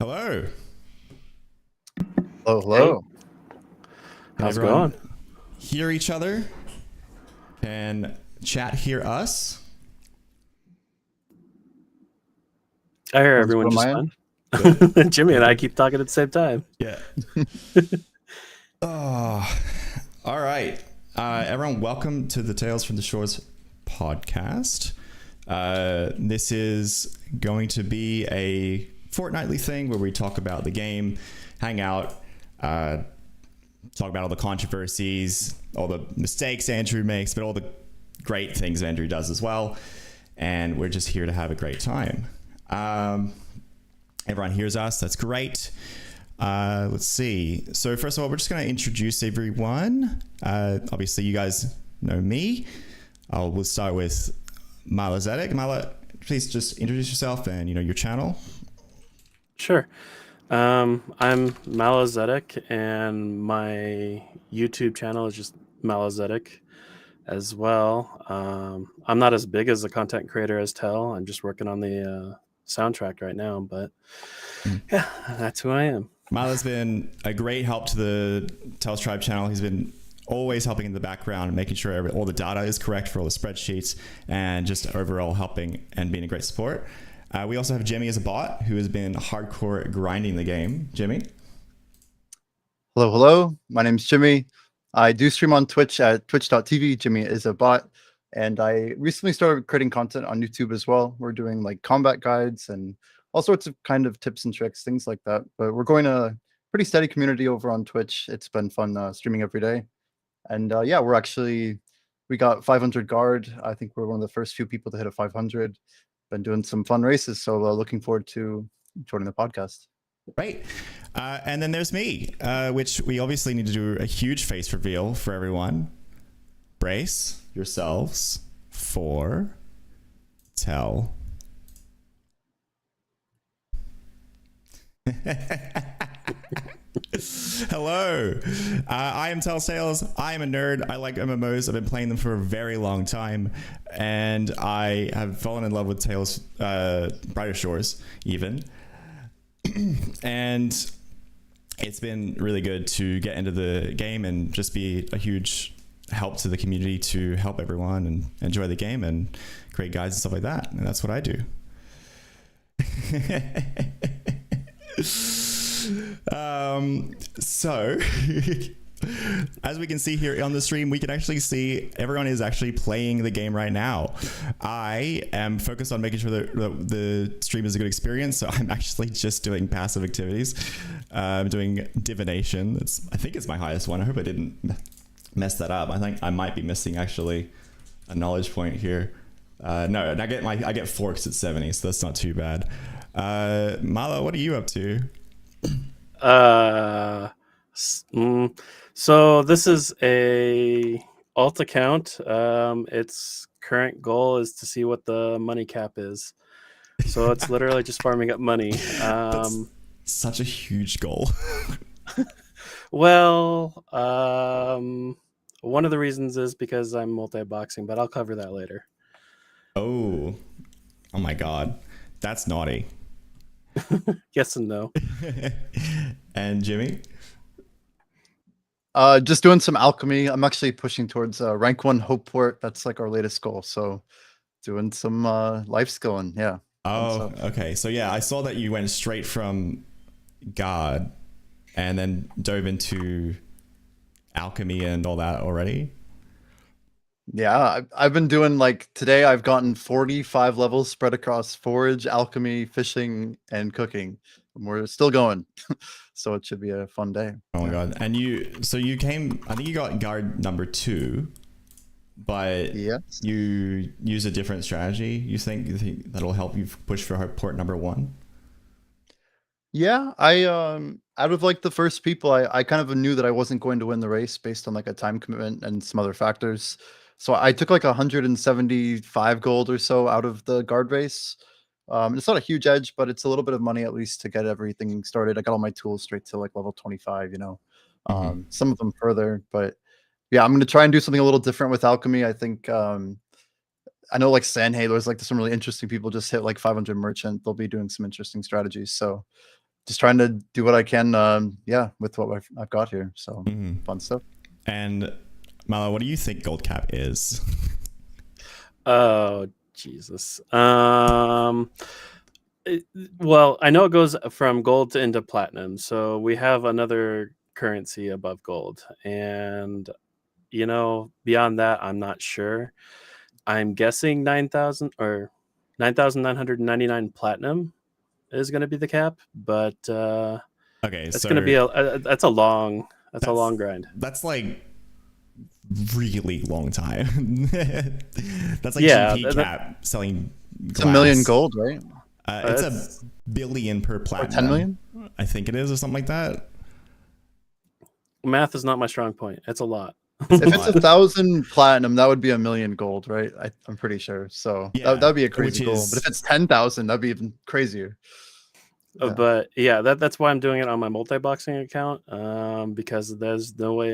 Hello. Hello, hello. How's it Everyone going? hear each other and chat hear us. I hear Sounds everyone good just on fine. Jimmy and I keep talking at the same time. Yeah. Oh, all right. Everyone, welcome to the Tales from the Shores podcast. This is going to be a fortnightly thing where we talk about the game, hang out, talk about all the controversies, all the mistakes Andrew makes, but all the great things Andrew does as well. And we're just here to have a great time. Everyone hears us. That's great. Let's see. So first of all, we're just going to introduce everyone. Obviously, you guys know me. We'll start with Mala Zedek. Mala, please just introduce yourself and your channel. Sure. I'm Malazedek, and my YouTube channel is just Malazedek as well. I'm not as big as a content creator as Tell. I'm just working on the soundtrack right now, but yeah, that's who I am. Mala's been a great help to the Tell's Tribe channel. He's been always helping in the background and making sure all the data is correct for all the spreadsheets and just overall helping and being a great support. We also have Jimmy as a bot who has been hardcore grinding the game. Jimmy? Hello, hello. My name's Jimmy. I do stream on Twitch at twitch.tv. Jimmy is a bot. And I recently started creating content on YouTube as well. We're doing like combat guides and all sorts of kind of tips and tricks, things like that. But we're going a pretty steady community over on Twitch. It's been fun streaming every day. And yeah, we got 500 guard. I think we're one of the first few people to hit a 500. Been doing some fun races. So looking forward to joining the podcast. Right. And then there's me, which we obviously need to do a huge face reveal for everyone. Brace yourselves for Tell. Hello, I am Tell Sales. I am a nerd. I like MMOs. I've been playing them for a very long time, and I have fallen in love with Tales, Brighter Shores, even. And it's been really good to get into the game and just be a huge help to the community to help everyone and enjoy the game and create guides and stuff like that. And that's what I do. So as we can see here on the stream, we can actually see everyone is actually playing the game right now. I am focused on making sure that the stream is a good experience, so I'm actually just doing passive activities. I'm doing divination. I think it's my highest one. I hope I didn't mess that up. I think I might be missing actually a knowledge point here. No, I get forks at 70, so that's not too bad. Mala, what are you up to? So this is a alt account. Its current goal is to see what the money cap is. So it's literally just farming up money. That's such a huge goal. Well, one of the reasons is because I'm multiboxing, but I'll cover that later. Oh my God, that's naughty. Yes and no. And Jimmy? Just doing some alchemy. I'm actually pushing towards rank 1 Hopeport. That's like our latest goal. So doing some life skilling. Yeah. Oh, okay. So yeah, I saw that you went straight from God and then dove into alchemy and all that already. Yeah, I've been doing like today I've gotten 45 levels spread across forage, alchemy, fishing, and cooking. And we're still going. So it should be a fun day. Oh my God. And you came, I think you got guard number 2, but yes, you use a different strategy. You think that'll help you push for port number 1? Yeah, I out of like the first people, I kind of knew that I wasn't going to win the race based on like a time commitment and some other factors. So I took like 175 gold or so out of the guard race. It's not a huge edge, but it's a little bit of money at least to get everything started. I got all my tools straight to like level 25, some of them further, but yeah, I'm going to try and do something a little different with alchemy. I think, I know like Sand Halos, like there's some really interesting people just hit like 500 merchant. They'll be doing some interesting strategies. So just trying to do what I can, yeah, with what I've got here. So fun stuff. And Malo, what do you think gold cap is? Oh, Jesus. Well, I know it goes from gold into platinum. So we have another currency above gold. And, you know, beyond that, I'm not sure. I'm guessing 9,000 or 9,999 platinum is going to be the cap. But Okay, that's so going to be that's a long grind. That's like really long time. That's like Yeah, GP cap selling It's $1 million gold, right? It's a billion per platinum. 10 million? I think it is, or something like that. Math is not my strong point. It's a lot. If it's 1,000 platinum, that would be $1 million gold, right? I'm pretty sure. So Yeah, that'd be a crazy goal. is- But if it's 10,000, that'd be even crazier. Yeah. But yeah, that's why I'm doing it on my multi-boxing account, because there's no way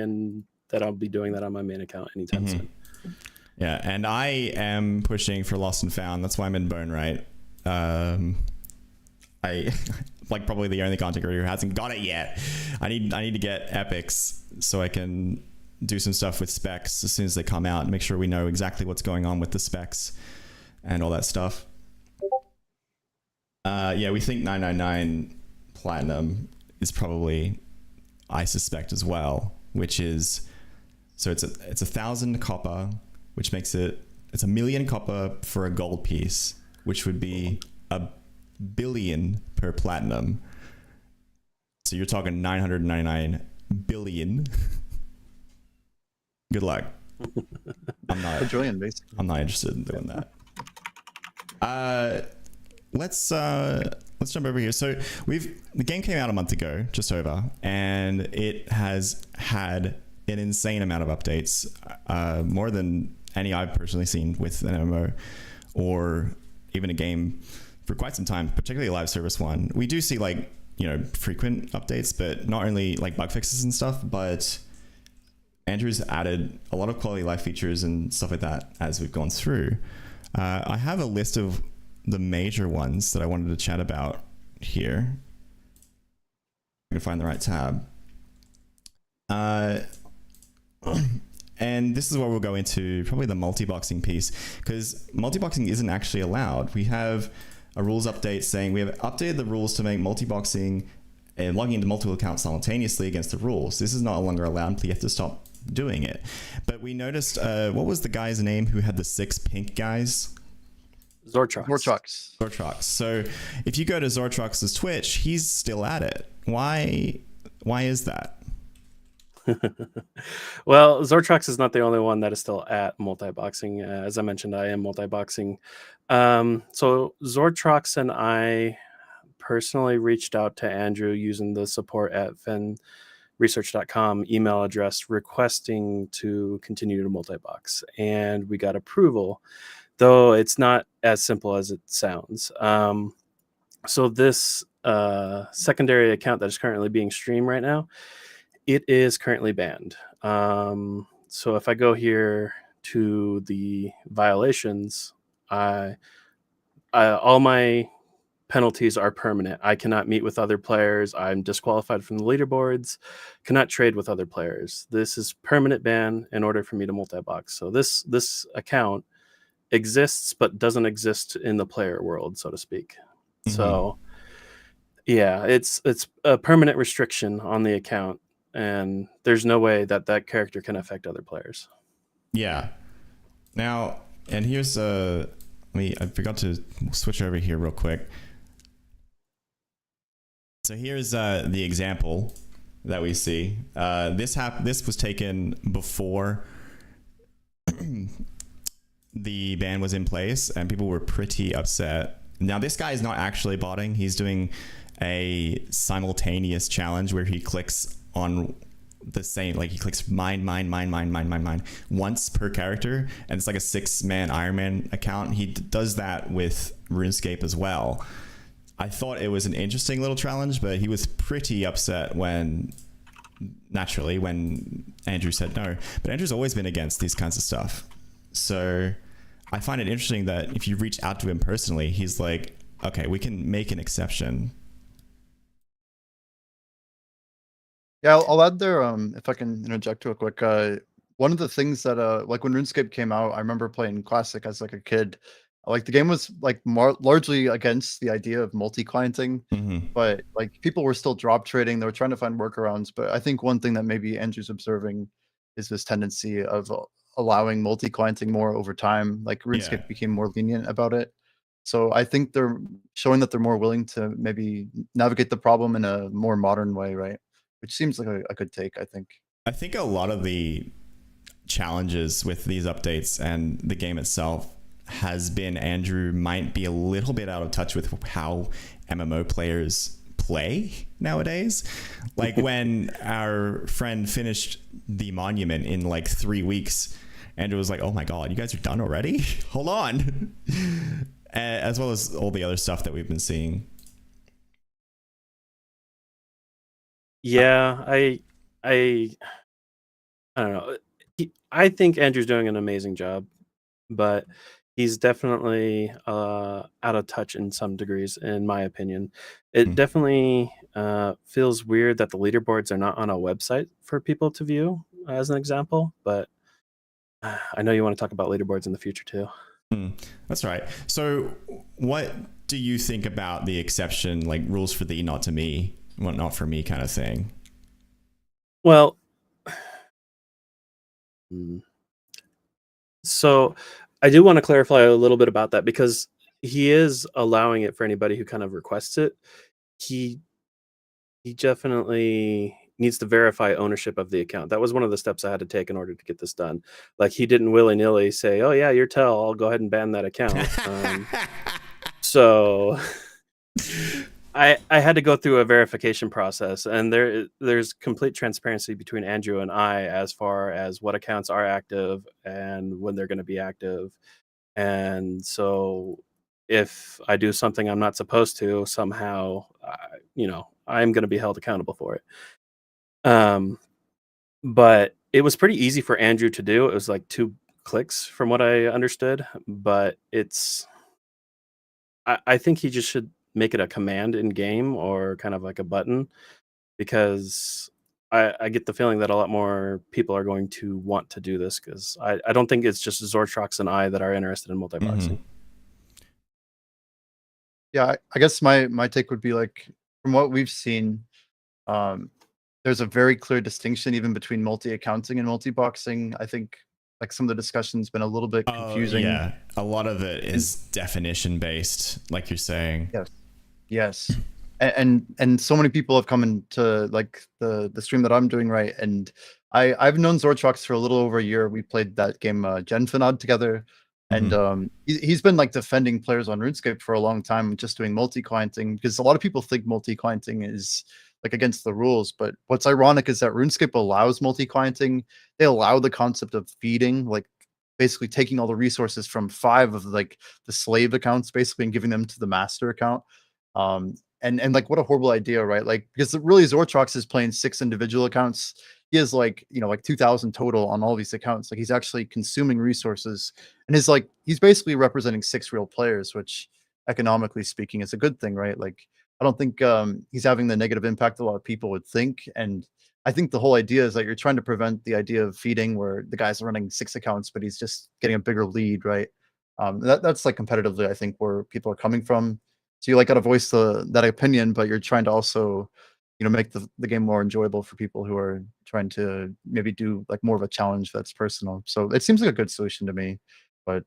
that I'll be doing that on my main account anytime soon. Yeah, and I am pushing for Lost and Found. That's why I'm in Bone Right. I like probably the only content creator who hasn't got it yet. I need to get epics so I can do some stuff with specs as soon as they come out and make sure we know exactly what's going on with the specs and all that stuff. Yeah, we think 999 platinum is probably, I suspect as well, which is, so it's 1,000 copper, which makes it's $1 million copper for a gold piece, which would be $1 billion per platinum. So you're talking 999 billion. Good luck. I'm not. $1 basically. I'm not interested in doing that. Let's jump over here. So the game came out a month ago, just over, and it has had an insane amount of updates, more than any I've personally seen with an MMO or even a game for quite some time, particularly a live service one. We do see like, you know, frequent updates, but not only like bug fixes and stuff, but Andrew's added a lot of quality life features and stuff like that as we've gone through. I have a list of the major ones that I wanted to chat about here. I can find the right tab. And this is where we'll go into probably the multiboxing piece, because multiboxing isn't actually allowed. We have a rules update saying we have updated the rules to make multiboxing and logging into multiple accounts simultaneously against the rules. This is no longer allowed. You have to stop doing it. But we noticed, what was the guy's name who had the 6 pink guys? Zortrox. So if you go to Zortrox's Twitch, he's still at it. Why is that? Well, Zortrox is not the only one that is still at multiboxing. As I mentioned, I am multiboxing. So Zortrox and I personally reached out to Andrew using the support at fenresearch.com email address requesting to continue to multibox, and we got approval, though it's not as simple as it sounds. So this secondary account that is currently being streamed right now, it is currently banned. So if I go here to the violations, all my penalties are permanent. I cannot meet with other players. I'm disqualified from the leaderboards, cannot trade with other players. This is permanent ban in order for me to multibox. So this account exists but doesn't exist in the player world, so to speak. So yeah, it's a permanent restriction on the account, and there's no way that character can affect other players. Yeah. Now, and here's I forgot to switch over here real quick. So here's the example that we see. This was taken before the ban was in place, and people were pretty upset. Now, this guy is not actually botting. He's doing a simultaneous challenge where he clicks on the same, like he clicks mine once per character, and it's like a 6-man Iron Man account. He does that with RuneScape as well. I thought it was an interesting little challenge, but he was pretty upset when Andrew said no. But Andrew's always been against these kinds of stuff. So I find it interesting that if you reach out to him personally, he's like, okay, we can make an exception. Yeah, I'll add there, if I can interject real quick. One of the things that, like when RuneScape came out, I remember playing Classic as like a kid. Like the game was like more largely against the idea of multi-clienting, but like people were still drop trading. They were trying to find workarounds. But I think one thing that maybe Andrew's observing is this tendency of allowing multi-clienting more over time. Like RuneScape became more lenient about it. So I think they're showing that they're more willing to maybe navigate the problem in a more modern way, right? Which seems like a good take, I think. I think a lot of the challenges with these updates and the game itself has been Andrew might be a little bit out of touch with how MMO players play nowadays. Like when our friend finished the monument in like 3 weeks, Andrew was like, oh my God, you guys are done already? Hold on. As well as all the other stuff that we've been seeing. Yeah, I don't know. I think Andrew's doing an amazing job, but he's definitely out of touch in some degrees, in my opinion. It definitely feels weird that the leaderboards are not on a website for people to view, as an example. But I know you want to talk about leaderboards in the future too. That's right. So what do you think about the exception, like rules for thee, not to me, well, not for me kind of thing? Well, so I do want to clarify a little bit about that, because he is allowing it for anybody who kind of requests it. He definitely needs to verify ownership of the account. That was one of the steps I had to take in order to get this done. Like, he didn't willy-nilly say, oh yeah, you're Tell, I'll go ahead and ban that account. So I had to go through a verification process, and there's complete transparency between Andrew and I as far as what accounts are active and when they're going to be active. And so if I do something I'm not supposed to, somehow, I'm going to be held accountable for it. But it was pretty easy for Andrew to do. It was like 2 clicks from what I understood, but I think he just should make it a command in game, or kind of like a button, because I get the feeling that a lot more people are going to want to do this, because I don't think it's just Zortrox and I that are interested in multiboxing. Yeah, I guess my take would be, like, from what we've seen, there's a very clear distinction even between multi-accounting and multiboxing. I think like some of the discussion's been a little bit confusing. Yeah, a lot of it is definition based, like you're saying. Yes. And so many people have come into like the stream that I'm doing, right? And I've known Zortrox for a little over a year. We played that game Genfinod together. And he's been like defending players on RuneScape for a long time, just doing multi-clienting, because a lot of people think multi-clienting is like against the rules. But what's ironic is that RuneScape allows multi-clienting. They allow the concept of feeding, like basically taking all the resources from 5 of like the slave accounts basically and giving them to the master account. And like, what a horrible idea, right? Like, because really Zortrox is playing 6 individual accounts. He has like, like 2,000 total on all these accounts. Like, he's actually consuming resources, and he's basically representing 6 real players, which economically speaking is a good thing, right? Like, I don't think he's having the negative impact a lot of people would think. And I think the whole idea is that you're trying to prevent the idea of feeding, where the guy's running 6 accounts, but he's just getting a bigger lead, right? That's like competitively, I think, where people are coming from. So you like got to voice that opinion, but you're trying to also, make the game more enjoyable for people who are trying to maybe do like more of a challenge that's personal. So it seems like a good solution to me, but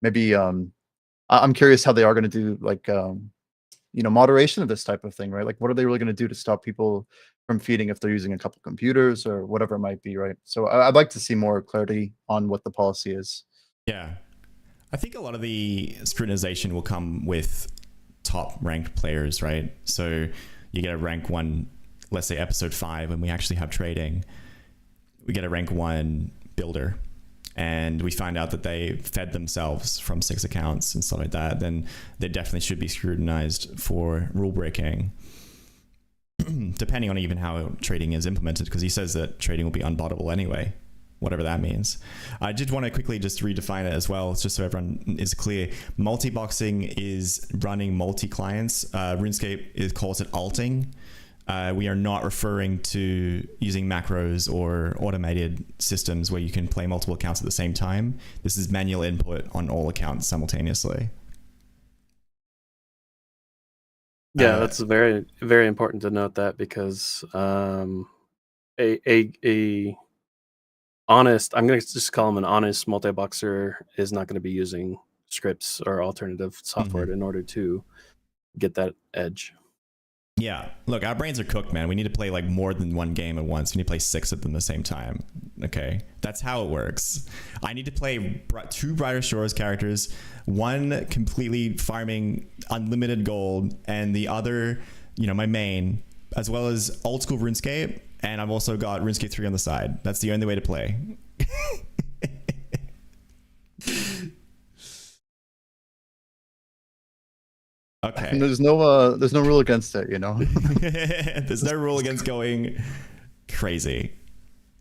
maybe I'm curious how they are going to do like moderation of this type of thing, right? Like, what are they really going to do to stop people from feeding if they're using a couple computers or whatever it might be, right? So I'd like to see more clarity on what the policy is. Yeah, I think a lot of the scrutinization will come with top ranked players, right? So you get a rank 1, let's say episode 5, when we actually have trading, we get a rank 1 builder, and we find out that they fed themselves from 6 accounts and stuff like that, then they definitely should be scrutinized for rule breaking, depending on even how trading is implemented, because he says that trading will be unbottable anyway, whatever that means. I did want to quickly just redefine it as well, just so everyone is clear. Multiboxing is running multi-clients. RuneScape calls it alting. We are not referring to using macros or automated systems where you can play multiple accounts at the same time. This is manual input on all accounts simultaneously. Yeah, that's very, very important to note that, because a honest, I'm going to just call him an honest multi-boxer, is not going to be using scripts or alternative software in order to get that edge. Yeah, look, our brains are cooked, man. We need to play like more than one game at once. We need to play 6 of them at the same time. Okay, that's how it works. I need to play 2 Brighter Shores characters, one completely farming unlimited gold, and the other, my main, as well as old school RuneScape, and I've also got RuneScape 3 on the side. That's the only way to play. Okay. And there's no rule against it, There's no rule against going crazy.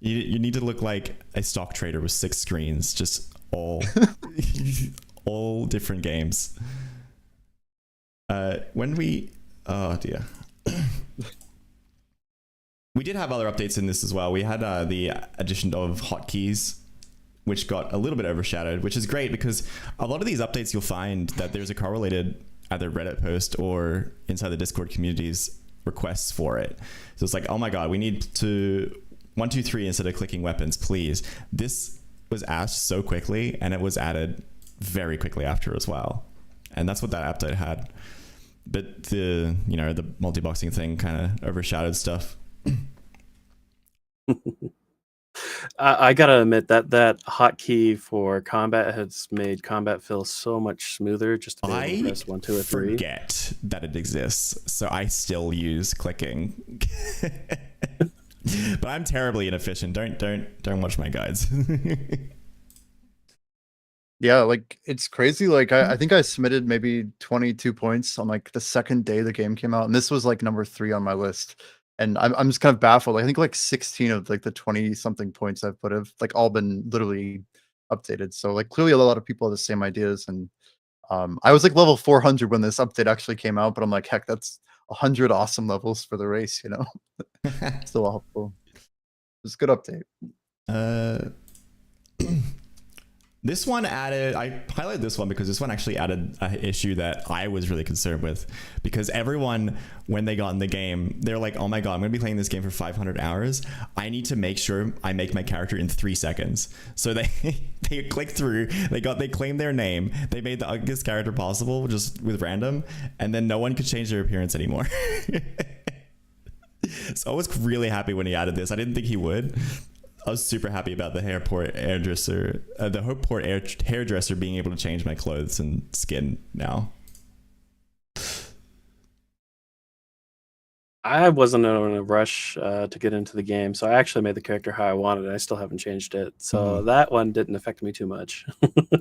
You need to look like a stock trader with 6 screens, just all different games. Oh dear. We did have other updates in this as well. We had the addition of hotkeys, which got a little bit overshadowed, which is great because a lot of these updates you'll find that there's a correlated either Reddit post or inside the Discord communities requests for it. So it's like, oh my God, we need to 1, 2, 3 instead of clicking weapons, please. This was asked so quickly and it was added very quickly after as well. And that's what that update had. But the multi-boxing thing kind of overshadowed stuff. I gotta admit that hotkey for combat has made combat feel so much smoother. Just to be able to press 1, 2, or 3. Forget that it exists, so I still use clicking. But I'm terribly inefficient. Don't watch my guides. Yeah, like it's crazy. Like I think I submitted maybe 22 points on like the second day the game came out, and this was like number 3 on my list. And I'm just kind of baffled. I think like 16 of like the 20 something points I've put have like all been literally updated. So like clearly a lot of people have the same ideas. And I was like level 400 when this update actually came out, but I'm like, heck, that's 100 awesome levels for the race, Still helpful. It's a good update. This one added, I highlighted this one because this one actually added an issue that I was really concerned with, because everyone, when they got in the game, they're like, oh my God, I'm going to be playing this game for 500 hours. I need to make sure I make my character in 3 seconds. So they click through, they claimed their name. They made the ugliest character possible just with random, and then no one could change their appearance anymore. So I was really happy when he added this. I didn't think he would. I was super happy about the Hopeport's hairdresser being able to change my clothes and skin now. I wasn't in a rush to get into the game, so I actually made the character how I wanted. I still haven't changed it, so that one didn't affect me too much.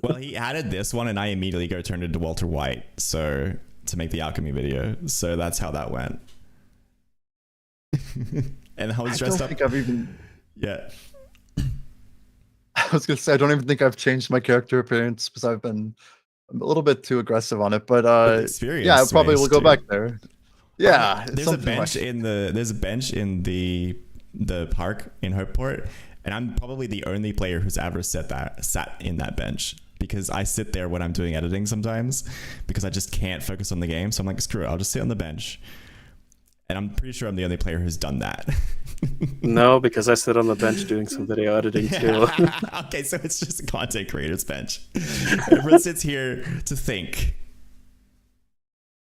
Well, he added this one, and I immediately turned into Walter White, so to make the alchemy video. So that's how that went. And I was dressed up. I don't think I've even. Yeah. I was gonna say I don't even think I've changed my character appearance because I'm a little bit too aggressive on it. But yeah, I probably will go back there. Yeah, there's a bench in the park in Hopeport, and I'm probably the only player who's ever sat in that bench, because I sit there when I'm doing editing sometimes because I just can't focus on the game. So I'm like, screw it, I'll just sit on the bench. And I'm pretty sure I'm the only player who's done that. No, because I sit on the bench doing some video editing too. Okay, so it's just a content creator's bench. Everyone sits here to think.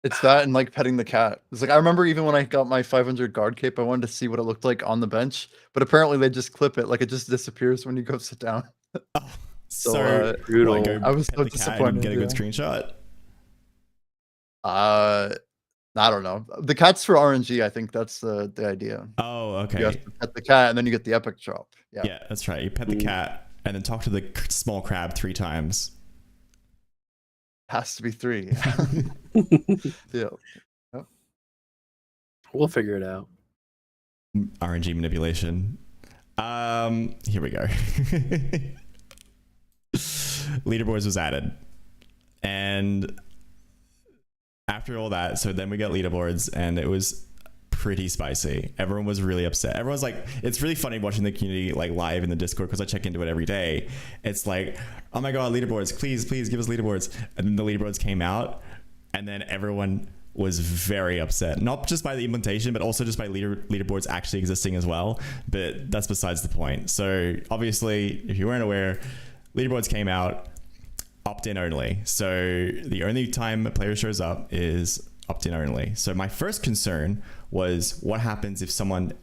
It's that and like petting the cat. It's like I remember even when I got my 500 guard cape, I wanted to see what it looked like on the bench, but apparently they just clip it, like it just disappears when you go sit down. Oh, so brutal. I was so disappointed. And get a good screenshot. I don't know. The cat's for RNG. I think that's the idea. Oh, okay. You have to pet the cat and then you get the epic drop. Yeah, that's right. You pet the cat and then talk to the small crab 3 times. Has to be 3. Yeah. Yep. We'll figure it out. RNG manipulation. Here we go. Leaderboards was added. And after all that, so then we got leaderboards, and it was pretty spicy. Everyone was really upset. Everyone's like, it's really funny watching the community like live in the Discord because I check into it every day. It's like, oh my god, leaderboards, please give us leaderboards. And then the leaderboards came out, and then everyone was very upset, not just by the implementation, but also just by leaderboards actually existing as well. But that's besides the point. So obviously, if you weren't aware, leaderboards came out opt-in only. So the only time a player shows up is opt-in only. So my first concern was what happens if someone,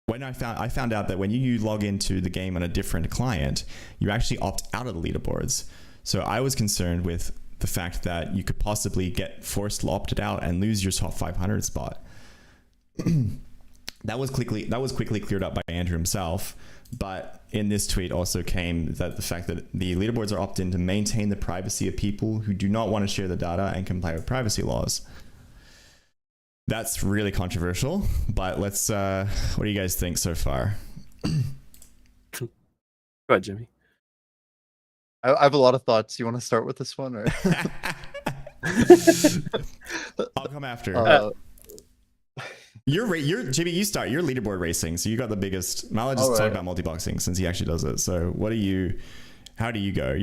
when I found out that when you log into the game on a different client, you actually opt out of the leaderboards. So I was concerned with the fact that you could possibly get forced opted out and lose your top 500 spot. That was quickly cleared up by Andrew himself. But in this tweet also came that the fact that the leaderboards are opt-in to maintain the privacy of people who do not want to share the data and comply with privacy laws. That's really controversial, but let's, what do you guys think so far? Go ahead, Jimmy. I have a lot of thoughts. You want to start with this one? Or? I'll come after. You're Jimmy, you start. You're leaderboard racing, so you got the biggest. Mala just talk about multiboxing since he actually does it. So how do you go?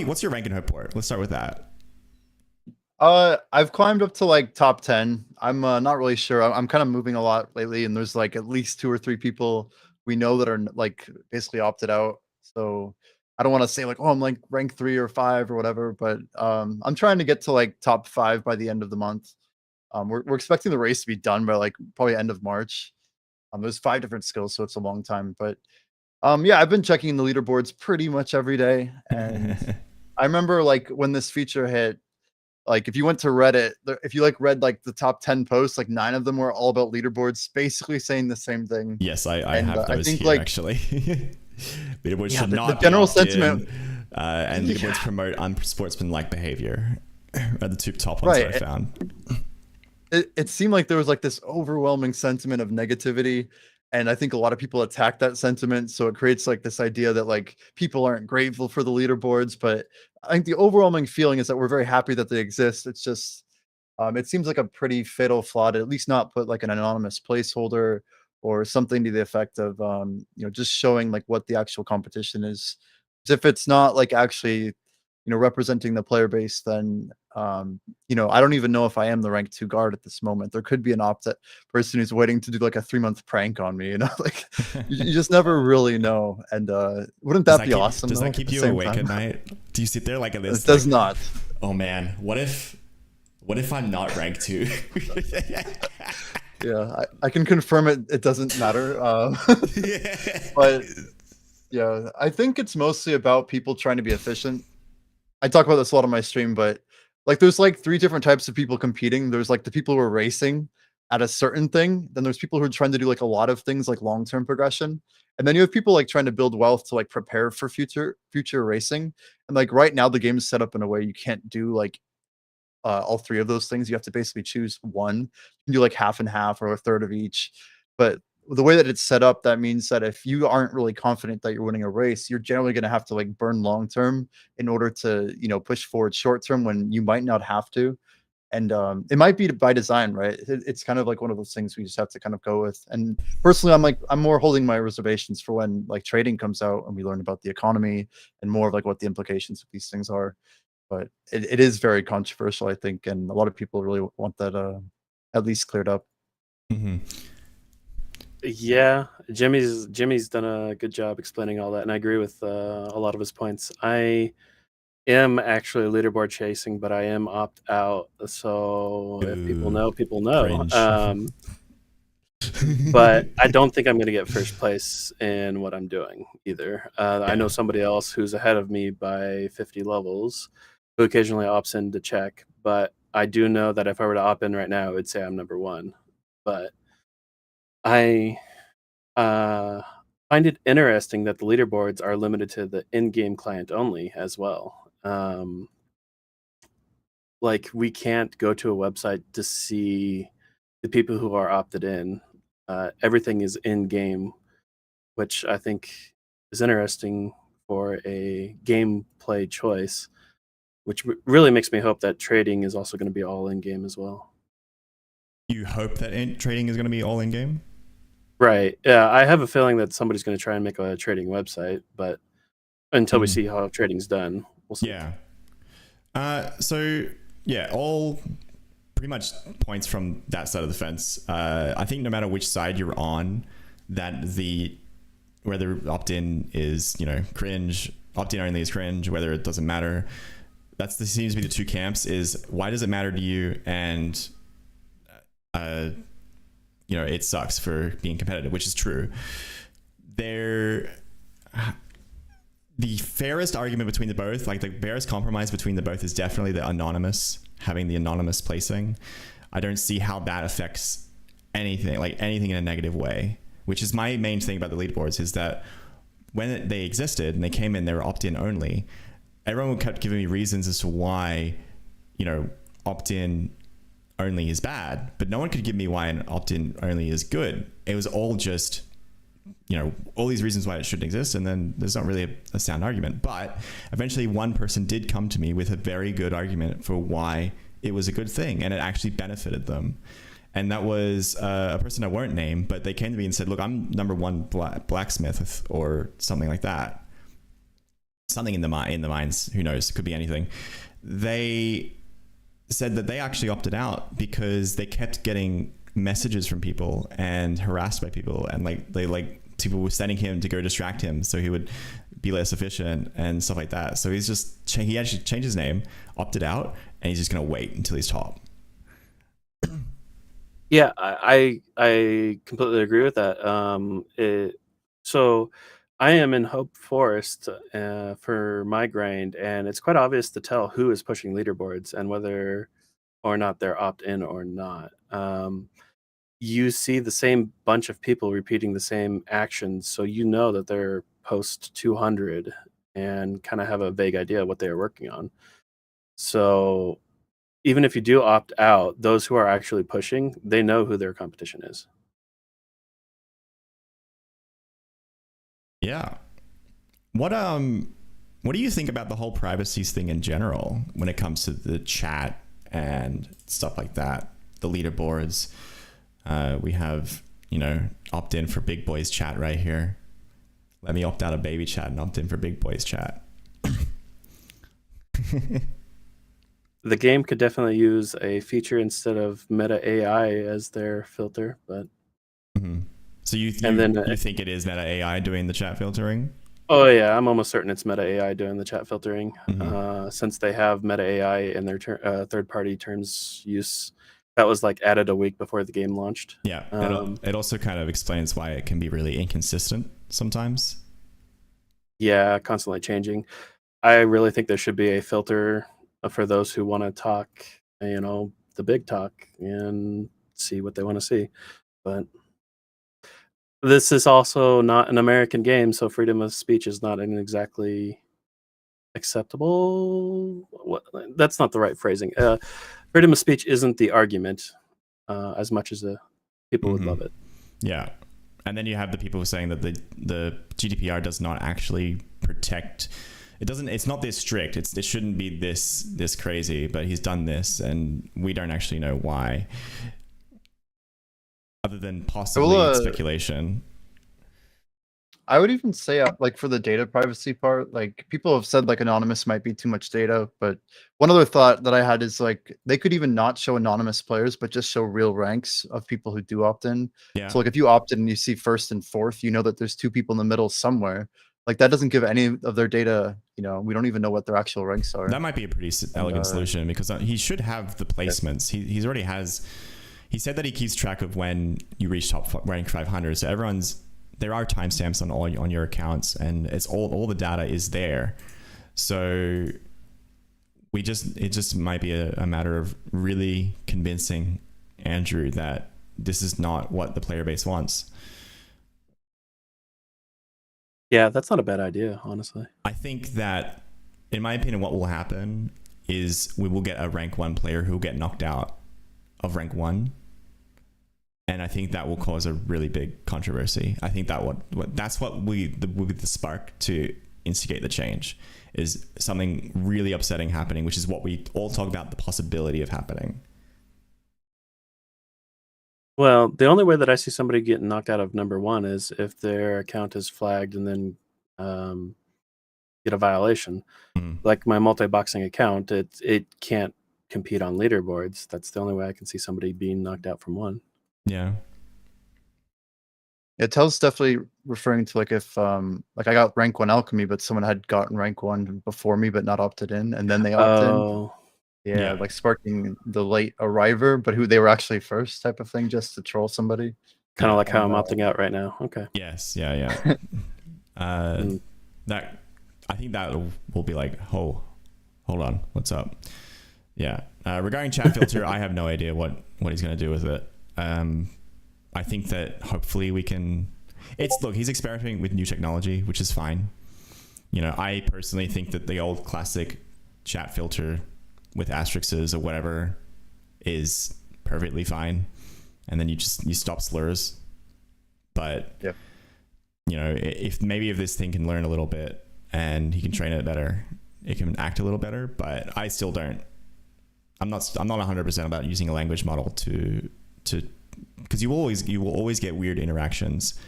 What's your rank in Hopeport? Let's start with that. I've climbed up to like top 10. I'm not really sure. I'm kind of moving a lot lately, and there's like at least 2 or 3 people we know that are like basically opted out. So I don't want to say like, oh, I'm like rank 3 or 5 or whatever, but I'm trying to get to like top 5 by the end of the month. We're expecting the race to be done by like probably end of March. There's 5 different skills, so it's a long time. But yeah, I've been checking the leaderboards pretty much every day. And I remember like when this feature hit, like if you went to Reddit, if you like read like the top 10 posts, like 9 of them were all about leaderboards, basically saying the same thing. Yes, I have those I think here, like, actually. Leaderboards should not the general be sentiment, and leaderboards promote unsportsmanlike behavior at the top ones right, that I found. It seemed like there was like this overwhelming sentiment of negativity, and I think a lot of people attack that sentiment, so it creates like this idea that like people aren't grateful for the leaderboards. But I think the overwhelming feeling is that we're very happy that they exist. It's just it seems like a pretty fatal flaw to at least not put like an anonymous placeholder or something to the effect of just showing like what the actual competition is. 'Cause if it's not like actually representing the player base, then I don't even know if I am the rank 2 guard at this moment. There could be an opt-out person who's waiting to do like a 3-month prank on me, like you just never really know. And wouldn't that be awesome? Does that keep you awake at night? Do you sit there like this? It does not. Oh man, what if I'm not rank 2? Yeah, I can confirm it doesn't matter. Yeah. But yeah, I think it's mostly about people trying to be efficient. I talk about this a lot on my stream, but like there's like 3 different types of people competing. There's like the people who are racing at a certain thing. Then there's people who are trying to do like a lot of things like long-term progression. And then you have people like trying to build wealth to like prepare for future racing. And like right now the game is set up in a way you can't do like all 3 of those things. You have to basically choose one. You can do like half and half or a third of each. But the way that it's set up, that means that if you aren't really confident that you're winning a race, you're generally going to have to like burn long term in order to push forward short term when you might not have to. And it might be by design, right? It's kind of like one of those things we just have to kind of go with. And personally, I'm more holding my reservations for when like trading comes out and we learn about the economy and more of like what the implications of these things are. But it is very controversial, I think, and a lot of people really want that at least cleared up. Mm-hmm. Yeah, Jimmy's done a good job explaining all that, and I agree with a lot of his points. I am actually leaderboard chasing, but I am opt out. So if people know, people know. But I don't think I'm going to get first place in what I'm doing either. I know somebody else who's ahead of me by 50 levels who occasionally opts in to check, but I do know that if I were to opt in right now, it would say I'm number 1. But I find it interesting that the leaderboards are limited to the in-game client only as well. Like we can't go to a website to see the people who are opted in. Everything is in-game, which I think is interesting for a gameplay choice, which really makes me hope that trading is also going to be all in-game as well. You hope that trading is going to be all in game. Right. Yeah, I have a feeling that somebody's going to try and make a trading website, but until we see how trading's done, we'll see. Yeah. So yeah, all pretty much points from that side of the fence. I think no matter which side you're on, that whether opt-in is, you know, cringe, opt-in only is cringe, whether it doesn't matter. Seems to be the two camps. Is why does it matter to you? And you know, it sucks for being competitive, which is true. The fairest argument between the both, like the fairest compromise between the both, is definitely the anonymous, having the anonymous placing. I don't see how that affects anything in a negative way, which is my main thing about the leaderboards, is that when they existed and they came in, they were opt-in only. Everyone kept giving me reasons as to why, you know, opt-in only is bad, but no one could give me why an opt-in only is good. It was all just, you know, all these reasons why it shouldn't exist, and then there's not really a sound argument. But eventually one person did come to me with a very good argument for why it was a good thing and it actually benefited them. And that was a person I won't name, but they came to me and said, look, I'm #1 blacksmith or something like that. Something in the mines, who knows, it could be anything. They said that they actually opted out because they kept getting messages from people and harassed by people, and people were sending him to go distract him so he would be less efficient and stuff like that. So he actually changed his name, opted out, and he's just going to wait until he's top. Yeah, I completely agree with that. So I am in Hope Forest for my grind, and it's quite obvious to tell who is pushing leaderboards and whether or not they're opt-in or not. You see the same bunch of people repeating the same actions, so you know that they're post 200 and kind of have a vague idea what they are working on. So even if you do opt out, those who are actually pushing, they know who their competition is. Yeah. What do you think about the whole privacy thing in general when it comes to the chat and stuff like that? The leaderboards. We have, you know, opt in for big boys chat right here. Let me opt out of baby chat and opt in for big boys chat. The game could definitely use a feature instead of Meta AI as their filter, but so you think it is Meta AI doing the chat filtering? Oh yeah, I'm almost certain it's Meta AI doing the chat filtering, since they have Meta AI in their third-party terms use. That was like added a week before the game launched. Yeah, it also kind of explains why it can be really inconsistent sometimes. Yeah, constantly changing. I really think there should be a filter for those who want to talk, you know, the big talk and see what they want to see. But this is also not an American game, so freedom of speech is not an exactly acceptable. That's not the right phrasing. Freedom of speech isn't the argument as much as people would love it. Yeah. And then you have the people saying that the GDPR does not actually protect. It's not this strict. It shouldn't be this crazy, but he's done this and we don't actually know why, other than possibly speculation. I would even say, like, for the data privacy part, like, people have said like anonymous might be too much data, but one other thought that I had is like they could even not show anonymous players, but just show real ranks of people who do opt in. Yeah. So like if you opt in and you see first and fourth, you know that there's two people in the middle somewhere. Like that doesn't give any of their data. You know, we don't even know what their actual ranks are. That might be a pretty elegant solution, because he should have the placements. He's already has. He said that he keeps track of when you reach top rank 500. So there are timestamps on your accounts, and it's all the data is there. So it just might be a matter of really convincing Andrew that this is not what the player base wants. Yeah, that's not a bad idea, honestly. I think that, in my opinion, what will happen is we will get a rank 1 player who will get knocked out of rank 1. And I think that will cause a really big controversy. I think that that's what will be the spark to instigate the change, is something really upsetting happening, which is what we all talk about, the possibility of happening. Well, the only way that I see somebody getting knocked out of number 1 is if their account is flagged and then get a violation. Mm. Like my multi-boxing account, it can't compete on leaderboards. That's the only way I can see somebody being knocked out from 1. Yeah. It tells definitely referring to like if like I got rank 1 alchemy, but someone had gotten rank 1 before me but not opted in, and then they opt in. Oh, Yeah, Yeah. like sparking the late arriver, but who they were actually first type of thing, just to troll somebody. kind of Yeah. like how I'm And, opting out right now. Okay. Yes. Yeah. Mm. That I think that will be like, hold on, what's up? Yeah. Regarding chat filter, I have no idea what he's going to do with it. I think that hopefully we can. Look, he's experimenting with new technology, which is fine. You know, I personally think that the old classic chat filter with asterisks or whatever is perfectly fine, and then you stop slurs. But Yep. you know, if this thing can learn a little bit and he can train it better, it can act a little better. But I still don't. I'm not 100% about using a language model to because you will always get weird interactions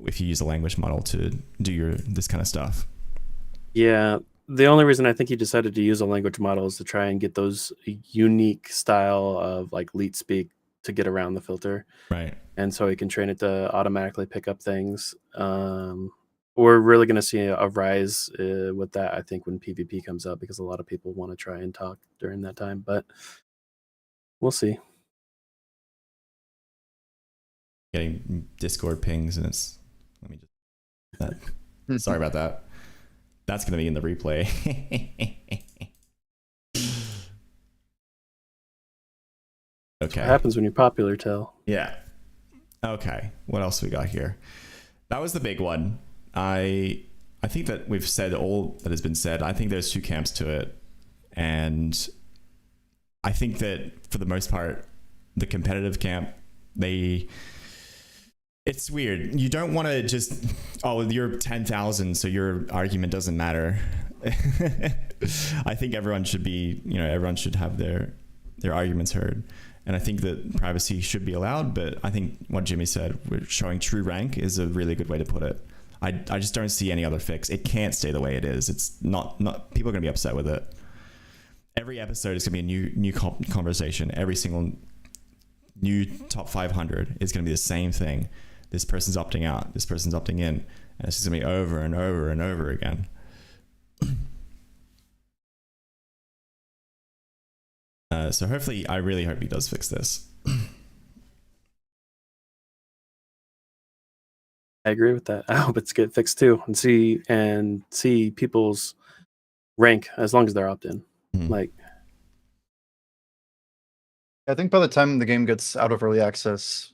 if you use a language model to do this kind of stuff. Yeah. The only reason I think he decided to use a language model is to try and get those unique style of like leet speak to get around the filter. Right. And so he can train it to automatically pick up things. We're really going to see a rise with that, I think, when PvP comes out, because a lot of people want to try and talk during that time. But we'll see. Getting Discord pings, and sorry about that. That's going to be in the replay. Okay. What happens when you're popular, Tell? Yeah. Okay. What else we got here? That was the big one. I think that we've said all that has been said. I think there's 2 camps to it, and I think that for the most part, the competitive camp, it's weird. You don't want to just, you're 10,000, so your argument doesn't matter. I think everyone should have their arguments heard. And I think that privacy should be allowed, but I think what Jimmy said, showing true rank, is a really good way to put it. I just don't see any other fix. It can't stay the way it is. It's not people are going to be upset with it. Every episode is going to be a new conversation. Every single new top 500 is going to be the same thing. This person's opting out. This person's opting in. And it's just going to be over and over and over again. So hopefully, I really hope he does fix this. I agree with that. I hope it's get fixed too, and see people's rank as long as they're opt-in. Mhm. Like, I think by the time the game gets out of early access,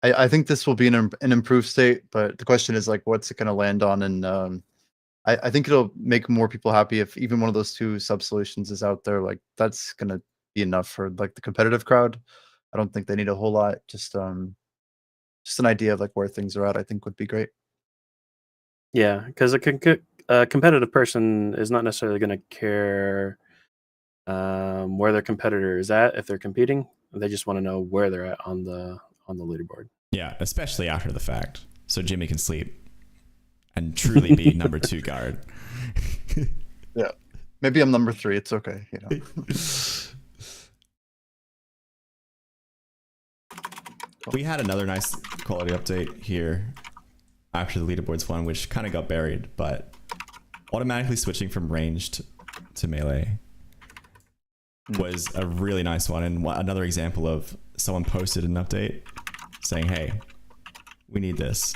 I think this will be an improved state. But the question is like, what's it going to land on? And I think it'll make more people happy if even one of those 2 sub solutions is out there. Like that's going to be enough for like the competitive crowd. I don't think they need a whole lot. Just an idea of like where things are at, I think would be great. yeah, because a competitive person is not necessarily going to care where their competitor is at if they're competing. They just want to know where they're at on the leaderboard. Yeah, especially after the fact, so Jimmy can sleep and truly be number 2 guard. Yeah, maybe I'm number 3. It's okay, you know. We had another nice quality update here after the leaderboards one, which kind of got buried, but automatically switching from ranged to melee was a really nice one, and another example of someone posted an update saying, hey, we need this.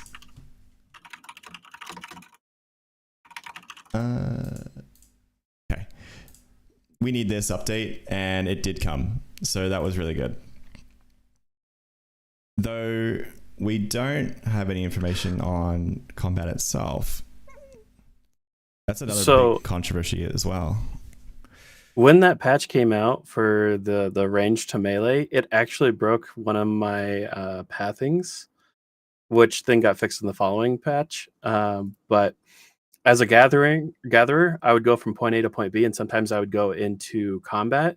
Okay. We need this update, and it did come, so that was really good. Though we don't have any information on combat itself. That's another big controversy as well. When that patch came out for the range to melee, it actually broke one of my pathings, which then got fixed in the following patch. But as a gatherer, I would go from point A to point B, and sometimes I would go into combat,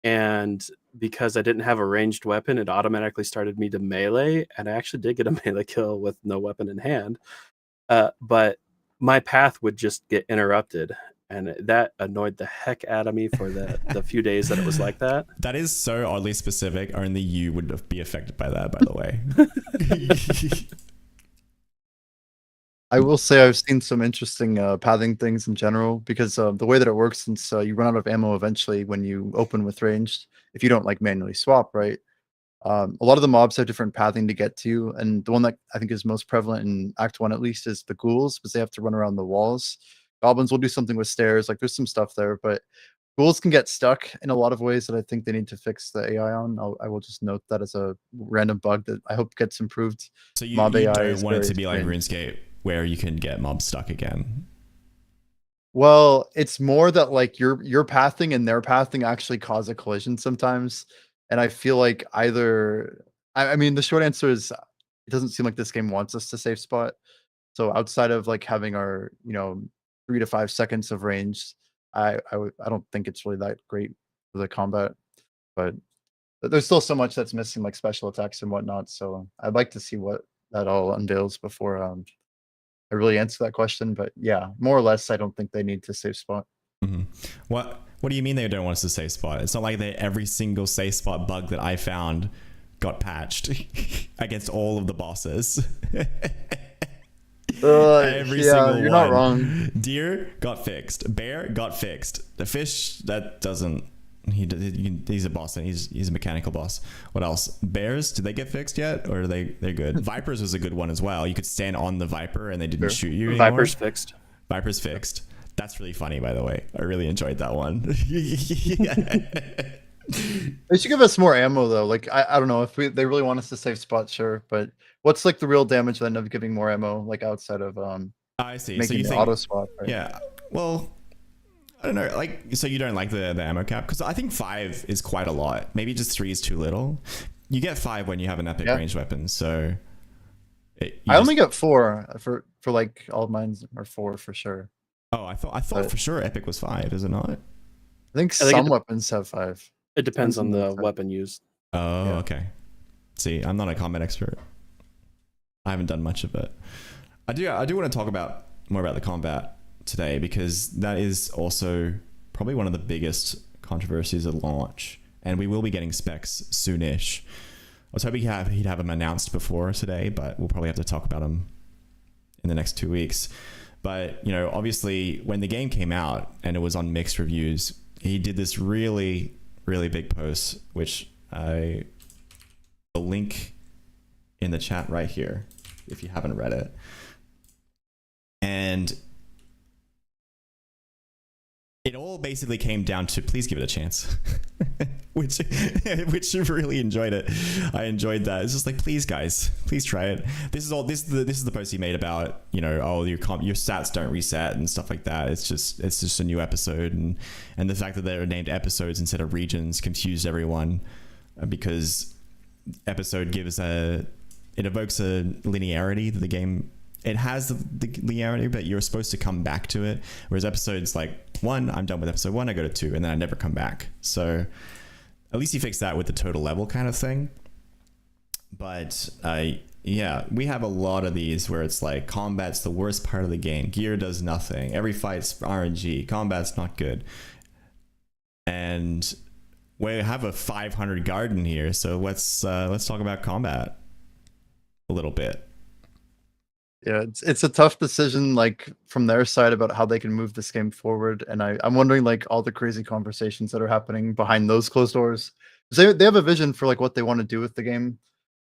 and because I didn't have a ranged weapon, it automatically started me to melee, and I actually did get a melee kill with no weapon in hand. But my path would just get interrupted, and that annoyed the heck out of me for the few days that it was like that. That is so oddly specific. Only you would be affected by that, by the way. I will say I've seen some interesting pathing things in general, because the way that it works, since you run out of ammo eventually when you open with ranged, if you don't like manually swap, right? A lot of the mobs have different pathing to get to you, and the one that I think is most prevalent in Act 1 at least is the ghouls, because they have to run around the walls. Goblins will do something with stairs, like there's some stuff there, but ghouls can get stuck in a lot of ways that I think they need to fix the AI on. I will just note that as a random bug that I hope gets improved. So you Mob AI don't is want it very to be like strange. RuneScape, where you can get mobs stuck again. Well, it's more that like your pathing and their pathing actually cause a collision sometimes, and I feel like either I mean the short answer is it doesn't seem like this game wants us to safe spot. So outside of like having our 3 to 5 seconds of range, I don't think it's really that great for the combat. But there's still so much that's missing, like special attacks and whatnot. So I'd like to see what that all unveils before I really answer that question. But yeah, more or less, I don't think they need to safe spot. Mm-hmm. What do you mean they don't want us to safe spot? It's not like every single safe spot bug that I found got patched against all of the bosses. Every single you're one. not wrong. Deer got fixed. Bear got fixed. The fish, that doesn't. He's a boss, and he's a mechanical boss. What else? Bears, did they get fixed yet, or they're good? Vipers was a good one as well. You could stand on the viper and they didn't shoot you anymore. Viper's fixed. Viper's fixed. That's really funny, by the way. I really enjoyed that one. They should give us more ammo though. Like I don't know if they really want us to save spots, sure. But what's like the real damage then of giving more ammo, like outside of I see. making So you the think auto swap? Right? Yeah. Well, I don't know. Like, so you don't like the ammo cap? Because I think 5 is quite a lot. Maybe just 3 is too little. You get 5 when you have an epic ranged weapon. So I only get 4 for like all of mine are 4 for sure. Oh, I thought for sure epic was 5. Is it not? I think some weapons have 5. It depends on the weapon used. Oh, yeah. Okay. See, I'm not a combat expert. I haven't done much of it. I do want to talk more about the combat today, because that is also probably one of the biggest controversies at launch, and we will be getting specs soonish. I was hoping he'd have them announced before today, but we'll probably have to talk about them in the next 2 weeks. But obviously when the game came out and it was on mixed reviews, he did this really, really big post, which I will link in the chat right here if you haven't read it. And it all basically came down to please give it a chance, which really enjoyed it. I enjoyed that. It's just like, please guys, please try it. This is the post he made about oh, your stats don't reset and stuff like that. It's just a new episode, and the fact that they're named episodes instead of regions confused everyone, because episode it evokes a linearity that the game. It has the linearity, but you're supposed to come back to it. Whereas episodes like 1, I'm done with episode 1, I go to 2, and then I never come back. So at least he fixed that with the total level kind of thing. But yeah, we have a lot of these where it's like combat's the worst part of the game. Gear does nothing. Every fight's RNG. Combat's not good. And we have a 500 garden here, so let's talk about combat a little bit. Yeah, it's a tough decision, like from their side, about how they can move this game forward, and I'm wondering like all the crazy conversations that are happening behind those closed doors. They have a vision for like what they want to do with the game,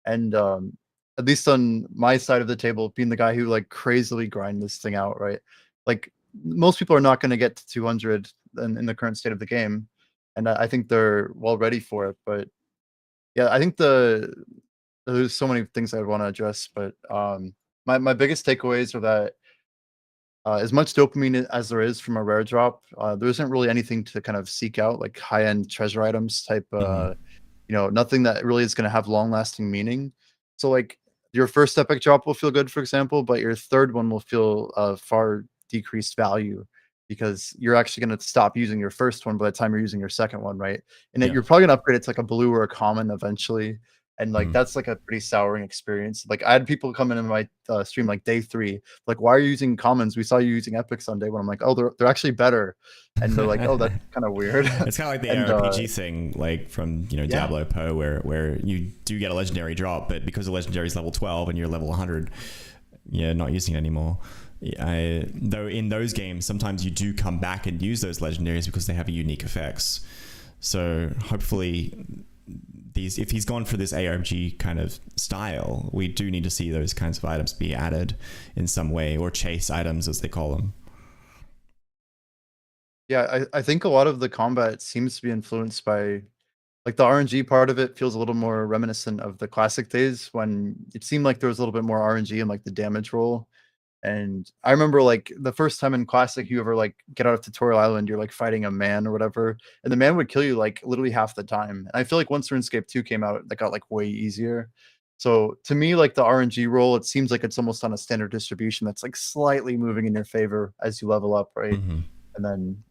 and at least on my side of the table, being the guy who like crazily grind this thing out, right? Like most people are not going to get to 200 in the current state of the game, and I think they're well ready for it. But yeah, I think there's so many things I want to address, but my biggest takeaways are that as much dopamine as there is from a rare drop, there isn't really anything to kind of seek out, like high-end treasure items type, nothing that really is going to have long-lasting meaning. So like your first epic drop will feel good, for example, but your third one will feel far decreased value, because you're actually going to stop using your first one by the time you're using your second one, right? And Yeah. you're probably going to upgrade it to like a blue or a common eventually. And like Mm. that's like a pretty souring experience. Like I had people come in my stream like day 3, like, why are you using commons? We saw you using epics on day 1. I'm like, oh, they're actually better. And they're like, oh, that's kind of weird. It's kind of like the RPG thing, like from Diablo Poe, where you do get a legendary drop, but because the legendary is level 12 and you're level 100, you're not using it anymore. Though in those games, sometimes you do come back and use those legendaries because they have unique effects. So hopefully, if he's gone for this ARG kind of style, we do need to see those kinds of items be added in some way, or chase items as they call them. Yeah, I think a lot of the combat seems to be influenced by, like, the RNG part of it feels a little more reminiscent of the classic days when it seemed like there was a little bit more RNG in like the damage roll. And I remember like the first time in classic, you ever like get out of Tutorial Island, you're like fighting a man or whatever, and the man would kill you like literally half the time. And I feel like once RuneScape 2 came out, that got like way easier. So to me, like the RNG roll, it seems like it's almost on a standard distribution that's like slightly moving in your favor as you level up, right? Mm-hmm. And then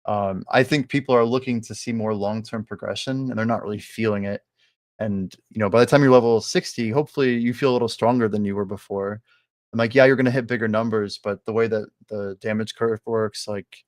I think people are looking to see more long-term progression, and they're not really feeling it. And by the time you're level 60, hopefully you feel a little stronger than you were before. And like, yeah, you're gonna hit bigger numbers, but the way that the damage curve works, like,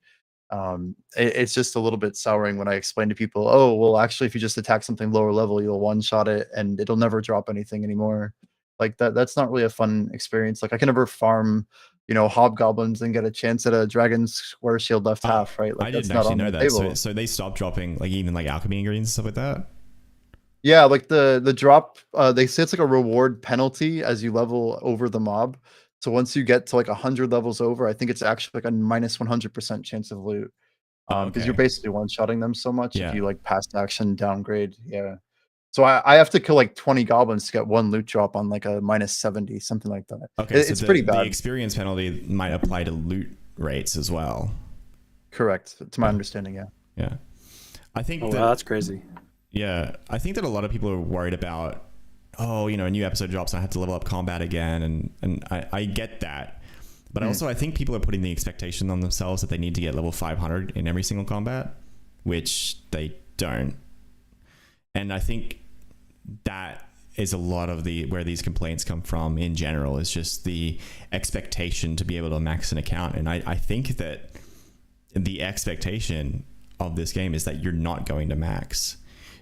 it's just a little bit souring when I explain to people, oh, well, actually, if you just attack something lower level, you'll one-shot it, and it'll never drop anything anymore. Like that's not really a fun experience. Like I can never farm, hobgoblins and get a chance at a dragon's square shield left half, right? Like I that's didn't not actually on know the that. table. So they stopped dropping like even like alchemy ingredients and stuff like that. Yeah, like the drop, they say it's like a reward penalty as you level over the mob. So once you get to like 100 levels over, I think it's actually like a minus 100% chance of loot. Because you're Okay. basically one-shotting them so much Yeah. if you like past action downgrade. Yeah. So I have to kill like 20 goblins to get one loot drop on like a minus 70, something like that. Okay, so It's pretty the bad. experience penalty might apply to loot rates as well. Correct, to my understanding, yeah. Yeah. I think Wow, that's crazy. Yeah, I think that a lot of people are worried about, a new episode drops and I have to level up combat again, and I get that. But also I think people are putting the expectation on themselves that they need to get level 500 in every single combat, which they don't. And I think that is a lot of where these complaints come from in general, is just the expectation to be able to max an account. And I think that the expectation of this game is that you're not going to max.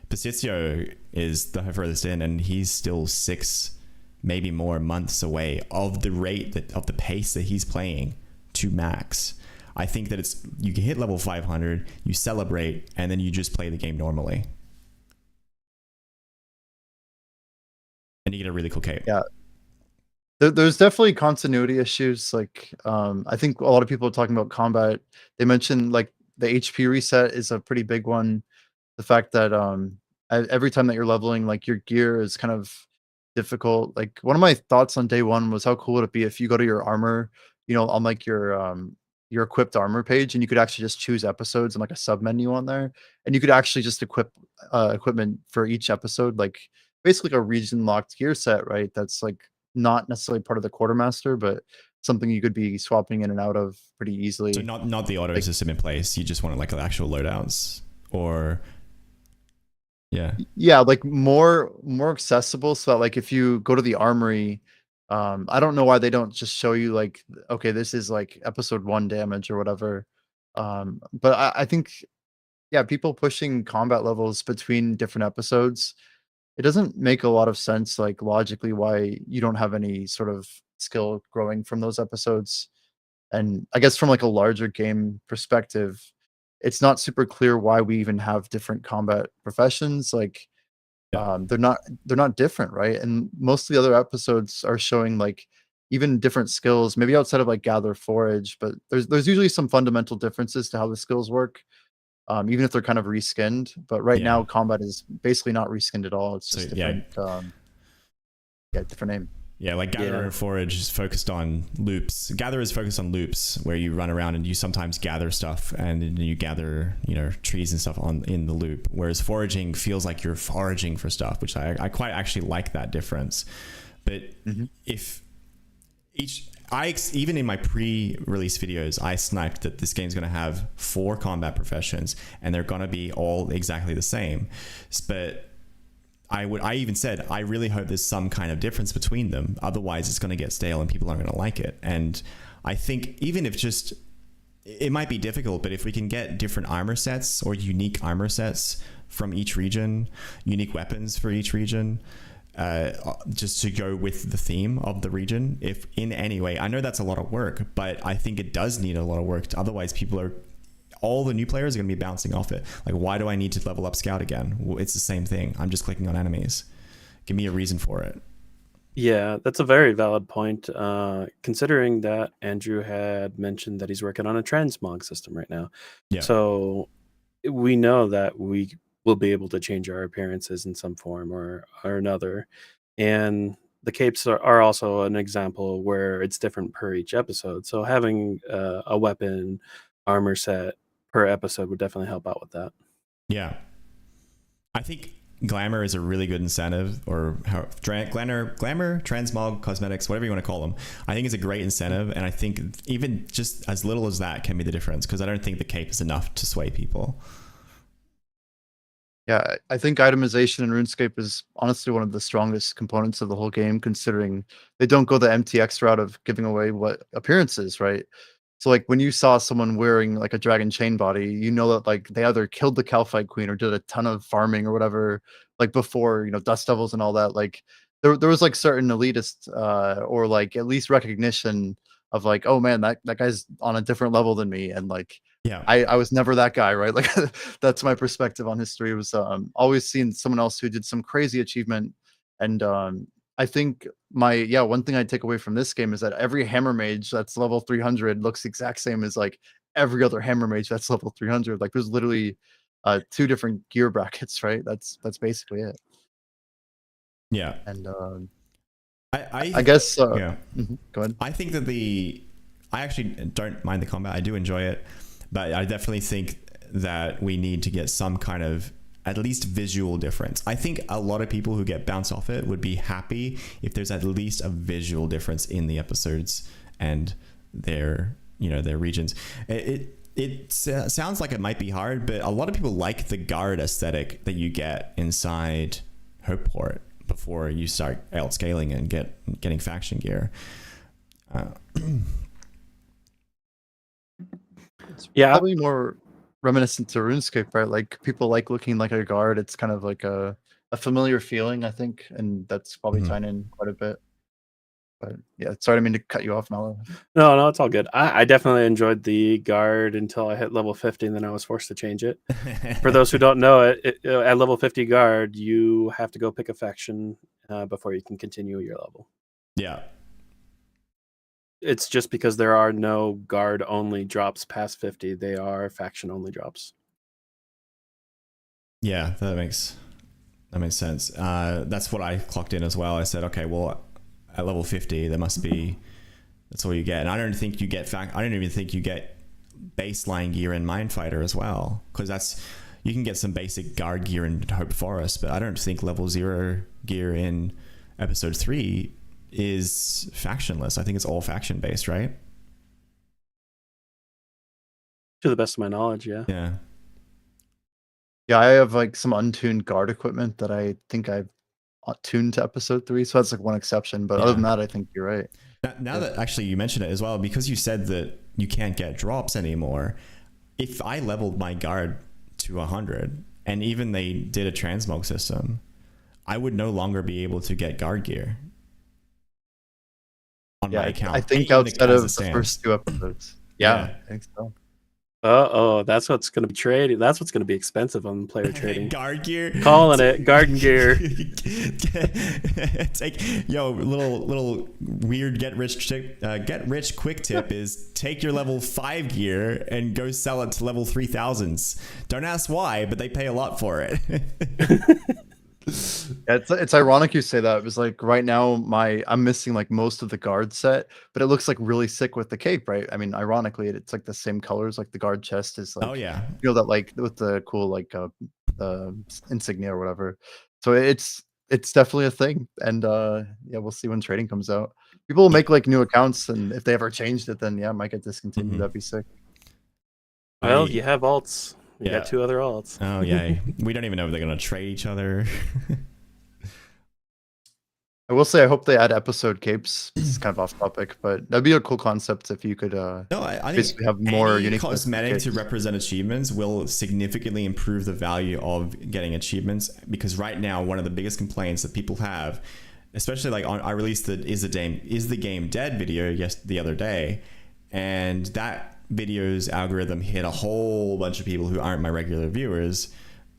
Pasitio is the furthest in, and he's still 6, maybe more months away of the rate of the pace that he's playing to max. I think that you can hit level 500, you celebrate, and then you just play the game normally. And you get a really cool cape. Yeah. There's definitely continuity issues. Like, I think a lot of people are talking about combat. They mentioned like the HP reset is a pretty big one. The fact that every time that you're leveling, like your gear is kind of difficult. Like one of my thoughts on day 1 was how cool would it be if you go to your armor, on like your equipped armor page, and you could actually just choose episodes and like a sub menu on there, and you could actually just equip equipment for each episode, like basically like a region locked gear set, right? That's like not necessarily part of the quartermaster, but something you could be swapping in and out of pretty easily. So not the auto system in place. You just want like actual loadouts, or yeah, like more accessible, so that like if you go to the armory, I don't know why they don't just show you like, okay, this is like episode 1 damage or whatever. But I think, yeah, people pushing combat levels between different episodes, it doesn't make a lot of sense, like logically, why you don't have any sort of skill growing from those episodes. And I guess from like a larger game perspective, it's not super clear why we even have different combat professions. Like, they're not different, right? And most of the other episodes are showing like even different skills, maybe outside of like gather forage, but there's usually some fundamental differences to how the skills work. Even if they're kind of reskinned, but right now combat is basically not reskinned at all. It's just different. Different name. Yeah, like Gather and Forage is focused on loops. Gather is focused on loops, where you run around and you sometimes gather stuff, and then you gather, trees and stuff in the loop. Whereas foraging feels like you're foraging for stuff, which I quite actually like that difference. But if Even in my pre-release videos, I sniped that this game's going to have 4 combat professions and they're going to be all exactly the same. But I even said, I really hope there's some kind of difference between them. Otherwise it's going to get stale and people aren't going to like it. And I think even if it might be difficult, but if we can get different armor sets or unique armor sets from each region, unique weapons for each region, just to go with the theme of the region, if in any way, I know that's a lot of work, but I think it does need a lot of work. Otherwise all the new players are going to be bouncing off it. Like, why do I need to level up Scout again? Well, it's the same thing. I'm just clicking on enemies. Give me a reason for it. Yeah, that's a very valid point. Considering that Andrew had mentioned that he's working on a transmog system right now. Yeah. So we know that we will be able to change our appearances in some form or another. And the capes are also an example where it's different per each episode. So having a weapon armor set per episode would definitely help out with that. Yeah. I think glamour is a really good incentive, or glamour, transmog, cosmetics, whatever you want to call them. I think it's a great incentive. And I think even just as little as that can be the difference, because I don't think the cape is enough to sway people. Yeah, I think itemization in RuneScape is honestly one of the strongest components of the whole game, considering they don't go the MTX route of giving away what appearances, right? So like when you saw someone wearing like a dragon chain body, you know that like they either killed the Calphite Queen or did a ton of farming or whatever, like before, Dust Devils and all that. Like there was like certain elitist or like at least recognition of like, oh man, that guy's on a different level than me. And like, Yeah. I was never that guy, right? Like that's my perspective on history. It was always seeing someone else who did some crazy achievement. And I think one thing I take away from this game is that every hammer mage that's level 300 looks the exact same as like every other hammer mage that's level 300. Like there's literally 2 different gear brackets, right? That's basically it. Yeah. And I guess yeah. Go ahead. I think that I actually don't mind the combat. I do enjoy it, but I definitely think that we need to get some kind of at least visual difference. I think a lot of people who get bounced off it would be happy if there's at least a visual difference in the episodes and their regions. It sounds like it might be hard, but a lot of people like the guard aesthetic that you get inside Hopeport before you start outscaling and getting faction gear. It's Yeah. probably more reminiscent to RuneScape, right? Like people like looking like a guard. It's kind of like a familiar feeling, I think, and that's probably tying in quite a bit. But yeah, sorry, I didn't mean to cut you off, Mallow. No, it's all good. I definitely enjoyed the guard until I hit level 50, and then I was forced to change it. For those who don't know it, at level 50 guard, you have to go pick a faction before you can continue your level. Yeah. It's just because there are no guard only drops past 50. They are faction only drops. Yeah, that makes sense. That's what I clocked in as well. I said, okay, well, at level 50, that's all you get. And I don't even think you get baseline gear in Mindfighter as well, because you can get some basic guard gear in Hope Forest, but I don't think level 0 gear in episode 3 is factionless. I think it's all faction based, right? To the best of my knowledge, yeah. Yeah. Yeah, I have like some untuned guard equipment that I think I've tuned to episode 3, so that's like one exception. But other than that, I think you're right. Now that actually you mentioned it as well, because you said that you can't get drops anymore. If I leveled my guard to 100, and even they did a transmog system, I would no longer be able to get guard gear on my account. I think outside of the first 2 episodes. Yeah, I think so. That's what's going to be trading. That's what's going to be expensive on player trading. Guard gear. Calling it garden gear. Take little weird get rich quick tip is take your level 5 gear and go sell it to level 3000s. Don't ask why, but they pay a lot for it. Yeah, it's ironic you say that. It was like right now I'm missing like most of the guard set, but it looks like really sick with the cape, right? I mean, ironically, it's like the same colors, like the guard chest is like, that like with the cool like insignia or whatever. So it's it's definitely a thing, and yeah, we'll see when trading comes out. People will make like new accounts, and if they ever changed it, then yeah, it might get discontinued. That'd be sick. Well, you have alts. You Yeah. got 2 other alts. Oh yeah, we don't even know if they're gonna trade each other. I will say I hope they add episode capes. It's kind of off topic, but that'd be a cool concept if you could No, I think basically have more any unique cosmetic to represent achievements will significantly improve the value of getting achievements, because right now one of the biggest complaints that people have, especially like I released the is the game dead video the other day, and that video's algorithm hit a whole bunch of people who aren't my regular viewers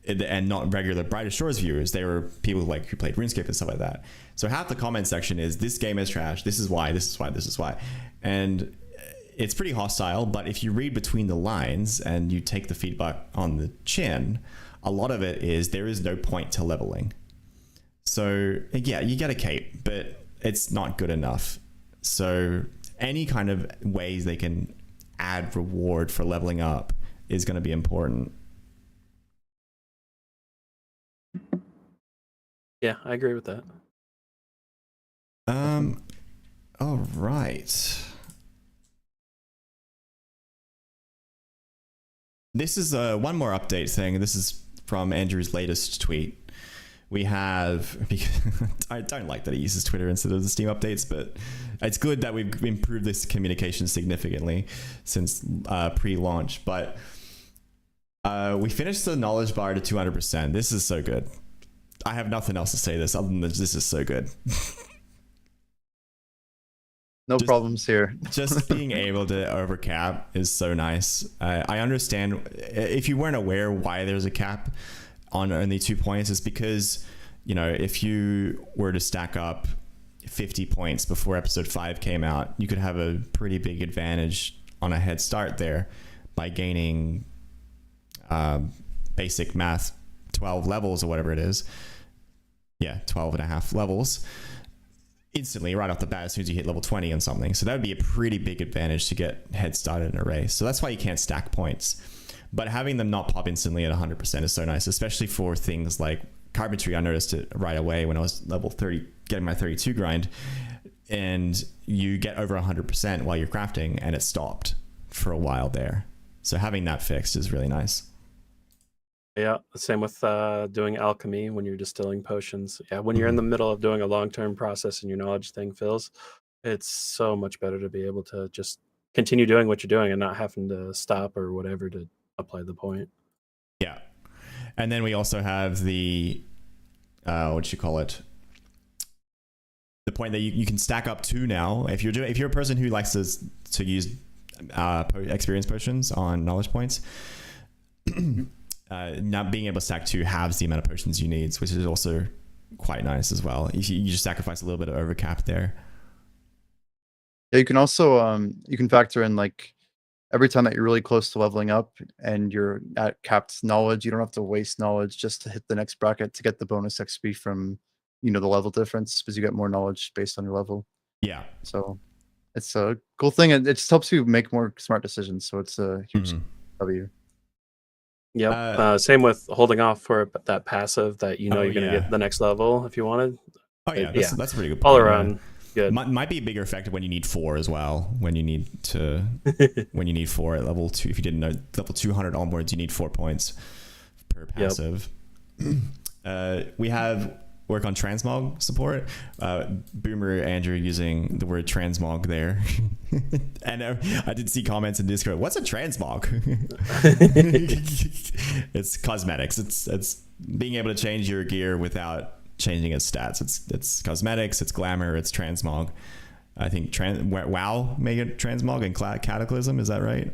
and not regular Brighter Shores viewers. They were people who played RuneScape and stuff like that. So half the comment section is, this game is trash, this is why, this is why, this is why. And it's pretty hostile, but if you read between the lines and you take the feedback on the chin, a lot of it is there is no point to leveling. So yeah, you get a cape, but it's not good enough. So any kind of ways they can add reward for leveling up is going to be important. Yeah, I agree with that. All right. This is one more update thing. This is from Andrew's latest tweet. We have, I don't like that he uses Twitter instead of the Steam updates, but it's good that we've improved this communication significantly since pre-launch. But we finished the knowledge bar to 200%. This is so good. I have nothing else to say this other than this is so good. No problems here. Just being able to overcap is so nice. I understand if you weren't aware why there's a cap on only 2 points, is because, you know, if you were to stack up 50 points before episode 5 came out, you could have a pretty big advantage on a head start there by gaining basic math 12 levels or whatever it is. Yeah, 12 and a half levels instantly right off the bat as soon as you hit level 20 on something. So that would be a pretty big advantage to get head started in a race. So that's why you can't stack points. But having them not pop instantly at 100% is so nice, especially for things like carpentry. I noticed it right away when I was level 30, getting my 32 grind, and you get over 100% while you're crafting, and it stopped for a while there. So having that fixed is really nice. Yeah, same with doing alchemy when you're distilling potions. Yeah, when you're in the middle of doing a long-term process and your knowledge thing fills, it's so much better to be able to just continue doing what you're doing and not having to stop or whatever to apply the point. Yeah. And then we also have the, what you call it? The point that you can stack up to now. If you're a person who likes to use experience potions on knowledge points, not being able to stack 2 halves the amount of potions you need, which is also quite nice as well. You just sacrifice a little bit of overcap there. Yeah, you can also you can factor in like every time that you're really close to leveling up and you're at capped knowledge, you don't have to waste knowledge just to hit the next bracket to get the bonus XP from, you know, the level difference, because you get more knowledge based on your level. Yeah. So it's a cool thing, and it just helps you make more smart decisions. So it's a huge W. Yep. Same with holding off for that passive that you know you're going to yeah. get the next level if you wanted. Oh yeah, that's a pretty good point. All around good. Might be a bigger effect when you need 4 as well. When you need 4 at level 2. If you didn't know, level 200 onwards, you need 4 points per passive. Yep. We have work on transmog support. Boomer Andrew using the word transmog there. And I did see comments in Discord. What's a transmog? It's cosmetics. It's being able to change your gear without changing its stats. It's cosmetics, it's glamour, it's transmog. I think WoW made it transmog and Cataclysm. Is that right?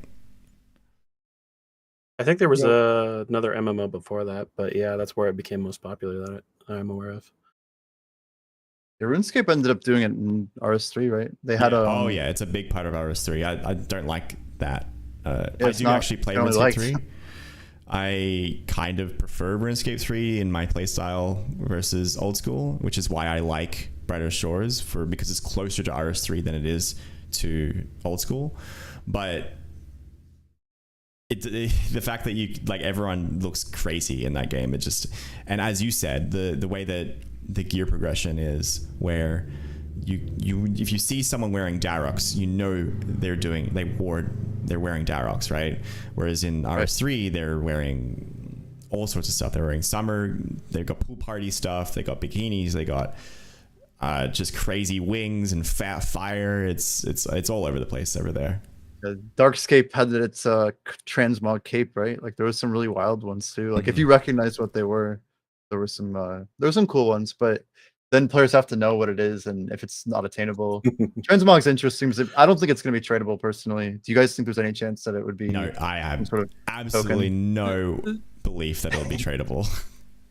I think there was another MMO before that, but yeah, that's where it became most popular that I'm aware of. Yeah, RuneScape ended up doing it in RS3, right? They had a. Oh yeah, it's a big part of RS3. I don't like that. I do actually play RuneScape like 3. I kind of prefer RuneScape 3 in my playstyle versus old school, which is why I like Brighter Shores because it's closer to RS3 than it is to old school. But the fact that you like everyone looks crazy in that game, and as you said, the way that the gear progression is, where you if you see someone wearing Darox, you know they're wearing Darox, right? Whereas in RS3, they're wearing all sorts of stuff. They're wearing summer, they've got pool party stuff, they got bikinis, they got just crazy wings and fat fire. It's all over the place over there. Darkscape had its transmog cape, right? Like there was some really wild ones too. Like if you recognize what they were, there were some cool ones, but then players have to know what it is, and if it's not attainable. Transmog's interesting. I don't think it's going to be tradable personally. Do you guys think there's any chance that it would be? No, I have sort of absolutely no belief that it'll be tradable.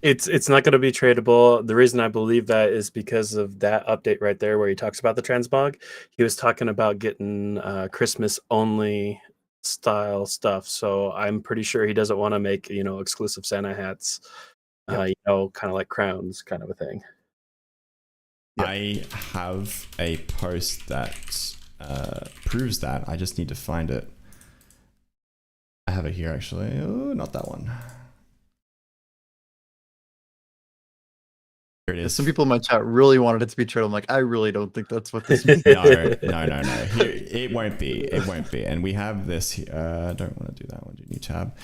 It's not going to be tradable. The reason I believe that is because of that update right there where he talks about the transmog. He was talking about getting Christmas only style stuff. So I'm pretty sure he doesn't want to make, exclusive Santa hats, kind of like crowns kind of a thing. Yep. I have a post that proves that. I just need to find it. I have it here actually. Oh, not that one. Here it is. Some people in my chat really wanted it to be tradable. I'm like, I really don't think that's what this means. No. Here, it won't be. It won't be. And we have this here. I don't want to do that one. Do new tab.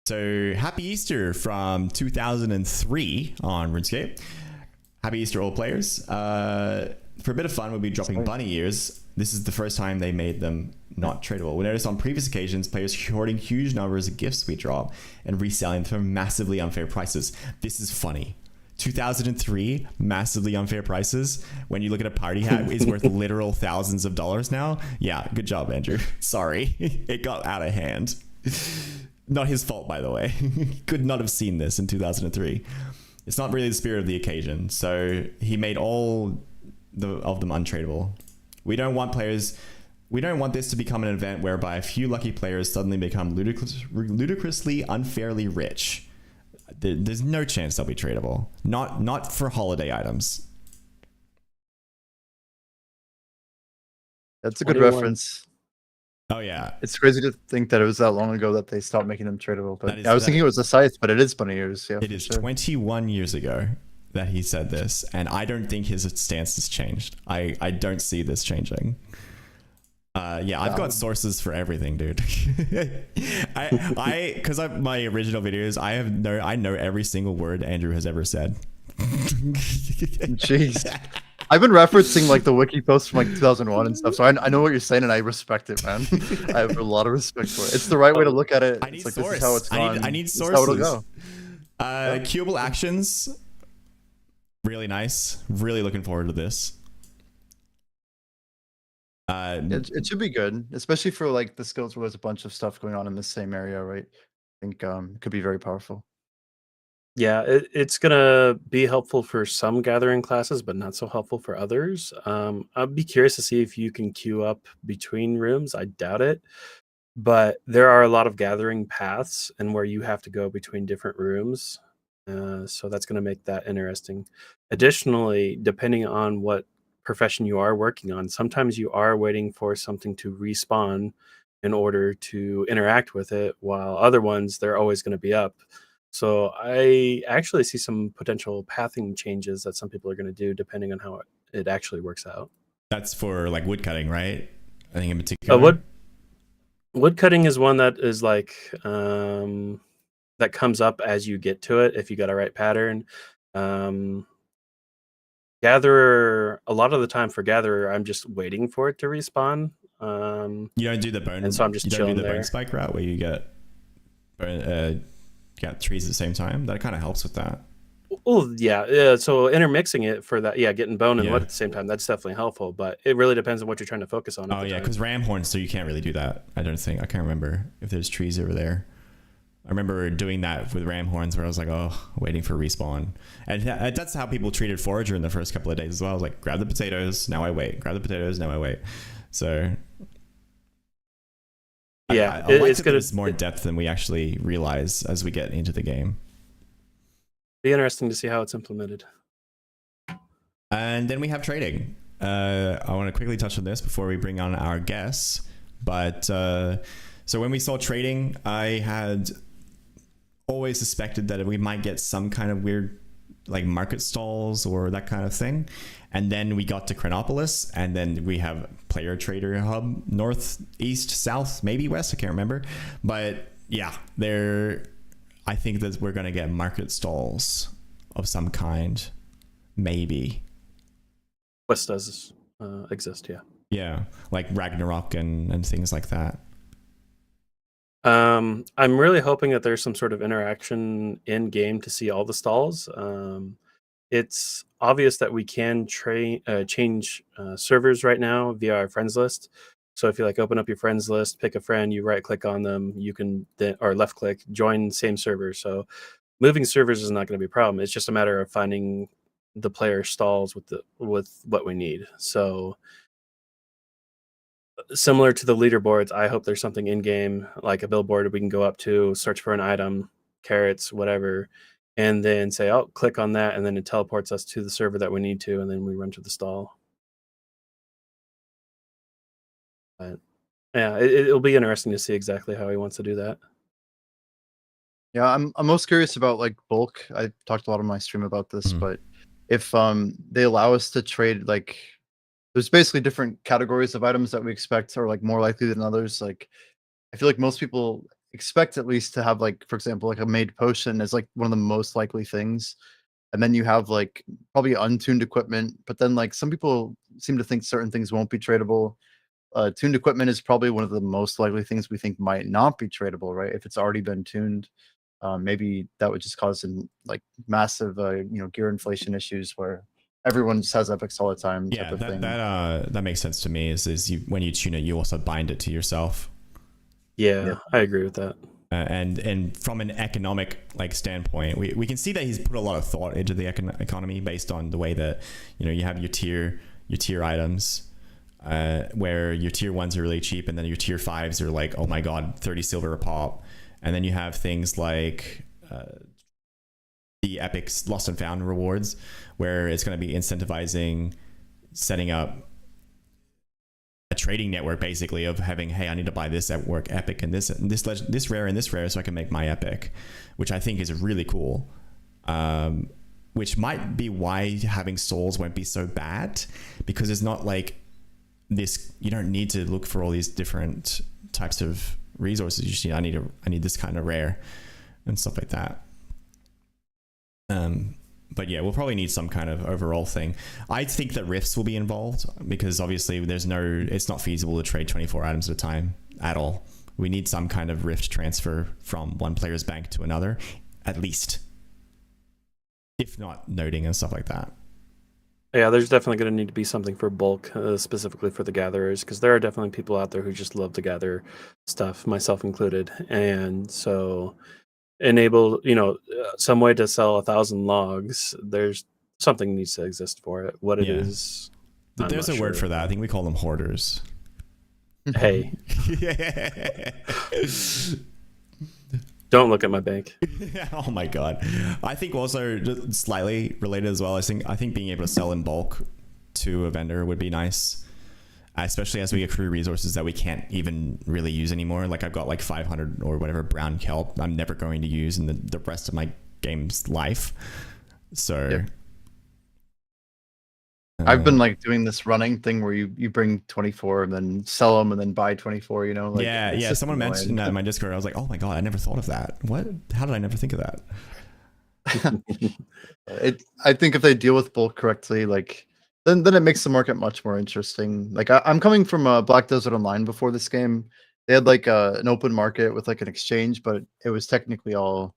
So happy Easter from 2003 on RuneScape. Happy Easter, all players. For a bit of fun, we'll be dropping bunny ears. This is the first time they made them not tradable. We noticed on previous occasions, players hoarding huge numbers of gifts we drop and reselling them for massively unfair prices. This is funny. 2003, massively unfair prices. When you look at a party hat, is worth literal thousands of dollars now. Yeah, good job, Andrew. Sorry, it got out of hand. Not his fault, by the way. He could not have seen this in 2003. It's not really the spirit of the occasion. So he made all of them untradeable. We don't want this to become an event whereby a few lucky players suddenly become ludicrously unfairly rich. There's no chance they'll be tradable. Not for holiday items. That's a good reference. Oh yeah, it's crazy to think that it was that long ago that they stopped making them tradable. But I was thinking it was the scythe, but it is bunny ears. Yeah, it is 21 years ago that he said this, and I don't think his stance has changed. I don't see this changing. I've got sources for everything, dude. Because my original videos, I know every single word Andrew has ever said. Jeez. I've been referencing like the wiki posts from like 2001 and stuff, so I know what you're saying and I respect it, man. I have a lot of respect for it. It's the right way to look at it. I need like, source. This is how it's gone. I need sources. This is how it'll go. Cueable actions, really nice. Really looking forward to this. It should be good, especially for like the skills where there's a bunch of stuff going on in the same area, right? I think it could be very powerful. Yeah, it's gonna be helpful for some gathering classes, but not so helpful for others. I'd be curious to see if you can queue up between rooms. I doubt it, but there are a lot of gathering paths and where you have to go between different rooms. So that's gonna make that interesting. Additionally, depending on what profession you are working on, sometimes you are waiting for something to respawn in order to interact with it, while other ones, they're always going to be up. So I actually see some potential pathing changes that some people are going to do depending on how it actually works out. That's for like wood cutting, right? I think in particular. Wood cutting is one that is like that comes up as you get to it if you got a right pattern. Gatherer, a lot of the time for Gatherer, I'm just waiting for it to respawn. You don't do the bone, and so I'm just chilling there. Bone spike route where you get trees at the same time. That kind of helps with that. Well, yeah. So intermixing it for that, getting bone and wood at the same time, that's definitely helpful. But it really depends on what you're trying to focus on. Oh yeah, because ram horns, so you can't really do that. I don't think. I can't remember if there's trees over there. I remember doing that with ram horns where I was like, waiting for respawn. And that's how people treated Forager in the first couple of days as well. I was like, grab the potatoes, now I wait. Grab the potatoes, now I wait. So yeah, I like that there's more depth than we actually realize as we get into the game. Be interesting to see how it's implemented. And then we have trading. I want to quickly touch on this before we bring on our guests. But so when we saw trading, I had always suspected that we might get some kind of weird like market stalls or that kind of thing. And then we got to Chronopolis, and then we have player trader hub, north, east, south, maybe west, I can't remember. But yeah, I think that we're going to get market stalls of some kind, maybe. West does exist, yeah. Yeah, like Ragnarok and things like that. I'm really hoping that there's some sort of interaction in game to see all the stalls. It's obvious that we can change servers right now via our friends list. So if you like open up your friends list, pick a friend, you right click on them, you can then, or left click, join same server. So moving servers is not going to be a problem. It's just a matter of finding the player stalls with what we need. So similar to the leaderboards, I hope there's something in game, like a billboard we can go up to, search for an item, carrots, whatever, and then say, "Oh, click on that," and then it teleports us to the server that we need to, and then we run to the stall. But yeah, it'll be interesting to see exactly how he wants to do that. Yeah, I'm most curious about like bulk. I talked a lot on my stream about this, but if they allow us to trade, like there's basically different categories of items that we expect are like more likely than others. Like I feel like most people expect at least to have, like, for example, like a made potion is like one of the most likely things. And then you have like probably untuned equipment, but then like some people seem to think certain things won't be tradable. Tuned equipment is probably one of the most likely things we think might not be tradable, right? If it's already been tuned, maybe that would just cause some like massive, gear inflation issues where everyone just has epics all the time. Yeah, type of thing. that makes sense to me. Is when you tune it, you also bind it to yourself. Yeah, I agree with that. And from an economic like standpoint, we can see that he's put a lot of thought into the economy based on the way that you have your tier items. Where your tier 1s are really cheap, and then your tier 5s are like, oh my god, 30 silver a pop. And then you have things like the epics lost and found rewards, where it's going to be incentivizing setting up a trading network, basically, of having, hey, I need to buy this epic and this rare and this rare so I can make my epic, which I think is really cool. Which might be why having souls won't be so bad, because it's not like this, you don't need to look for all these different types of resources. You just need, I need this kind of rare and stuff like that. But yeah, we'll probably need some kind of overall thing. I think that rifts will be involved, because obviously it's not feasible to trade 24 items at a time at all. We need some kind of rift transfer from one player's bank to another, at least, if not noding and stuff like that. Yeah, there's definitely going to need to be something for bulk, specifically for the gatherers, because there are definitely people out there who just love to gather stuff, myself included. And so enable, some way to sell 1,000 logs. There's something needs to exist for it. What it is, there's a word for that. I think we call them hoarders. Hey. Don't look at my bank. Oh my god. I think also just slightly related as well, I think being able to sell in bulk to a vendor would be nice, especially as we accrue resources that we can't even really use anymore. Like I've got like 500 or whatever brown kelp I'm never going to use in the rest of my game's life. So yep. I've been like doing this running thing where you bring 24 and then sell them and then buy 24, like, yeah. Someone mentioned that in my Discord. I was like, oh my god, I never thought of that. What? How did I never think of that? I think if they deal with bulk correctly, like then it makes the market much more interesting. Like I'm coming from Black Desert Online before this game. They had like an open market with like an exchange, but it was technically all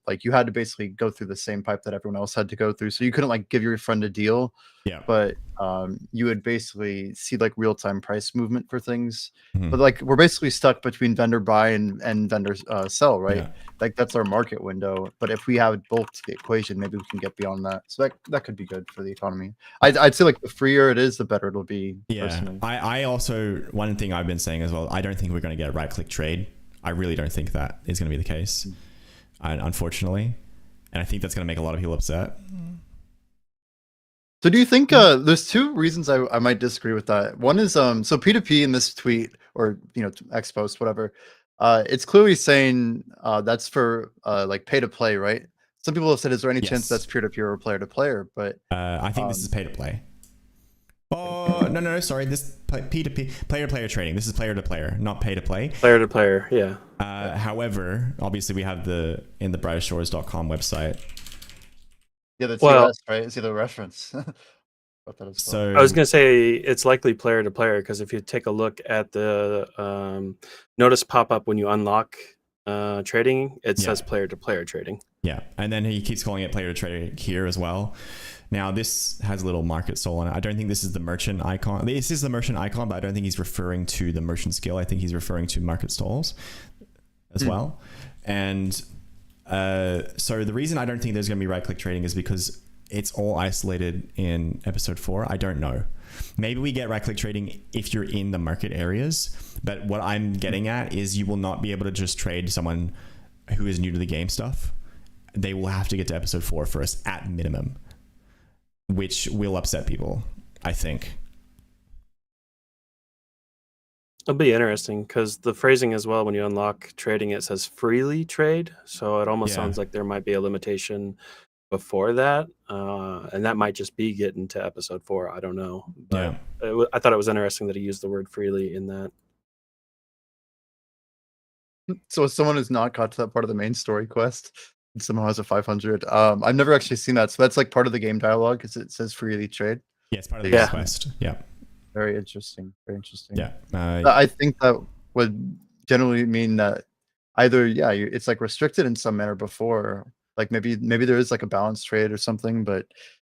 like you had to basically go through the same pipe that everyone else had to go through. So you couldn't like give your friend a deal. Yeah. But you would basically see like real-time price movement for things. Mm-hmm. But like we're basically stuck between vendor buy and vendor sell, right? Yeah. Like that's our market window. But if we have bulk to the equation, maybe we can get beyond that. So that could be good for the economy. I'd say like the freer it is, the better it'll be. Yeah. Personally. I also, one thing I've been saying as well, I don't think we're going to get a right-click trade. I really don't think that is going to be the case. Unfortunately, and I think that's going to make a lot of people upset. So do you think there's two reasons I might disagree with that? One is so P2P in this tweet or X post, whatever, It's clearly saying that's for like pay to play, right? Some people have said, is there any chance that's Yes. peer to peer or player to player? But I think this is pay to play. Oh, no, sorry. This P2P, player to player trading. This is player to player, not pay to play. Player to player, yeah. However, obviously we have in the brightestshores.com website. yeah, that's US, right? It's either a reference. So I was going to say it's likely player to player, because if you take a look at the notice pop up when you unlock trading, it says player to player trading. Yeah, and then he keeps calling it player to trader here as well. Now this has a little market soul on it. I don't think this is the merchant icon. This is the merchant icon, but I don't think he's referring to the merchant skill. I think he's referring to market stalls as well. And so the reason I don't think there's going to be right-click trading is because it's all isolated in episode 4. I don't know. Maybe we get right-click trading if you're in the market areas. But what I'm getting at is you will not be able to just trade someone who is new to the game stuff. They will have to get to episode 4 first at minimum, which will upset people, I think. It'll be interesting because the phrasing as well, when you unlock trading, it says freely trade. So it almost sounds like there might be a limitation before that. And that might just be getting to episode 4. I don't know. But I thought it was interesting that he used the word freely in that. So as someone who's not got to that part of the main story quest, and somehow has a 500, I've never actually seen that. So that's like part of the game dialogue, because it says freely trade. Yeah, it's part of the quest. Yeah. Very interesting. Very interesting. Yeah. I think that would generally mean that either, it's like restricted in some manner before, like maybe there is like a balanced trade or something, but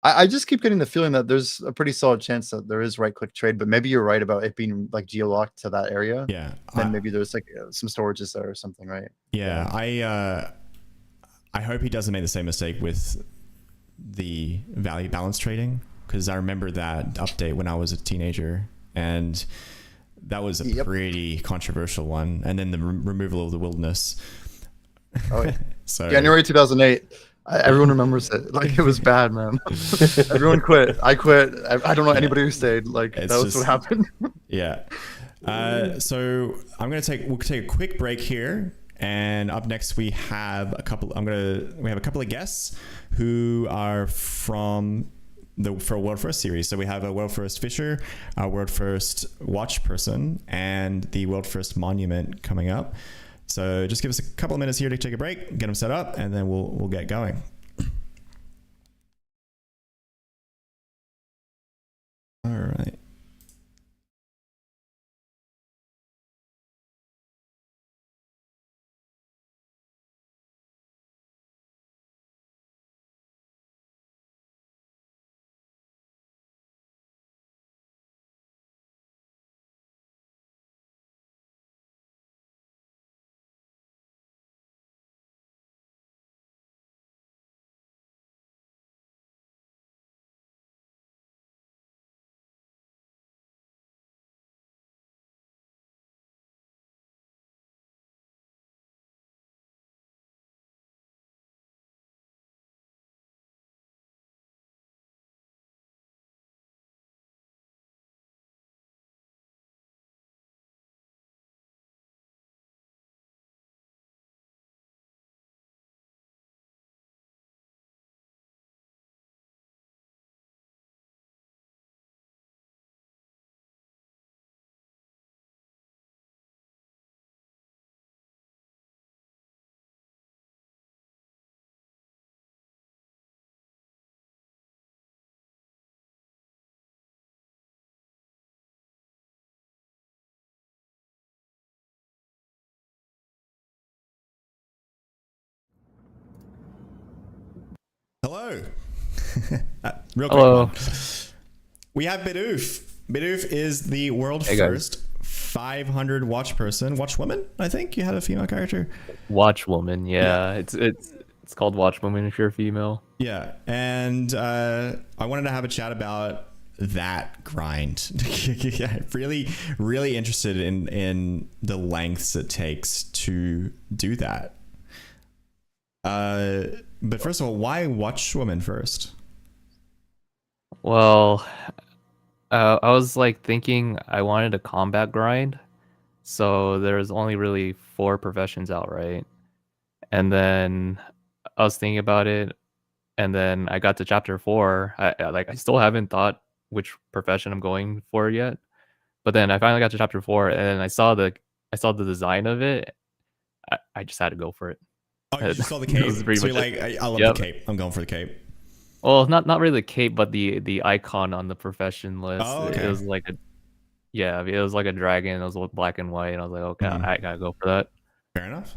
I just keep getting the feeling that there's a pretty solid chance that there is right-click trade, but maybe you're right about it being like geo-locked to that area. Yeah. Then maybe there's like some storages there or something, right? Yeah. I hope he doesn't make the same mistake with the value balance trading, because I remember that update when I was a teenager, and that was a pretty controversial one. And then the removal of the wilderness. Oh, yeah. So January 2008. Everyone remembers it. Like, it was bad, man. Everyone quit. I quit. I don't know anybody who stayed. Like, that was what happened. Yeah. So we'll take a quick break here, and up next we have a couple. We have a couple of guests who are from for a World First series. So we have a World First Fisher, a World First Watch Person, and the World First Monument coming up. So just give us a couple of minutes here to take a break, get them set up, and then we'll get going. All right. Hello. Real quick one. We have Bidoof. Bidoof is the world first 500 watch person. Watchwoman, I think you had a female character. Watchwoman, yeah. It's called Watchwoman if you're a female. Yeah, and I wanted to have a chat about that grind. Yeah, really interested in the lengths it takes to do that. But first of all, why Watchwoman first? Well, I was like thinking I wanted a combat grind, So there's only really 4 professions out, right? And then I was thinking about it, and then I got to chapter 4. I still haven't thought which profession I'm going for yet. But then I finally got to chapter 4, and then I saw the design of it. I just had to go for it. Oh, you just saw the That was cape. pretty So you're much like, it. I love Yep. the cape. I'm going for the cape. Well, not really the cape, but the icon on the profession list. Oh, It okay. was like a it was like a dragon. It was black and white, and I was like, okay, I gotta go for that. Fair enough.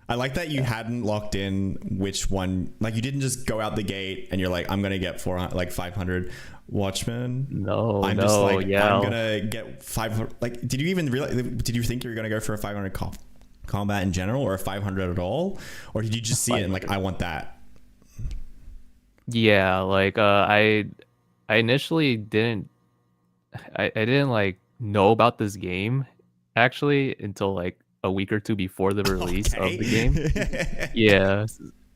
I like that you hadn't locked in which one. Like you didn't just go out the gate and you're like, I'm gonna get 400, like 500 Watchmen. No, I'm no, just like, yeah. I'm gonna get 500. Like, did you even realize? Did you think you were gonna go for a 500 combat in general, or a 500 at all, or did you just see it and like, I want that? Yeah, like I initially didn't I didn't like know about this game actually until like a week or two before the release of the game. Yeah,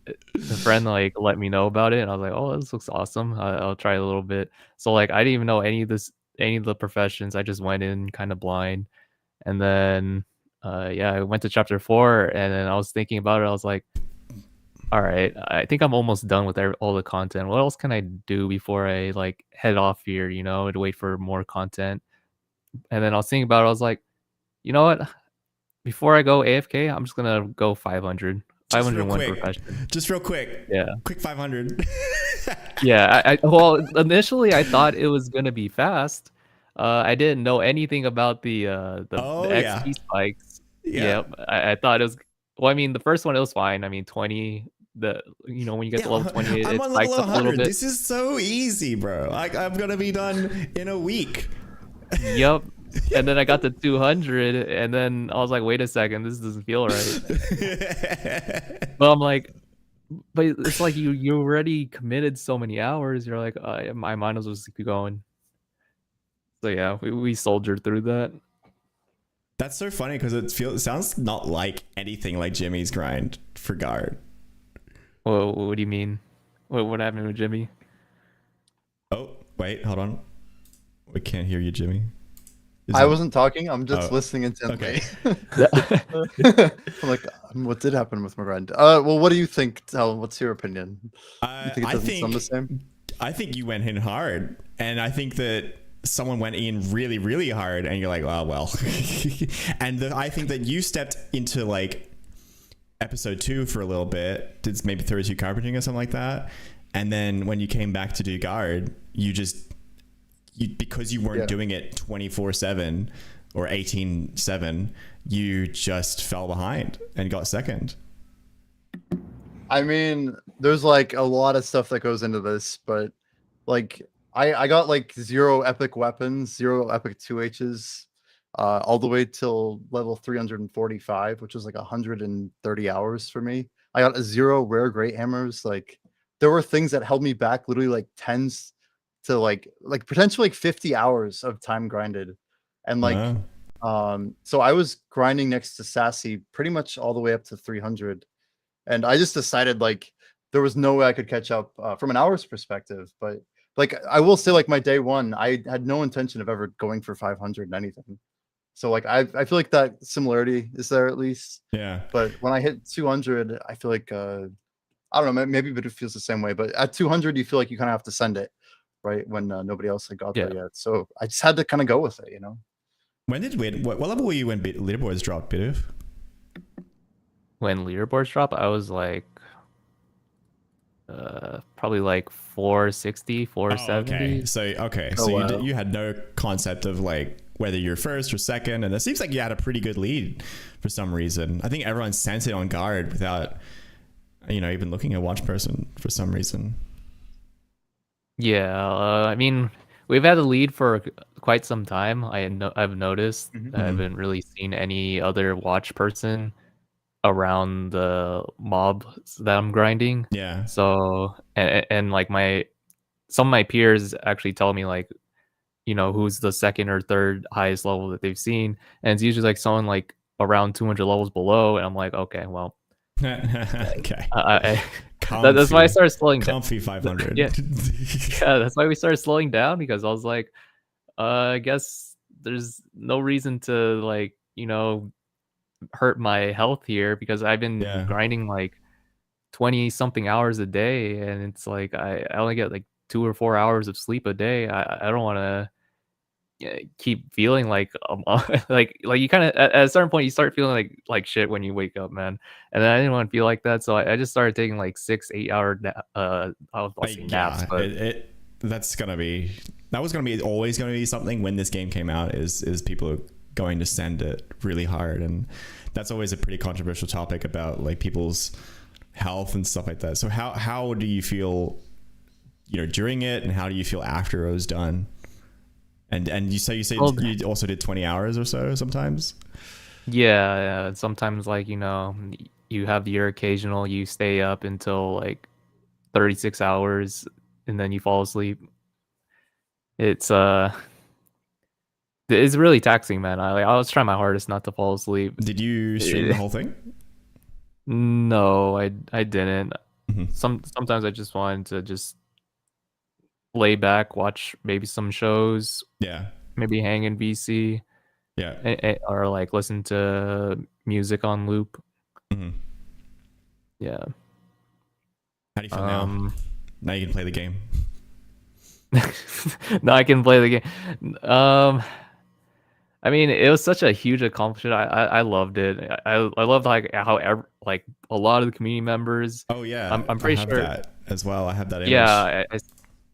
a friend like let me know about it, and I was like, "Oh, this looks awesome. I'll try a little bit." So like, I didn't even know any of the professions. I just went in kind of blind, and then yeah, I went to chapter 4, and then I was thinking about it. I was like, "All right, I think I'm almost done with all the content. What else can I do before I like head off here? You know, to wait for more content." And then I was thinking about it. I was like, "You know what? Before I go AFK, I'm just gonna go 500." Just real 501 quick. profession. Just real quick. Yeah. Quick 500. Yeah, well, initially I thought it was gonna be fast. I didn't know anything about the Oh, yeah. XP spikes. Yeah. Yep, I thought it was. Well, I mean, the first one it was fine. I mean, 20. When you get to level 20, I'm it on spikes level up a little 100. bit. This is so easy, bro. Like I'm gonna be done in a week. Yep. And then I got to 200, and then I was like, wait a second, this doesn't feel right. But I'm like, but it's like you already committed so many hours. You're like, I might as well just keep going. So yeah, we soldiered through that. That's so funny because it sounds not like anything like Jimmy's grind for guard. Well, what do you mean? What happened with Jimmy? Oh, wait, hold on. We can't hear you, Jimmy. I wasn't talking. I'm just listening intently. Okay. I'm like, what did happen with my grind? Well, what do you think? Tal, what's your opinion? You think it doesn't sound the same? I think you went in hard, and I think that someone went in really, really hard, and you're like, oh well. And I think that you stepped into like episode 2 for a little bit, did maybe 32 carpeting or something like that, and then when you came back to do guard, because you weren't doing it 24/7 or 18/7, you just fell behind and got second. I mean, there's like a lot of stuff that goes into this, but like I got like 0 epic weapons, 0 epic 2Hs, all the way till level 345, which was like 130 hours for me. I got 0 rare great hammers. Like there were things that held me back, literally like tens to like potentially like 50 hours of time grinded. And like so I was grinding next to Sassy pretty much all the way up to 300, and I just decided like there was no way I could catch up from an hours perspective. But like I will say, like my day 1, I had no intention of ever going for 500 and anything. So like I feel like that similarity is there at least. Yeah. But when I hit 200, I feel like I don't know, maybe Bidoof feels the same way. But at 200, you feel like you kind of have to send it, right? When nobody else had got there yet. So I just had to kind of go with it, you know. What level were you when leaderboards dropped, Bidoof? When leaderboards drop, I was like probably like 460, 470. So you had no concept of like whether you're first or second, and it seems like you had a pretty good lead for some reason. I think everyone sent it on guard without even looking at watch person for some reason. Yeah, I mean, we've had a lead for quite some time. I've noticed. I haven't really seen any other watch person around the mob that I'm grinding. Yeah. So and like some of my peers actually tell me like, who's the second or third highest level that they've seen, and it's usually like someone like around 200 levels below, and I'm like, okay, well. Okay. That's why I started slowing down. Comfy 500. Yeah, that's why we started slowing down, because I was like, I guess there's no reason to like you know, hurt my health here because I've been Yeah. grinding like 20 something hours a day, and it's like I only get like 2 or 4 hours of sleep a day. I don't want to keep feeling like like you kind of at a certain point you start feeling like shit when you wake up, man. And then I didn't want to feel like that, so I just started taking like 6-8 hour I'll say naps, but that was gonna be always gonna be something when this game came out, is people going to send it really hard, and that's always a pretty controversial topic about like people's health and stuff like that. So how do you feel, during it, and how do you feel after it was done? And you say you also did 20 hours or so sometimes? Yeah, sometimes like, you have your occasional, you stay up until like 36 hours and then you fall asleep. It's really taxing, man. I was trying my hardest not to fall asleep. Did you stream the whole thing? No, I didn't. Mm-hmm. Sometimes I just wanted to just lay back, watch maybe some shows. Yeah. Maybe hang in VC. Yeah. Or like listen to music on loop. Mm-hmm. Yeah. How do you feel now? Now you can play the game. Now I can play the game. I mean, it was such a huge accomplishment. I loved it. I loved like how like a lot of the community members. Oh yeah, I'm pretty sure that as well. I have that image.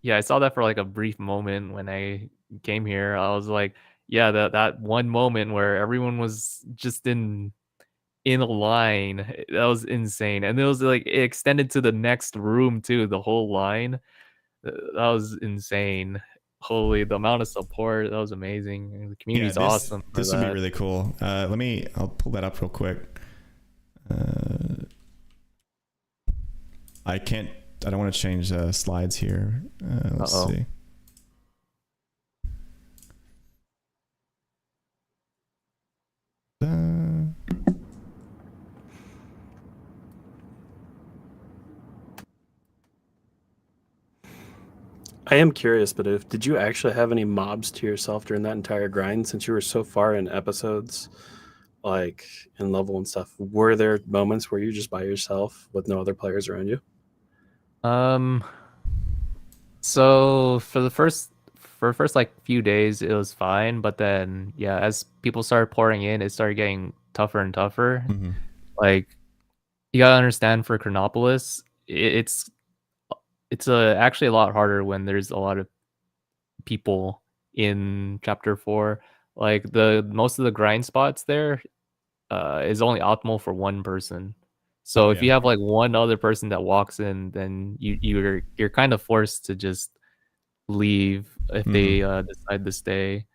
Yeah, I saw that for like a brief moment when I came here. I was like, yeah, that one moment where everyone was just in a line, that was insane. And it was like it extended to the next room too, the whole line. That was insane. Holy, the amount of support, that was amazing. The community's awesome. This would be really cool. I'll pull that up real quick. I don't want to change slides here. Let's see. I am curious, Bidoof, did you actually have any mobs to yourself during that entire grind, since you were so far in episodes, like in level and stuff? Were there moments where you just by yourself with no other players around you? So for the first like few days it was fine, but then as people started pouring in, it started getting tougher and tougher. Mm-hmm. Like, you gotta understand, for Chronopolis, it's actually a lot harder when there's a lot of people in chapter 4. Like most of the grind spots there is only optimal for one person. So if you have like one other person that walks in, then you're kind of forced to just leave if they decide to stay.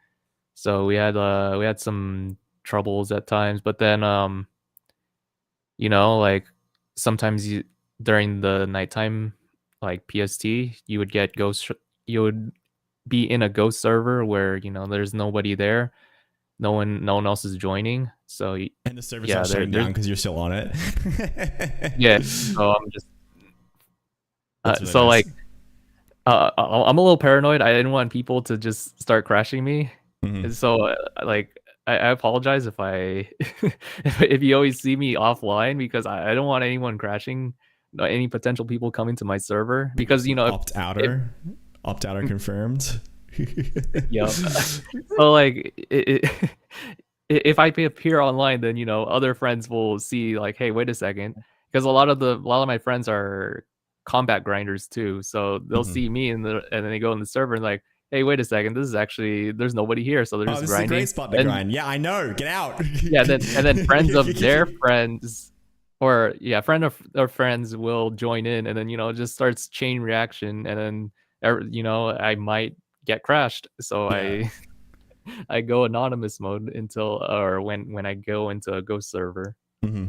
So we had some troubles at times, but then like sometimes during the nighttime, like PST, you would be in a ghost server where there's nobody there, no one else is joining, so and the server's not shutting down because you're still on it. So I'm just really so nice. like I'm a little paranoid. I didn't want people to just start crashing me. Mm-hmm. And so like I apologize if if you always see me offline, because I don't want anyone crashing, any potential people coming to my server, because opt-outer confirmed. Yeah. So like if I appear online, then other friends will see like, hey, wait a second, because a lot of my friends are combat grinders too, so they'll see me and then they go in the server and like, hey, wait a second, this is actually, there's nobody here, so they're just grinding. This is a great spot to grind. Yeah, I know. Get out. Then friends of their friends, or friend of their friends will join in, and then it just starts chain reaction, and then I might get crashed. So I go anonymous mode when I go into a ghost server. Mm-hmm.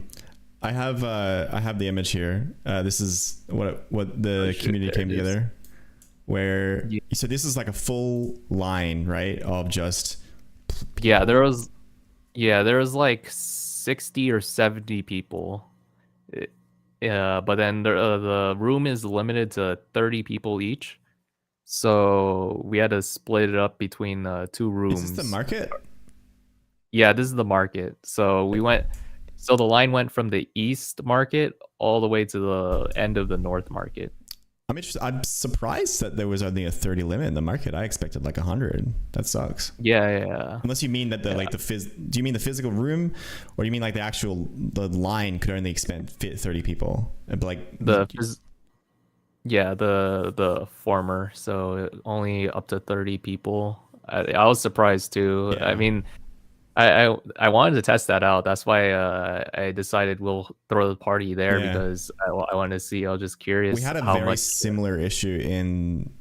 I have the image here. This is what the community came together, where so this is like a full line, right, of just people. there was like 60 or 70 people. But then the room is limited to 30 people each, so we had to split it up between 2 rooms. Is this the market? Yeah, this is the market. So the line went from the east market all the way to the end of the north market. I'm interested. I'm surprised that there was only a 30 limit in the market. I expected like 100. That sucks. Yeah. Unless you mean that do you mean the physical room, or do you mean like the line could only fit 30 people? And like the former, so only up to 30 people. I was surprised too. Yeah. I mean, I wanted to test that out. That's why I decided we'll throw the party there, because I wanted to see. I was just curious. We had a very similar issue in.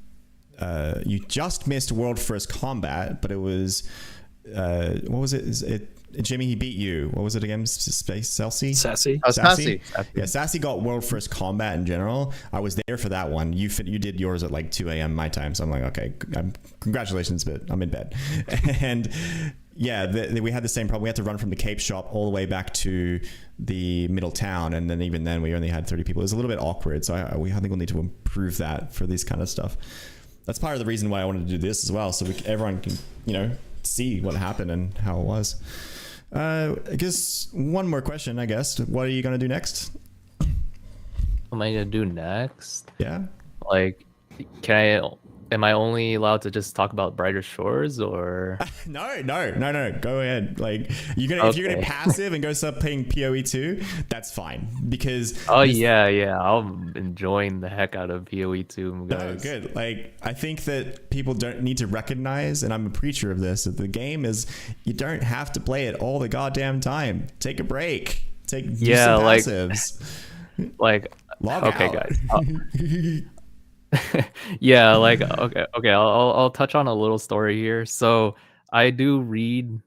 You just missed World First Combat, but it was what was it? Is it Jimmy? He beat you. What was it again? Space Sassy. Sassy. Yeah, Sassy got World First Combat in general. I was there for that one. You did yours at like 2 a.m. my time, so I'm like, okay, congratulations, but I'm in bed. And yeah, we had the same problem. We had to run from the Cape shop all the way back to the middle town, and then even then we only had 30 people. It was a little bit awkward, so I think we'll need to improve that for this kind of stuff. That's part of the reason why I wanted to do this as well, so everyone can see what happened and how it was. I guess one more question. I guess, what are you gonna do next? What am I gonna do next? Yeah. Like, am I only allowed to just talk about Brighter Shores, or? No. Go ahead. Like, if you're gonna passive and go start playing PoE 2, that's fine, because. Yeah. I'm enjoying the heck out of PoE 2, guys. Oh, good. Like, I think that people don't need to recognize, and I'm a preacher of this, that the game is, you don't have to play it all the goddamn time. Take a break. Do some passives. Log out. Guys. I'll touch on a little story here. So I do read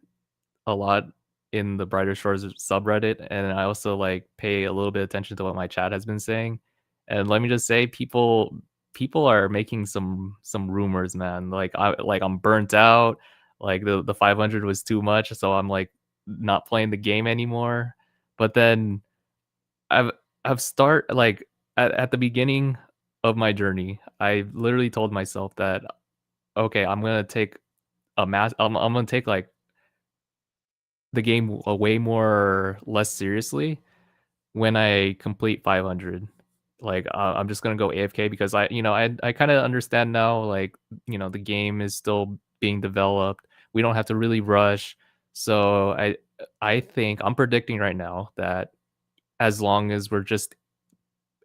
a lot in the Brighter Shores subreddit, and I also pay a little bit of attention to what my chat has been saying. And let me just say, people are making some rumors, man. I'm burnt out. Like the 500 was too much, so I'm not playing the game anymore. But then I've at the beginning of my journey, I literally told myself that, okay, I'm gonna take I'm gonna take the game way less seriously when I complete 500. I'm just gonna go AFK, because I kind of understand now, the game is still being developed. We don't have to really rush. So I think I'm predicting right now that as long as we're just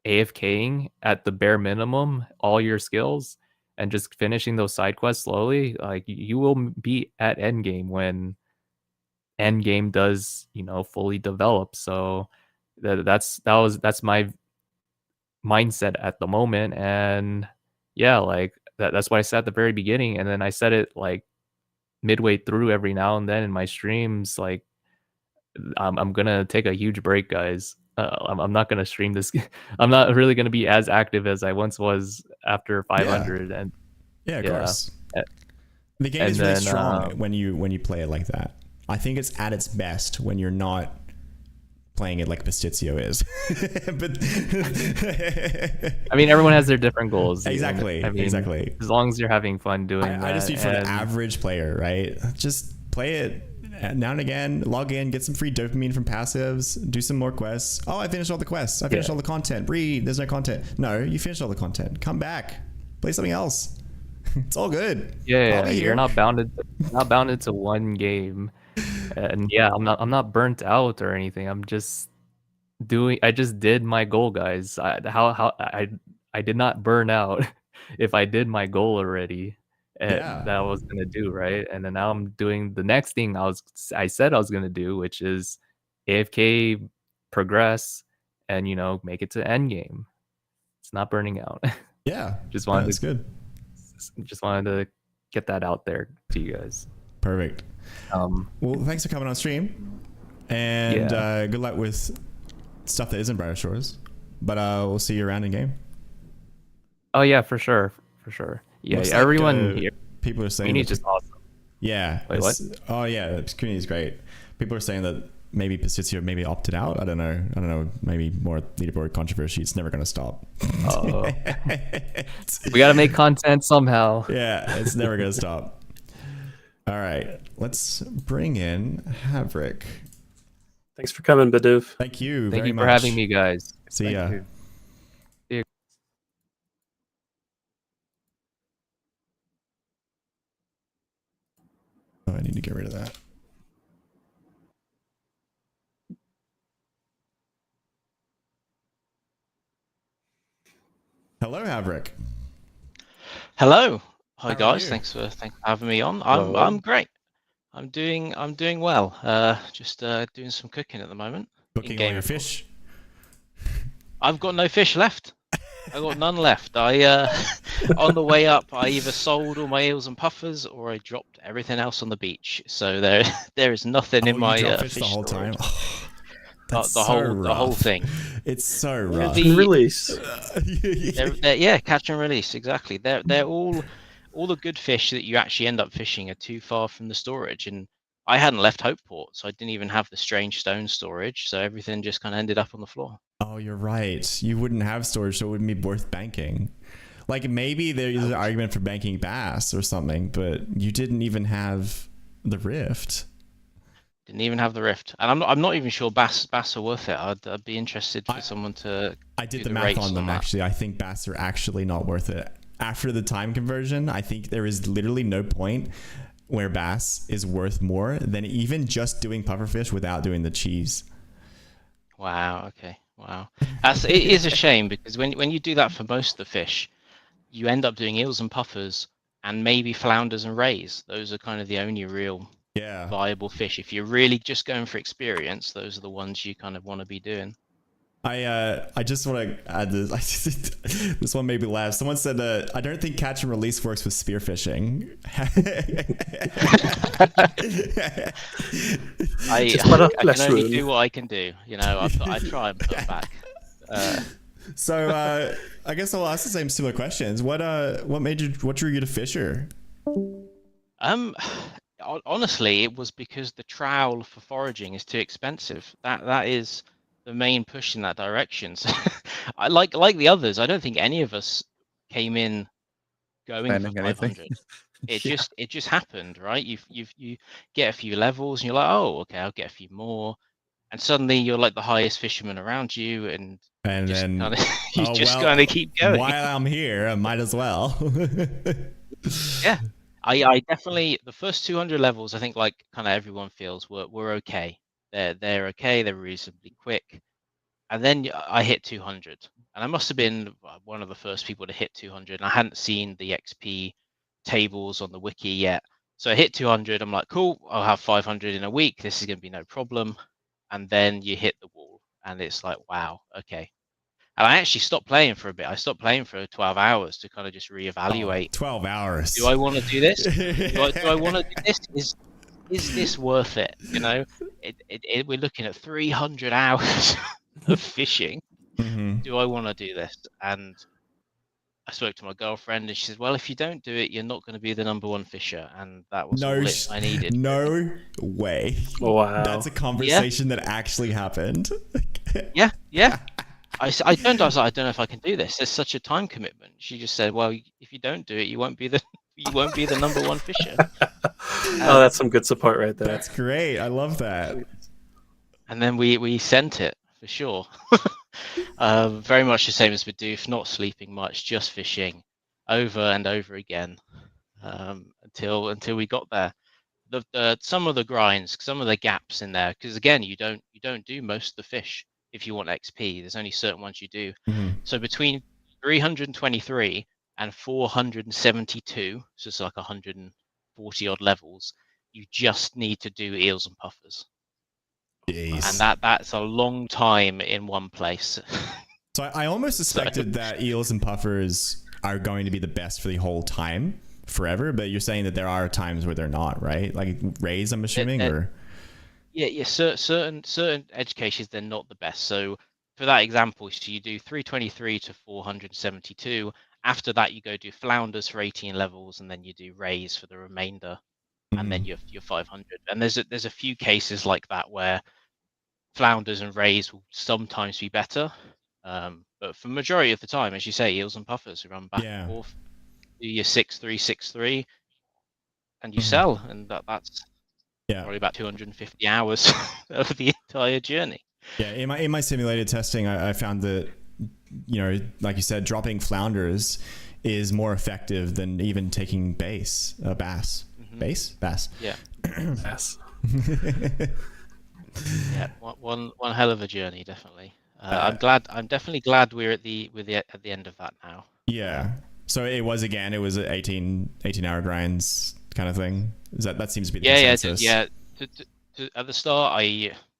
AFKing at the bare minimum, all your skills, and just finishing those side quests slowly, you will be at endgame when endgame does fully develop. So that's my mindset at the moment. And yeah, that's what I said at the very beginning, and then I said it midway through every now and then in my streams. I'm gonna take a huge break, guys. I'm not gonna stream this. I'm not really gonna be as active as I once was after 500. Yeah. Of course. The game is really strong when you play it like that. I think it's at its best when you're not playing it like Pastizio is. But I mean, everyone has their different goals. Exactly. Exactly. As long as you're having fun doing that. I just mean for an average player, right? Just play it now and again, log in, get some free dopamine from passives, do some more quests. Oh, I finished all the quests. I finished all the content. Read, there's no content. No, you finished all the content. Come back. Play something else. It's all good. Yeah, you're not bounded to one game. And yeah, I'm not burnt out or anything. I just did my goal, guys. I did not burn out if I did my goal already. That I was gonna do, right? And then now I'm doing the next thing I said I was gonna do, which is AFK, progress, and make it to end game. It's not burning out. Yeah, just wanted that's good. Just wanted to get that out there to you guys. Perfect. Well, thanks for coming on stream, and good luck with stuff that isn't Brighter Shores. But we'll see you around in game. Oh yeah, for sure. Yeah, looks everyone here. People are saying community's just awesome. Yeah. Wait, what? Oh yeah, the community is great. People are saying that maybe Pastizio maybe opted out. I don't know. Maybe more leaderboard controversy. It's never going to stop. Oh. We got to make content somehow. Yeah, it's never going to stop. All right, let's bring in Havric. Thanks for coming, Bidoof. Thank you Thank very you much. for having me, guys. See Thank ya. you. Oh, I need to get rid of that. Hello, Havric. Hello. Hi How are guys. you? Thanks for having me on. Hello. I'm great. I'm doing well. Just doing some cooking at the moment. Cooking all In-game, your of course. fish. I've got no fish left. I got none left. I on the way up, I either sold all my eels and puffers, or I dropped everything else on the beach. So there there is nothing in Oh, my you drop fish fish the whole storage. time. That's The so whole rough. thing. It's so Well, rough. And release. Yeah, catch and release, exactly. They're all the good fish that you actually end up fishing are too far from the storage, and I hadn't left Hopeport, so I didn't even have the strange stone storage, so everything just kind of ended up on the floor. Oh, you're right. You wouldn't have storage, so it wouldn't be worth banking. Like maybe there's an argument for banking bass or something, but you didn't even have the rift. Didn't even have the rift, and I'm not even sure bass are worth it. I'd be interested for someone to. I did do the the math rates on them on that. actually. I think bass are actually not worth it. After the time conversion, I think there is literally no point where bass is worth more than even just doing pufferfish without doing the cheese. Wow. Okay. Wow. It is a shame because when you do that for most of the fish, you end up doing eels and puffers and maybe flounders and rays. Those are kind of the only real Yeah. viable fish. If you're really just going for experience, those are the ones you kind of want to be doing. I just want to add this. This one made me laugh. Someone said, "I don't think catch and release works with spearfishing." I can only do what I can do. You know, I try and put back. So I guess I'll ask the same similar questions. What drew you to Fisher? Honestly, it was because the trowel for foraging is too expensive. That is the main push in that direction. So, I like the others. I don't think any of us came in going for Spending anything. 500. It Yeah. just happened, right? You get a few levels, and you're like, oh, okay, I'll get a few more, and suddenly you're like the highest fisherman around you, and just then kinda, you just kind of keep going. While I'm here, I might as well. Yeah, I definitely the first 200 levels. I think like kind of everyone feels were okay. They're okay. They're reasonably quick, and then I hit 200, and I must have been one of the first people to hit 200. And I hadn't seen the XP tables on the wiki yet, so I hit 200. I'm like, cool. I'll have 500 in a week. This is going to be no problem. And then you hit the wall, and it's like, wow, okay. And I actually stopped playing for a bit. I stopped playing for 12 hours to kind of just reevaluate. 12 hours. Do I want to do this? Do I want to do this? Is this worth it? You know, we're looking at 300 hours of fishing. Mm-hmm. Do I want to do this? And I spoke to my girlfriend, and she said, "Well, if you don't do it, you're not going to be the #1 fisher." And that was all I needed. No way. Wow. That's a conversation that actually happened. Yeah. I turned to her, I was like, I don't know if I can do this. There's such a time commitment. She just said, "Well, if you don't do it, you won't be the #1 fisher." Oh, that's some good support right there. That's great. I love that. And then we sent it for sure. Very much the same as Bidoof, not sleeping much, just fishing over and over again until we got there. Some of the grinds, some of the gaps in there, because again, you don't do most of the fish if you want XP. There's only certain ones you do. Mm-hmm. So between 323 and 472, so it's like 140 odd levels, you just need to do eels and puffers. Jeez. And that's a long time in one place. So I almost suspected that eels and puffers are going to be the best for the whole time, forever. But you're saying that there are times where they're not, right? Like rays, I'm assuming, or yeah. Certain edge cases, they're not the best. So for that example, so you do 323 to 472. After that, you go do flounders for 18 levels, and then you do rays for the remainder, and then you're 500. And there's a few cases like that where flounders and rays will sometimes be better, but for majority of the time, as you say, eels and puffers run back and forth. Do your 6-3, 6-3, and you sell, and that's Yeah. probably about 250 hours of the entire journey. Yeah, in my simulated testing, I found that, like you said, dropping flounders is more effective than even taking bass. Bass. Yeah. Yes. Yeah, one hell of a journey, definitely. I'm definitely glad we're at the end of that now. Yeah. So it was an 18-hour grinds kind of thing. That seems to be the consensus. Yeah. At the start,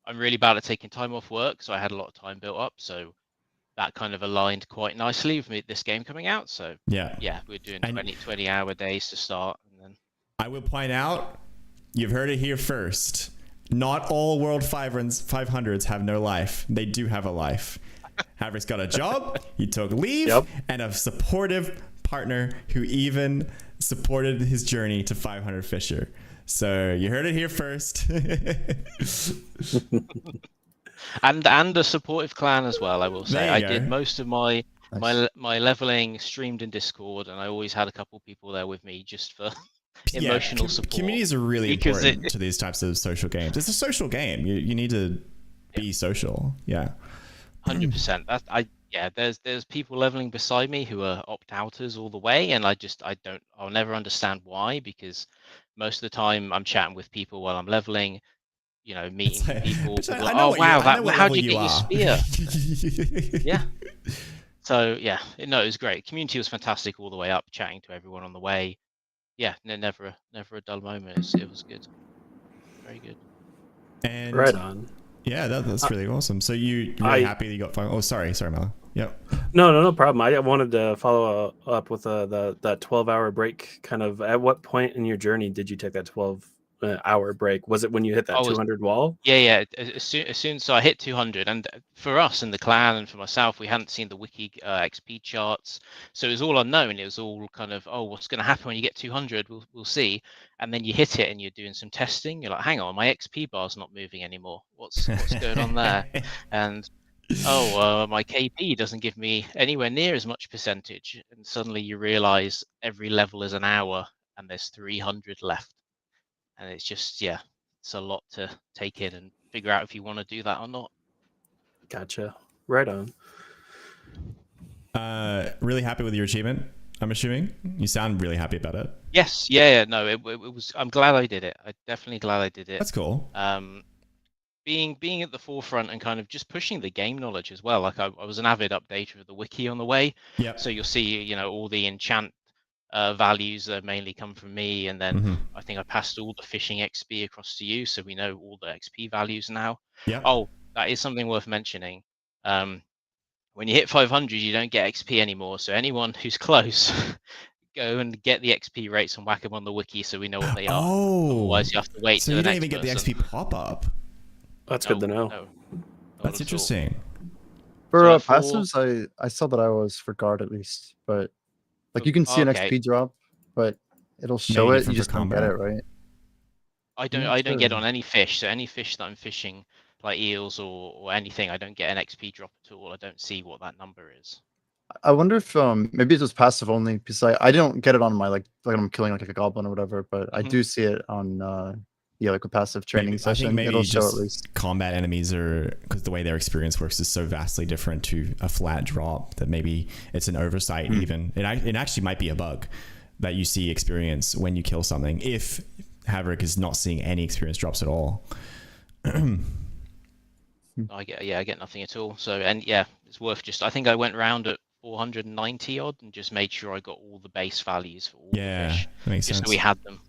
I'm really bad at taking time off work, so I had a lot of time built up. So that kind of aligned quite nicely with this game coming out. So yeah, we're doing 20-hour days to start, and then I will point out, you've heard it here first. Not all World 500s have no life. They do have a life. Havric's got a job, he took leave, and a supportive partner who even supported his journey to 500 Fisher. So you heard it here first. and a supportive clan as well, I will say. I did most of my leveling streamed in Discord, and I always had a couple people there with me just for emotional support. Communities are really important to these types of social games. It's a social game. You need to be social. Yeah. 100%. There's people leveling beside me who are opt-outers all the way, and I'll never understand why, because most of the time I'm chatting with people while I'm leveling, meeting people. How'd you get your spear? Yeah. So it was great. Community was fantastic all the way up, chatting to everyone on the way. Yeah, never a dull moment. It was good. Very good. And right on. Yeah, that's really awesome. So you're really happy that you got 5. Oh, sorry, Mel. Yep. No problem. I wanted to follow up with that 12-hour break. Kind of, at what point in your journey did you take that 12-hour break? Was it when you hit that 200 wall? Yeah. As soon so I hit 200, and for us in the clan and for myself, we hadn't seen the wiki XP charts, so it was all unknown. It was all kind of, what's going to happen when you get 200? We'll see. And then you hit it, and you're doing some testing. You're like, hang on, my XP bar's not moving anymore. What's going on there? And my KP doesn't give me anywhere near as much percentage. And suddenly you realize every level is an hour, and there's 300 left. And it's just, it's a lot to take in and figure out if you want to do that or not. Gotcha. Right on. Really happy with your achievement, I'm assuming? You sound really happy about it. Yes. Yeah. No, it was. I'm glad I did it. I'm definitely glad I did it. That's cool. Being at the forefront and kind of just pushing the game knowledge as well. Like I was an avid updater of the wiki on the way. Yeah. So you'll see, all the enchant values that mainly come from me, and then I think I passed all the fishing XP across to you, so we know all the XP values now. Yeah. Oh, that is something worth mentioning. When you hit 500, you don't get XP anymore. So anyone who's close, go and get the XP rates and whack them on the wiki, so we know what they are. Otherwise, you have to wait. So you don't even get the XP pop up. That's good to know. No, that's interesting. For passives, I saw that I was for guard at least, but like you can see an XP drop, but it'll show it. You just can't get it, right? I don't get on any fish. So any fish that I'm fishing, like eels or anything, I don't get an XP drop at all. I don't see what that number is. I wonder if maybe it's just passive only, because I don't get it on my like I'm killing like a goblin or whatever, but I do see it on like a passive training session. I think maybe it'll show at least. Combat enemies are, because the way their experience works is so vastly different to a flat drop, that maybe it's an oversight. Even it actually might be a bug that you see experience when you kill something, if Havric is not seeing any experience drops at all. I get nothing at all. So it's worth just. I think I went round at 490 odd and just made sure I got all the base values for all the fish. That makes sense. So we had them.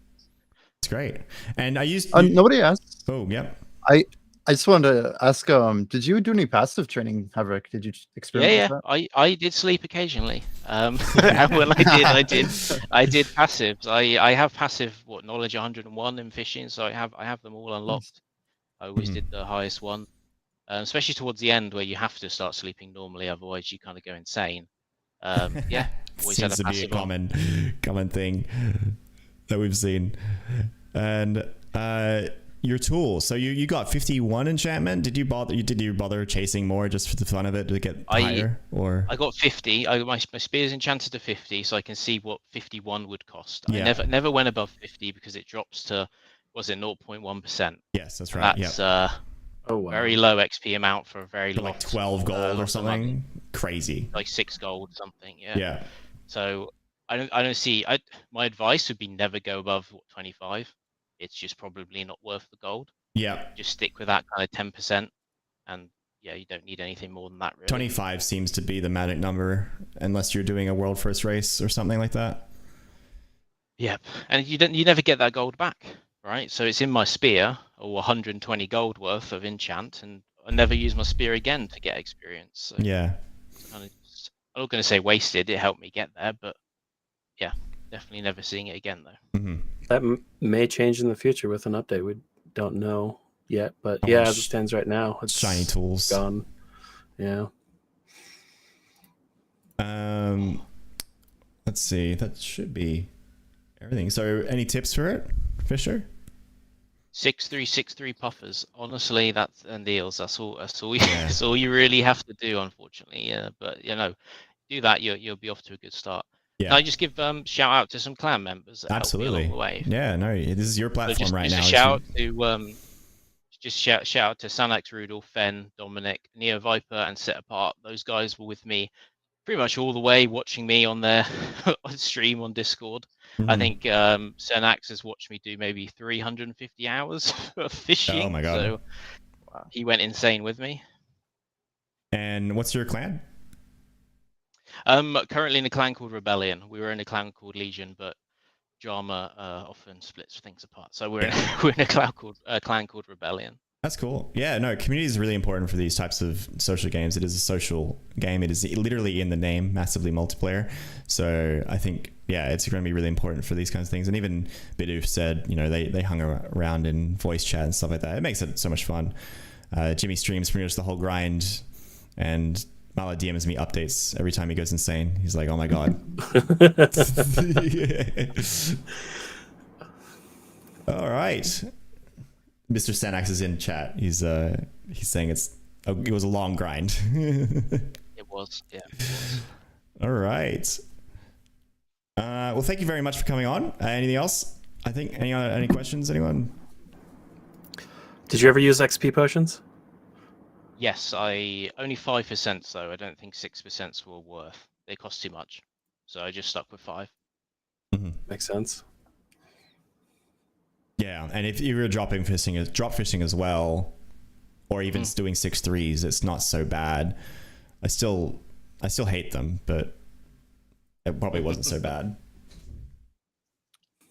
It's great. And I used nobody asked. Oh, yeah. I just wanted to ask, did you do any passive training, Havric? Did you experience that? I did sleep occasionally. And when I did passives. I have passive knowledge 101 in fishing, so I have them all unlocked. I always did the highest one. Especially towards the end where you have to start sleeping normally, otherwise you kind of go insane. Always seems to be a common thing that we've seen. And your tools. So you got 51 enchantment. Did you bother chasing more just for the fun of it to get higher? Or I got 50. My spear's enchanted to 50, so I can see what 51 would cost. Yeah. I never went above 50 because it drops to, was it 0.1%? yes, that's right. That's Oh wow. very low XP amount for a very For lot, like 12 gold or lots of money. something. Crazy. Like 6 gold or something. Yeah. Yeah. So I don't see. My advice would be never go above 25. It's just probably not worth the gold. Yeah. Just stick with that kind of 10%, and yeah, you don't need anything more than that. Really. 25 seems to be the magic number, unless you're doing a world first race or something like that. Yep, and you never get that gold back, right? So it's in my spear, or 120 gold worth of enchant, and I never use my spear again to get experience. So Yeah. kind of I'm not going to say wasted. It helped me get there, but yeah, definitely never seeing it again though. Mm-hmm. That may change in the future with an update. We don't know yet, but yeah, as it stands right now, it's shiny tools gone. Yeah. Let's see. That should be everything. So, any tips for it, Fisher? 6-3 puffers. Honestly, that's and deals. That's all. That's all. Yeah. That's all you really have to do, unfortunately. Yeah, but do that, you'll be off to a good start. Yeah. Can I just give shout out to some clan members that Absolutely. helped me along the way? Yeah. No, this is your platform right now. Shout out to Sanax, Rudolph, Fen, Dominic, Neo Viper, and Set Apart. Those guys were with me pretty much all the way, watching me on their stream on Discord. Mm-hmm. I think Sanax has watched me do maybe 350 hours of fishing. Oh my god! So he went insane with me. And what's your clan? Currently in a clan called Rebellion. We were in a clan called Legion, but drama often splits things apart. So we're in a clan called Rebellion. That's cool. Yeah, no, community is really important for these types of social games. It is a social game. It is literally in the name, massively multiplayer. So I think, yeah, it's going to be really important for these kinds of things. And even Bidoof said, they hung around in voice chat and stuff like that. It makes it so much fun. Jimmy streams pretty much the whole grind, and Mala DMs me updates every time he goes insane. He's like, oh my god. All right. Mr. Sanax is in chat. He's saying it was a long grind. It was, yeah. It was. All right. Well, thank you very much for coming on. Anything else? I think any questions? Anyone? Did you ever use XP potions? Yes, I only 5% though. I don't think 6% were worth. They cost too much, so I just stuck with 5. Mm-hmm. Makes sense. Yeah, and if you were drop fishing as well, or even doing 6-3s, it's not so bad. I still hate them, but it probably wasn't so bad.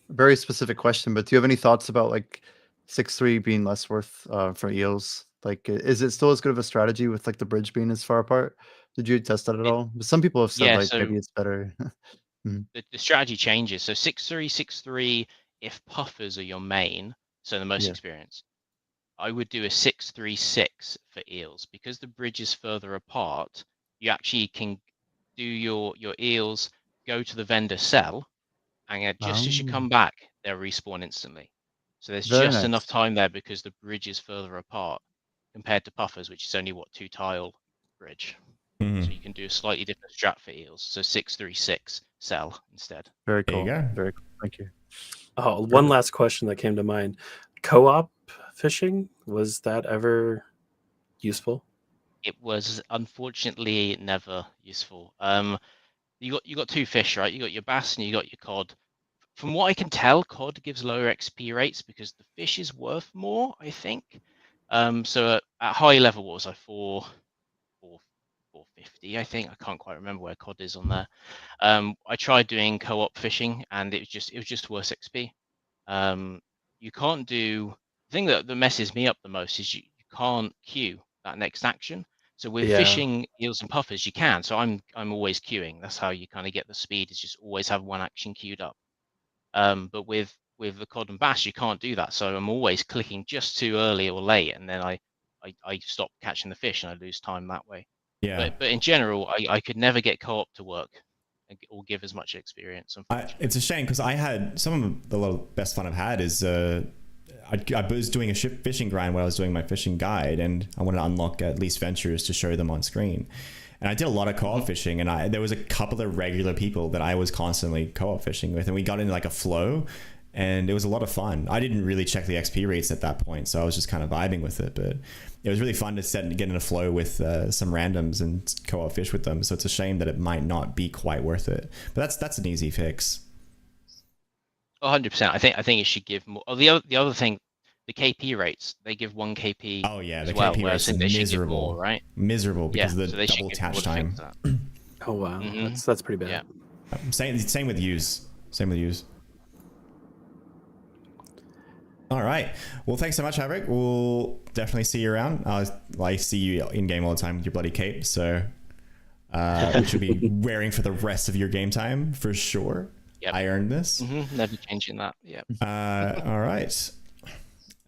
Very specific question, but do you have any thoughts about like 6-3 being less worth for eels? Like, is it still as good of a strategy with like the bridge being as far apart? Did you test that at all? Some people have said maybe it's better. The strategy changes. So 6-3, 6-3. If puffers are your main, so the most experience, I would do a 6-3-6 for eels, because the bridge is further apart. You actually can do your eels, go to the vendor, sell, and just as you come back, they'll respawn instantly. So there's just enough time there because the bridge is further apart compared to puffers, which is only 2 tile bridge. So you can do a slightly different strat for eels. So 6-3-6 sell instead. Very cool. There you go. Very cool. Thank you. Oh, one last question that came to mind. Co-op fishing, was that ever useful? It was unfortunately never useful. You got 2 fish, right? You got your bass and you got your cod. From what I can tell, cod gives lower XP rates because the fish is worth more, I think. So at high level, what was I, 450, I think. I can't quite remember where cod is on there. I tried doing co-op fishing and it was just worse XP. You can't do, the thing that messes me up the most is you can't queue that next action. So with fishing eels and puffers, you can. So I'm always queuing. That's how you kind of get the speed, is just always have one action queued up. But with the cod and bass, you can't do that. So I'm always clicking just too early or late, and then I stop catching the fish and I lose time that way. Yeah. But in general, I could never get co-op to work or give as much experience. It's a shame because I had some of the best fun I've had is I I was doing a ship fishing grind when I was doing my fishing guide, and I wanted to unlock at least ventures to show them on screen. And I did a lot of co-op fishing, and there was a couple of regular people that I was constantly co-op fishing with, and we got into like a flow, and it was a lot of fun. I didn't really check the XP rates at that point, so I was just kind of vibing with it, but it was really fun to get in a flow with some randoms and co-op fish with them. So it's a shame that it might not be quite worth it, but that's an easy fix. 100%. I think it should give more. Oh, the other thing, the KP rates, they give 1 KP. Oh yeah, the well, KP rates is miserable. More, right? Miserable because of the so double attach time. Oh wow, that's pretty bad. Yeah. Same with use. All right. Well, thanks so much, Havric. We'll definitely see you around. I see you in game all the time with your bloody cape, so which you'll be wearing for the rest of your game time for sure. Yep. I earned this. Never changing that. Yeah. All right.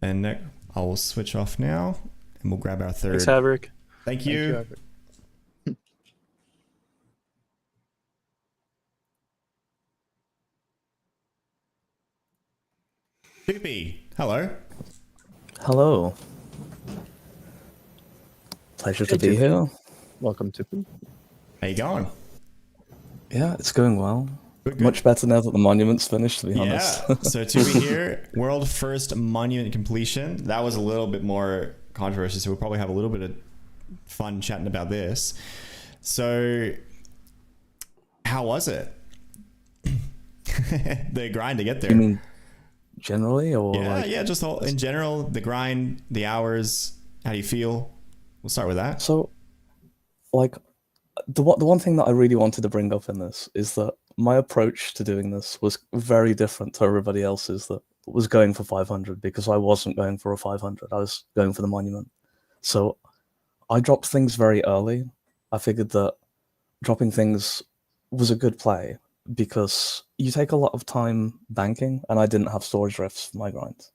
And I will switch off now, and we'll grab our third. Thanks, Havric. Thank you. Toopy, hello. Hello. Pleasure to be here. Welcome, Toopy. How you going? Yeah, it's going well. Good. Much better now that the monument's finished, to be honest. So Toopy here, world first monument completion. That was a little bit more controversial, so we'll probably have a little bit of fun chatting about this. So, how was it? The grind to get there. You mean generally, or yeah, just in general, the grind, the hours. How do you feel? We'll start with that. So, like, the one thing that I really wanted to bring up in this is that my approach to doing this was very different to everybody else's that was going for 500, because I wasn't going for a 500. I was going for the monument. So I dropped things very early. I figured that dropping things was a good play because you take a lot of time banking, and I didn't have storage rifts for my grind.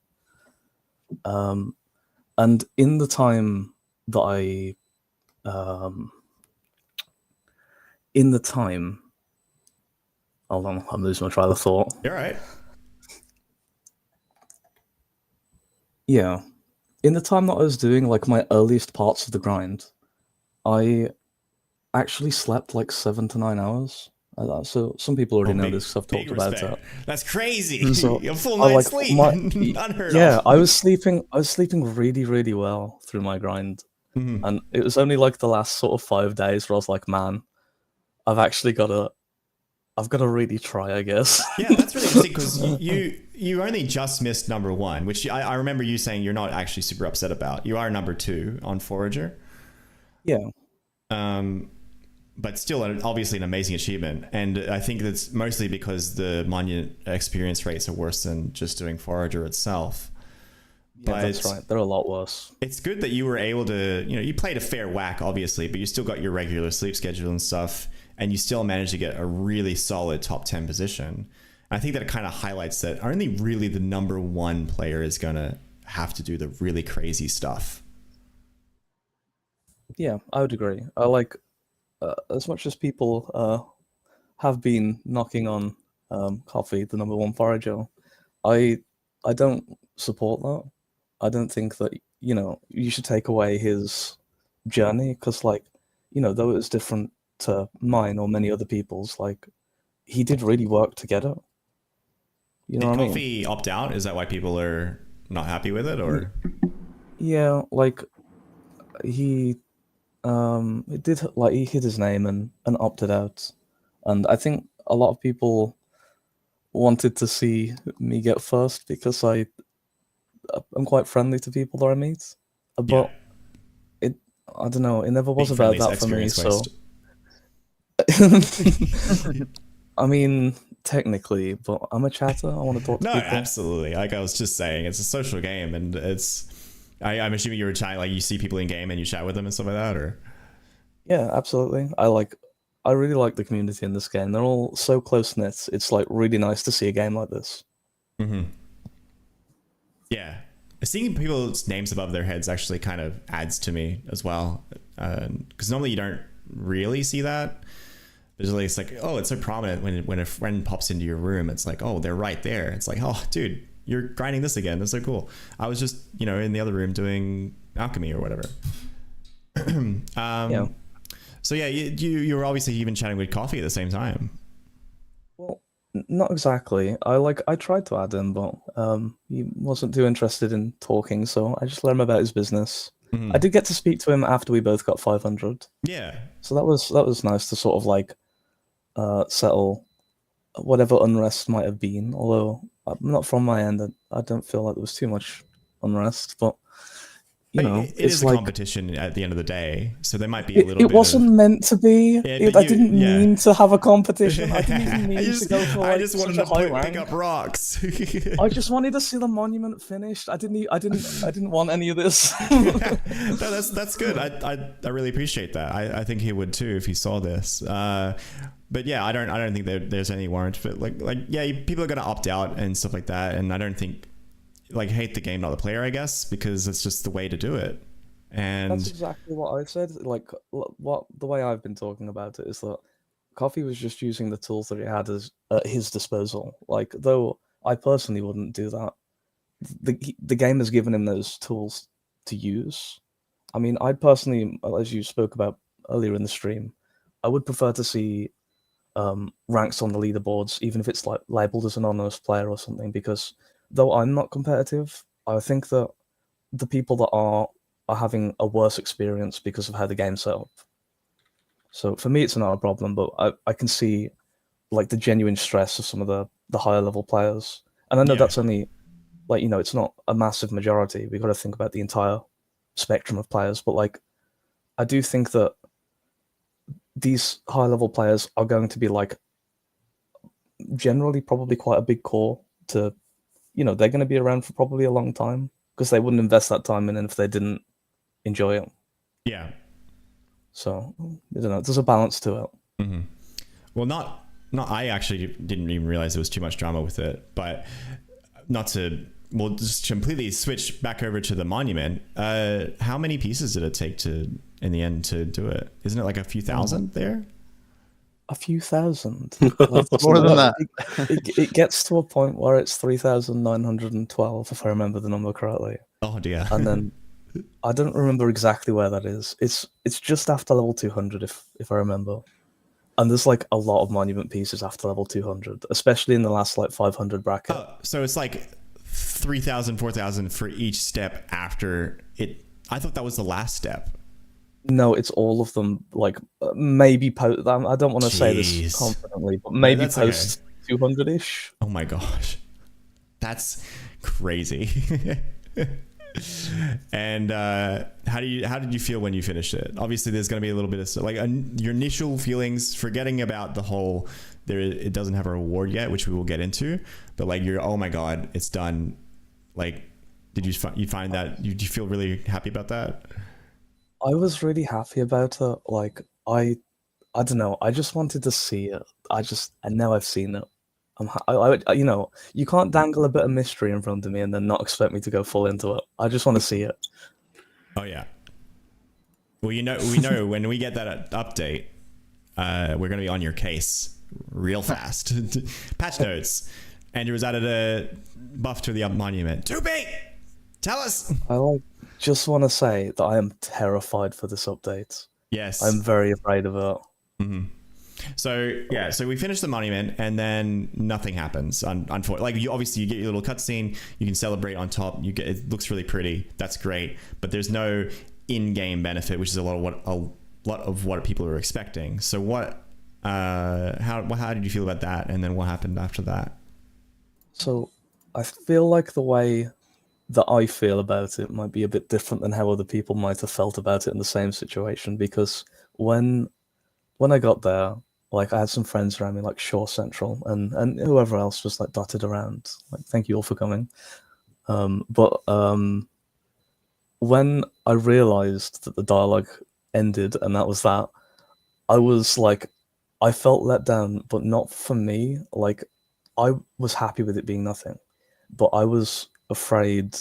And in the time that hold on, I'm losing my train of thought. You're right. Yeah. In the time that I was doing like my earliest parts of the grind, I actually slept like 7 to 9 hours. So some people already know this because I've talked about it. That's crazy. So You're full night's sleep. Unheard of. I was sleeping really, really well through my grind. And it was only like the last sort of 5 days where I was like, man, I've got to really try, I guess. Yeah, that's really interesting because you only just missed number 1, which I remember you saying you're not actually super upset about. You are number 2 on Forager. Yeah. But still, obviously an amazing achievement. And I think that's mostly because the monument experience rates are worse than just doing Forager itself. Yeah, but that's right. They're a lot worse. It's good that you were able to, you played a fair whack, obviously, but you still got your regular sleep schedule and stuff. And you still managed to get a really solid top 10 position. And I think that it kind of highlights that only really the number 1 player is going to have to do the really crazy stuff. Yeah, I would agree. I like, as much as people have been knocking on Coffee, the number 1 forager, I don't support that. I don't think that, you should take away his journey because, like, though it was different to mine or many other people's, like, he did really work to get it. Did Coffee opt out? Is that why people are not happy with it, or? Yeah, like he did, like, he hid his name and opted out, and I think a lot of people wanted to see me get first because I'm quite friendly to people that I meet, but I don't know, it never was about that for me. So. I mean, technically, but I'm a chatter. I want to talk to people. No, absolutely. Like I was just saying, it's a social game, and I'm assuming you were chatting, like you see people in game and you chat with them and stuff like that, or? Yeah, absolutely. I really like the community in this game. They're all so close knit. It's like really nice to see a game like this. Yeah, seeing people's names above their heads actually kind of adds to me as well, because normally you don't really see that. It's like, oh, it's so prominent when a friend pops into your room. It's like, oh, they're right there. It's like, oh, dude, you're grinding this again. That's so cool. I was just, in the other room doing alchemy or whatever. Yeah. So yeah, you were obviously even chatting with Coffee at the same time. Well, not exactly. I tried to add in, but he wasn't too interested in talking, so I just let him about his business. Mhm. I did get to speak to him after we both got 500. Yeah. So that was nice to sort of like settle whatever unrest might have been. Although not from my end, I don't feel like there was too much unrest. But It it's is a like competition at the end of the day, so there might be a little it bit. wasn't meant to be. Yeah, I didn't mean to have a competition. I didn't even mean to go for like I just wanted such to a high rank. pick up rocks. I just wanted to see the monument finished. I didn't want any of this. No, that's good. I really appreciate that. I think he would too if he saw this. But yeah, I don't think there's any warrant for it. Like yeah, people are gonna opt out and stuff like that, and I don't think hate the game, not the player, I guess, because it's just the way to do it. And That's exactly what I said. Like what the way I've been talking about it is that Coffee was just using the tools that he had at his disposal. Like, though I personally wouldn't do that, the game has given him those tools to use. I mean, I personally, as you spoke about earlier in the stream, I would prefer to see ranks on the leaderboards, even if it's like labeled as an anonymous player or something, because though I'm not competitive, I think that the people that are having a worse experience because of how the game's set up. So for me, it's not a problem, but I can see like the genuine stress of some of the higher level players. And I know that's only it's not a massive majority. We've got to think about the entire spectrum of players, but like I do think that these high level players are going to be like generally probably quite a big core to, they're going to be around for probably a long time because they wouldn't invest that time in if they didn't enjoy it. Yeah. So I don't know. There's a balance to it. Mm-hmm. Well, not. I actually didn't even realize there was too much drama with it, but we'll just completely switch back over to the monument. How many pieces did it take in the end to do it? Isn't it like a few thousand there? A few thousand. More than that. It gets to a point where it's 3,912, if I remember the number correctly. Oh dear. And then I don't remember exactly where that is. It's just after level 200, if I remember. And there's like a lot of monument pieces after level 200, especially in the last like 500 bracket. Oh, so it's like 3,000, 4,000 for each step after it. I thought that was the last step. No, it's all of them. Like maybe post. I don't want to say this confidently, but maybe post 200-ish. Oh my gosh, that's crazy. And how did you feel when you finished it? Obviously, there's going to be a little bit of your initial feelings, forgetting about the whole. It doesn't have a reward yet, which we will get into. But like oh my god, it's done. Like, did you find that? Did you feel really happy about that? I was really happy about it. Like I don't know. I just wanted to see it. And now I've seen it. You can't dangle a bit of mystery in front of me and then not expect me to go full into it. I just want to see it. Oh yeah. Well, we know when we get that update, we're gonna be on your case real fast. Patch notes. Andrew has added a buff to the monument. Toopy, tell us. I just want to say that I am terrified for this update. Yes, I'm very afraid of it. Mm-hmm. So we finish the monument and then nothing happens. Unfortunately, obviously you get your little cutscene. You can celebrate on top. It looks really pretty. That's great. But there's no in-game benefit, which is a lot of what people are expecting. So how did you feel about that? And then what happened after that? So I feel like the way that I feel about it might be a bit different than how other people might have felt about it in the same situation, because when I got there, like I had some friends around me, like Shore Central and whoever else was like dotted around. Like, thank you all for coming. But when I realized that the dialogue ended and that was that, I was like, I felt let down, but not for me. Like, I was happy with it being nothing, but I was afraid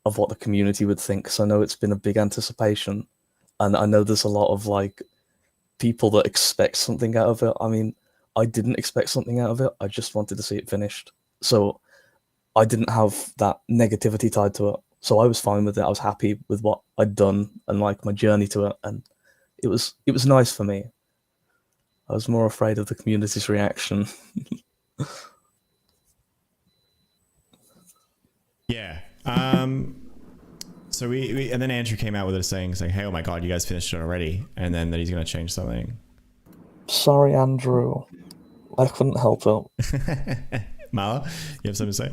of what the community would think, because I know it's been a big anticipation, and I know there's a lot of like people that expect something out of it. I mean, I didn't expect something out of it. I just wanted to see it finished. So I didn't have that negativity tied to it, so I was fine with it. I was happy with what I'd done and like my journey to it, and it was nice for me. I was more afraid of the community's reaction. Yeah. So we and then Andrew came out with a saying "Hey, oh my God, you guys finished it already," and then that he's going to change something. Sorry, Andrew. I couldn't help it. Mala, you have something to say?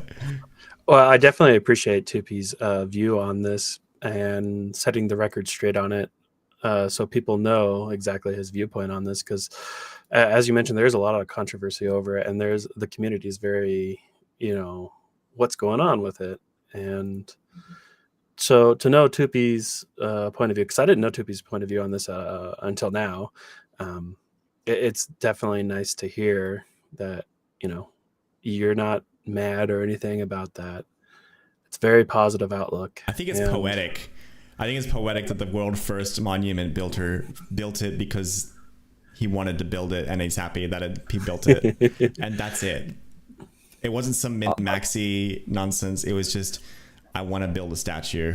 Well, I definitely appreciate Toopy's view on this and setting the record straight on it, so people know exactly his viewpoint on this. Because, as you mentioned, there's a lot of controversy over it, and the community is very, what's going on with it. And so to know Toopy's point of view, because I didn't know Toopy's point of view on this until now, it's definitely nice to hear that, you're not mad or anything about that. It's very positive outlook. I think it's poetic. I think it's poetic that the world first monument builder built it because he wanted to build it, and he's happy that he built it, and that's it. It wasn't some min-maxi nonsense. It was just, I want to build a statue.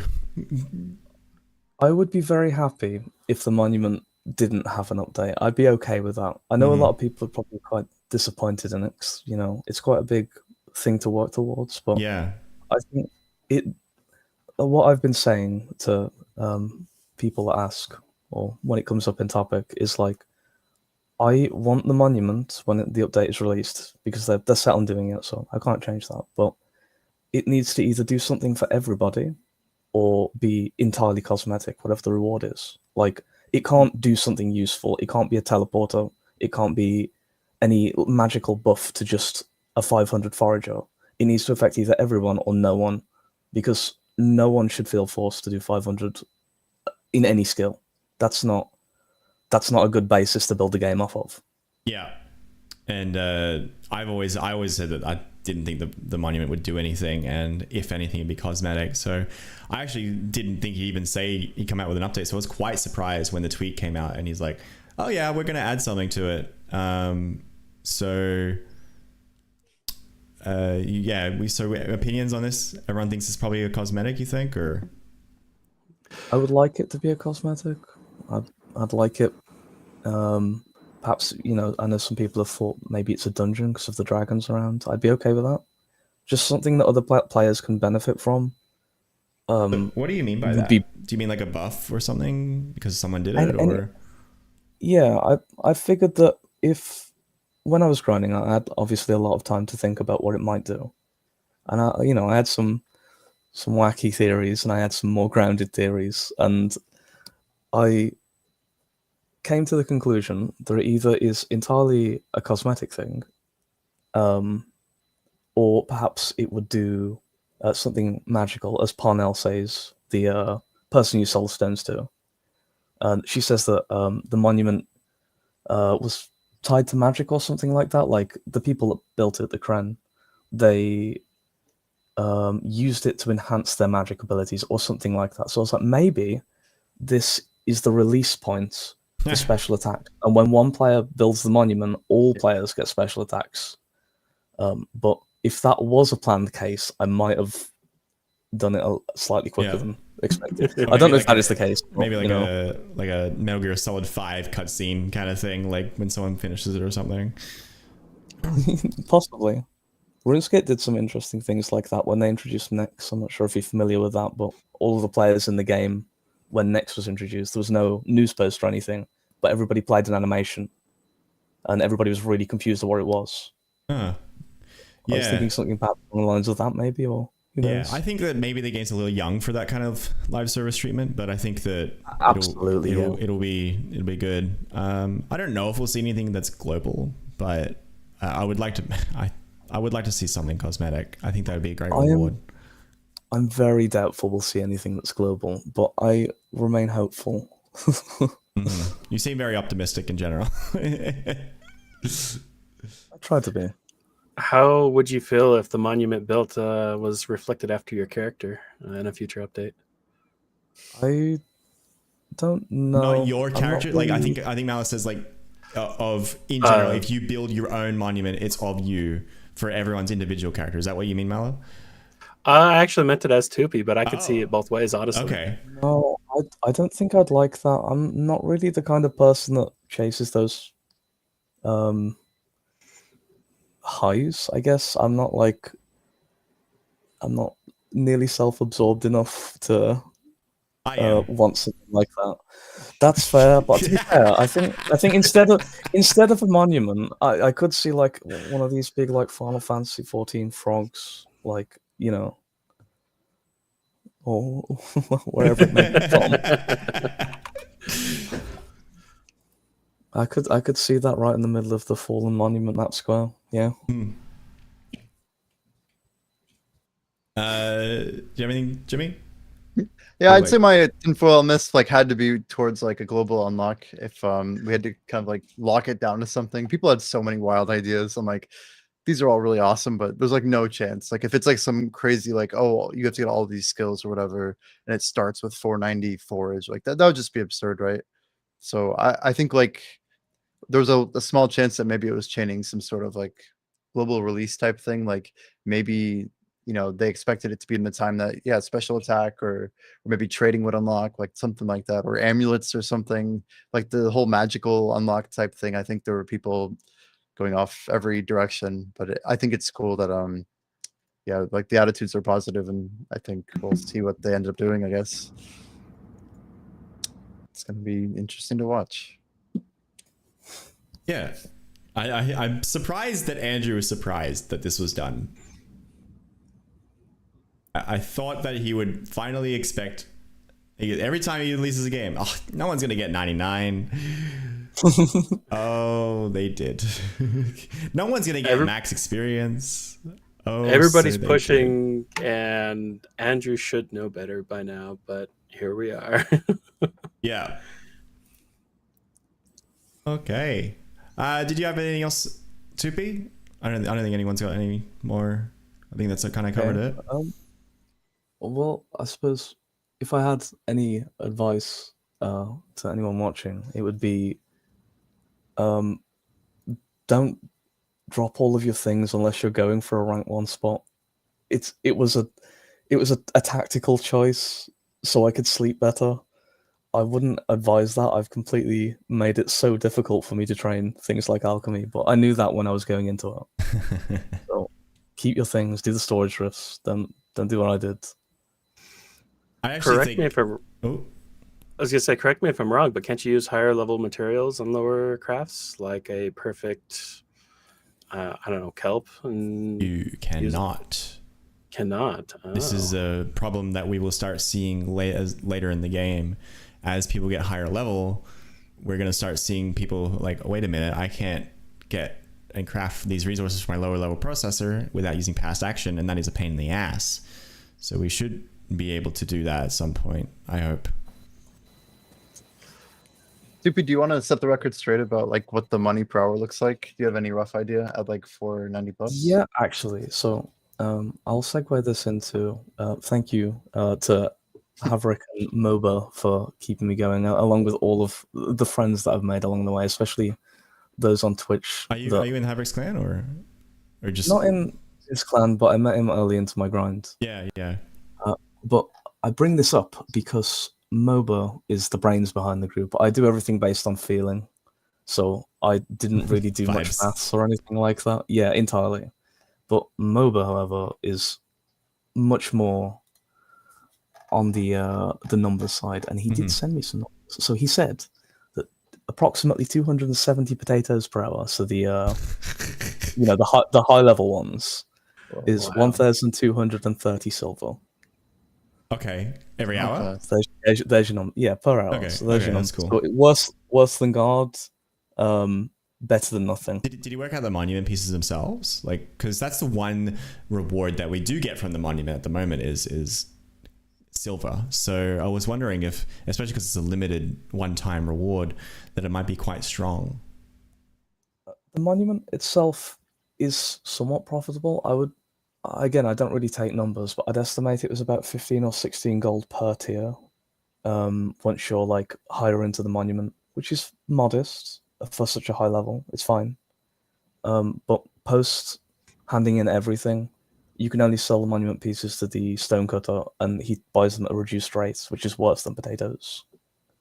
I would be very happy if the monument didn't have an update. I'd be okay with that. I know a lot of people are probably quite disappointed in it. 'Cause, it's quite a big thing to work towards. But yeah, I think what I've been saying to people that ask, or when it comes up in topic, is like, I want the monument when the update is released, because they're set on doing it, so I can't change that. But it needs to either do something for everybody or be entirely cosmetic, whatever the reward is. Like, it can't do something useful. It can't be a teleporter. It can't be any magical buff to just a 500 forager. It needs to affect either everyone or no one, because no one should feel forced to do 500 in any skill. That's not a good basis to build the game off of. Yeah, and I always said that I didn't think the monument would do anything, and if anything, it'd be cosmetic. So I actually didn't think he'd even say he'd come out with an update. So I was quite surprised when the tweet came out, and he's like, "Oh yeah, we're going to add something to it." So opinions on this? Everyone thinks it's probably a cosmetic, you think, or? I would like it to be a cosmetic. I'd like it. Perhaps, I know some people have thought maybe it's a dungeon because of the dragons around. I'd be okay with that. Just something that other players can benefit from. What do you mean by that? Do you mean like a buff or something because someone did it, or? Yeah, I figured that when I was grinding, I had obviously a lot of time to think about what it might do, and I had some wacky theories, and I had some more grounded theories, and I came to the conclusion that it either is entirely a cosmetic thing, or perhaps it would do something magical, as Parnell says, the person you sold stones to. She says that the monument was tied to magic or something like that. Like, the people that built it, the Kren, they used it to enhance their magic abilities or something like that. So I was like, maybe this is the release point for special attack, and when one player builds the monument, all players get special attacks. But if that was a planned case, I might have done it slightly quicker than expected. I don't know if that is the case. Maybe like a Metal Gear Solid 5 cutscene kind of thing, like when someone finishes it or something. Possibly. RuneScape did some interesting things like that when they introduced Nex. I'm not sure if you're familiar with that, but all of the players in the game, when Nex was introduced, there was no news post or anything, but everybody played an animation, and everybody was really confused at what it was. Huh. I was thinking something perhaps along the lines of that, maybe, or who knows? I think that maybe the game's a little young for that kind of live service treatment, but I think that it'll be good. I don't know if we'll see anything that's global, but I would like to see something cosmetic. I think that would be a great reward. I'm very doubtful we'll see anything that's global, but I remain hopeful. You seem very optimistic in general. I try to be. How would you feel if the monument built was reflected after your character in a future update? I don't know. Not your character. Like, I think Malice says, like, in general, if you build your own monument, it's of you for everyone's individual character. Is that what you mean, Mala? I actually meant it as Toopy, but I could see Oh. it both ways, honestly. Okay. No, I don't think I'd like that. I'm not really the kind of person that chases those highs, I guess. I'm not nearly self-absorbed enough to I am. want something like that. That's fair, but to be fair, I think instead of a monument, I could see like one of these big like Final Fantasy 14 frogs, like, you know, or wherever it may be from. I could see that right in the middle of the fallen monument map square. Yeah. Do you have anything, Jimmy? Yeah, Or I'd like- say my tinfoil miss like had to be towards like a global unlock. If we had to kind of like lock it down to something, people had so many wild ideas. I'm like, these are all really awesome, but there's like no chance. Like if it's like some crazy like, oh, you have to get all these skills or whatever, and it starts with 490 forage, like that would just be absurd, right? So I think like there was a small chance that maybe it was chaining some sort of like global release type thing. Like maybe, you know, they expected it to be in the time that, yeah, special attack or maybe trading would unlock, like something like that, or amulets or something, like the whole magical unlock type thing. I think there were people going off every direction, but I think it's cool that yeah, like the attitudes are positive, and I think we'll see what they end up doing. I guess it's going to be interesting to watch. Yeah. I'm surprised that Andrew was surprised that this was done. I thought that he would finally expect, every time he releases a game, oh, no one's going to get 99. Oh, they did. No one's going to get max experience. Oh, Everybody's so they pushing, and Andrew should know better by now, but here we are. Yeah. Okay. Did you have anything else, Toopy? I don't think anyone's got any more. I think that's kind of covered it. Well, I suppose if I had any advice to anyone watching, it would be don't drop all of your things unless you're going for a rank 1 spot. It was a tactical choice so I could sleep better. I wouldn't advise that. I've completely made it so difficult for me to train things like alchemy, but I knew that when I was going into it. So keep your things, do the storage rifts, don't do what I did. I actually Correct me if I'm. Oh. I was gonna say, correct me if I'm wrong, but can't you use higher level materials on lower crafts, like a perfect, I don't know, kelp? And You cannot. Cannot. Oh. This is a problem that we will start seeing later in the game. As people get higher level, we're going to start seeing people like, wait a minute, I can't get and craft these resources for my lower level processor without using past action, and that is a pain in the ass. So we should be able to do that at some point, I hope. Toopy, do you want to set the record straight about like what the money per hour looks like? Do you have any rough idea at like 490 plus? Yeah, actually. So I'll segue this into thank you to Havric and MOBA for keeping me going, along with all of the friends that I've made along the way, especially those on Twitch. Are you in Havric's clan or just not in his clan? But I met him early into my grind. Yeah. But I bring this up because MOBA is the brains behind the group. I do everything based on feeling, so I didn't really do much maths or anything like that. Yeah, entirely. But MOBA, however, is much more on the numbers side, and he did send me some numbers. So he said that approximately 270 potatoes per hour. So the the high level ones is 1,230 silver. Okay, every hour. There's your number. Yeah, per hour. Okay, so there's your number. that's cool. So worse than guard. Better than nothing. Did you work out the monument pieces themselves? Like, because that's the one reward that we do get from the monument at the moment is silver. So I was wondering if, especially because it's a limited one-time reward, that it might be quite strong. The monument itself is somewhat profitable. I don't really take numbers, but I'd estimate it was about 15 or 16 gold per tier. Once you're like higher into the monument, which is modest for such a high level. It's fine. But post handing in everything, you can only sell the monument pieces to the stonecutter, and he buys them at a reduced rate, which is worse than potatoes.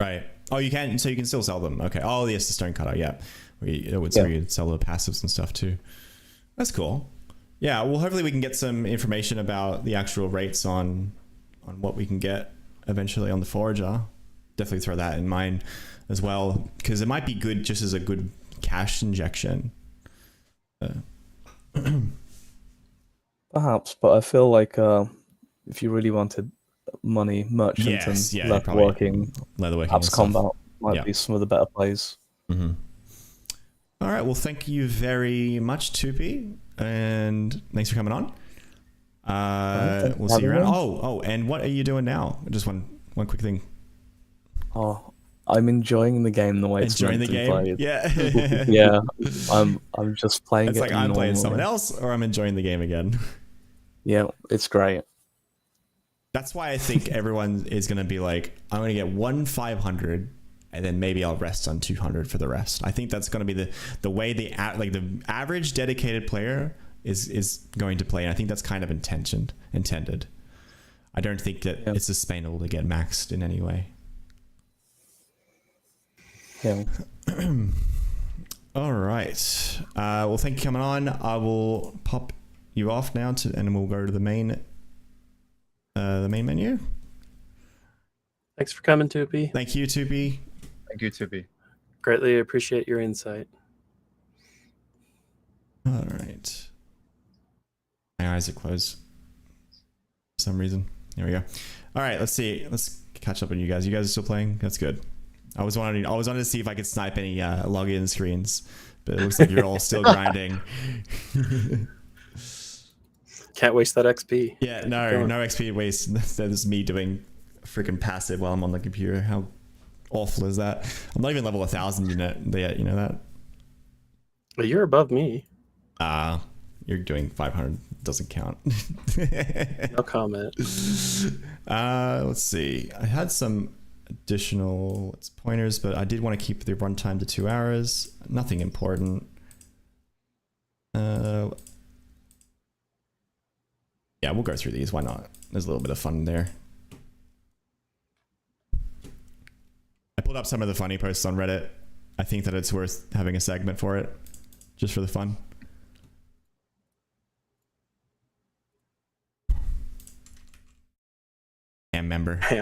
Right. Oh, you can. So you can still sell them. Okay. Oh, yes, the stone cutter. Yeah. Where you sell the passives and stuff too. That's cool. Yeah. Well, hopefully we can get some information about the actual rates on what we can get eventually on the Forager. Definitely throw that in mind as well, because it might be good just as a good cash injection. Perhaps, but I feel like if you really wanted money, Merchant and Leatherworking, perhaps Combat might be some of the better plays. Mm-hmm. All right, well, thank you very much, Toopy, and thanks for coming on. We'll see you around. Oh, and what are you doing now? Just one quick thing. Oh, I'm enjoying the game the way it's meant to be played. Yeah. Yeah, I'm just playing it's it. It's like I'm playing someone else, or I'm enjoying the game again. Yeah, it's great. That's why I think everyone is going to be like, I'm going to get 500, and then maybe I'll rest on 200 for the rest. I think that's going to be the way the average dedicated player is going to play, and I think that's kind of intended. I don't think that it's sustainable to get maxed in any way. Yeah. All right. Well, thank you for coming on. I will pop you off now and we'll go to the main menu. Thanks for coming, Toopy. Thank you, Toopy. Thank you, Toopy. Greatly appreciate your insight. All right. My eyes are closed for some reason. There we go. All right, let's see. Let's catch up on you guys. You guys are still playing? That's good. I was wanting to see if I could snipe any login screens, but it looks like you're all still grinding. Can't waste that XP. Yeah, no XP waste. That is me doing freaking passive while I'm on the computer. How awful is that? I'm not even level 1,000 yet. You know that? Well, you're above me. You're doing 500. Doesn't count. No comment. Let's see. I had some additional pointers, but I did want to keep the runtime to 2 hours. Nothing important. Yeah, we'll go through these. Why not? There's a little bit of fun there. I pulled up some of the funny posts on Reddit. I think that it's worth having a segment for it, just for the fun. Member. I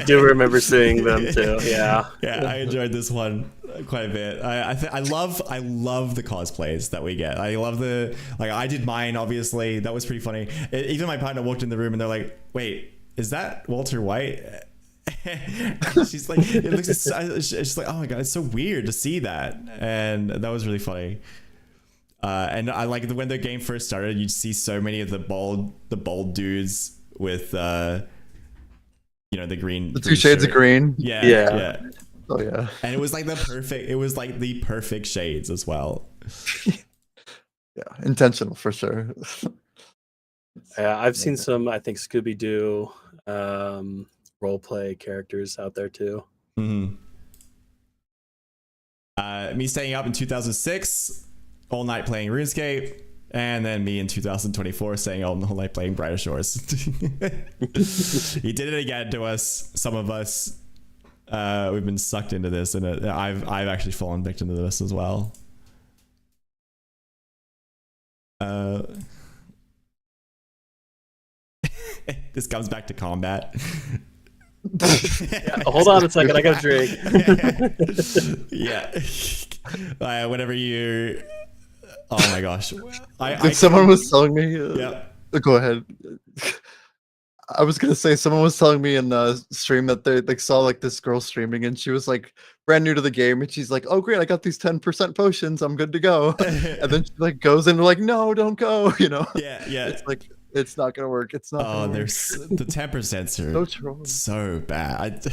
do remember seeing them too. Yeah. Yeah, I enjoyed this one quite a bit. I love the cosplays that we get. I love I did mine, obviously. That was pretty funny. Even my partner walked in the room and they're like, "Wait, is that Walter White?" She's like, she's like, "Oh my god, it's so weird to see that," and that was really funny. And I like when the game first started, you'd see so many of the bald dudes with the green, the two shades of green. Yeah. Oh yeah. And it was like the perfect shades as well. Yeah, intentional for sure. Yeah, I've seen some, I think, Scooby-Doo roleplay characters out there too. Mm-hmm. Me staying up in 2006 all night playing RuneScape, and then me in 2024 staying all night playing Brighter Shores. He did it again to us. Some of us, we've been sucked into this, and I've actually fallen victim to this as well. This comes back to combat. Yeah, hold on a second, I got a drink. Yeah. Whenever you... Oh my gosh. Someone was telling me... Yeah. Go ahead. I was gonna say, someone was telling me in the stream that they saw this girl streaming, and she was brand new to the game, and she's like, "Oh great, I got these 10% potions, I'm good to go." And then she goes and "No, don't go," Yeah. It's it's not gonna work. It's not. Oh, there's the 10% are so bad.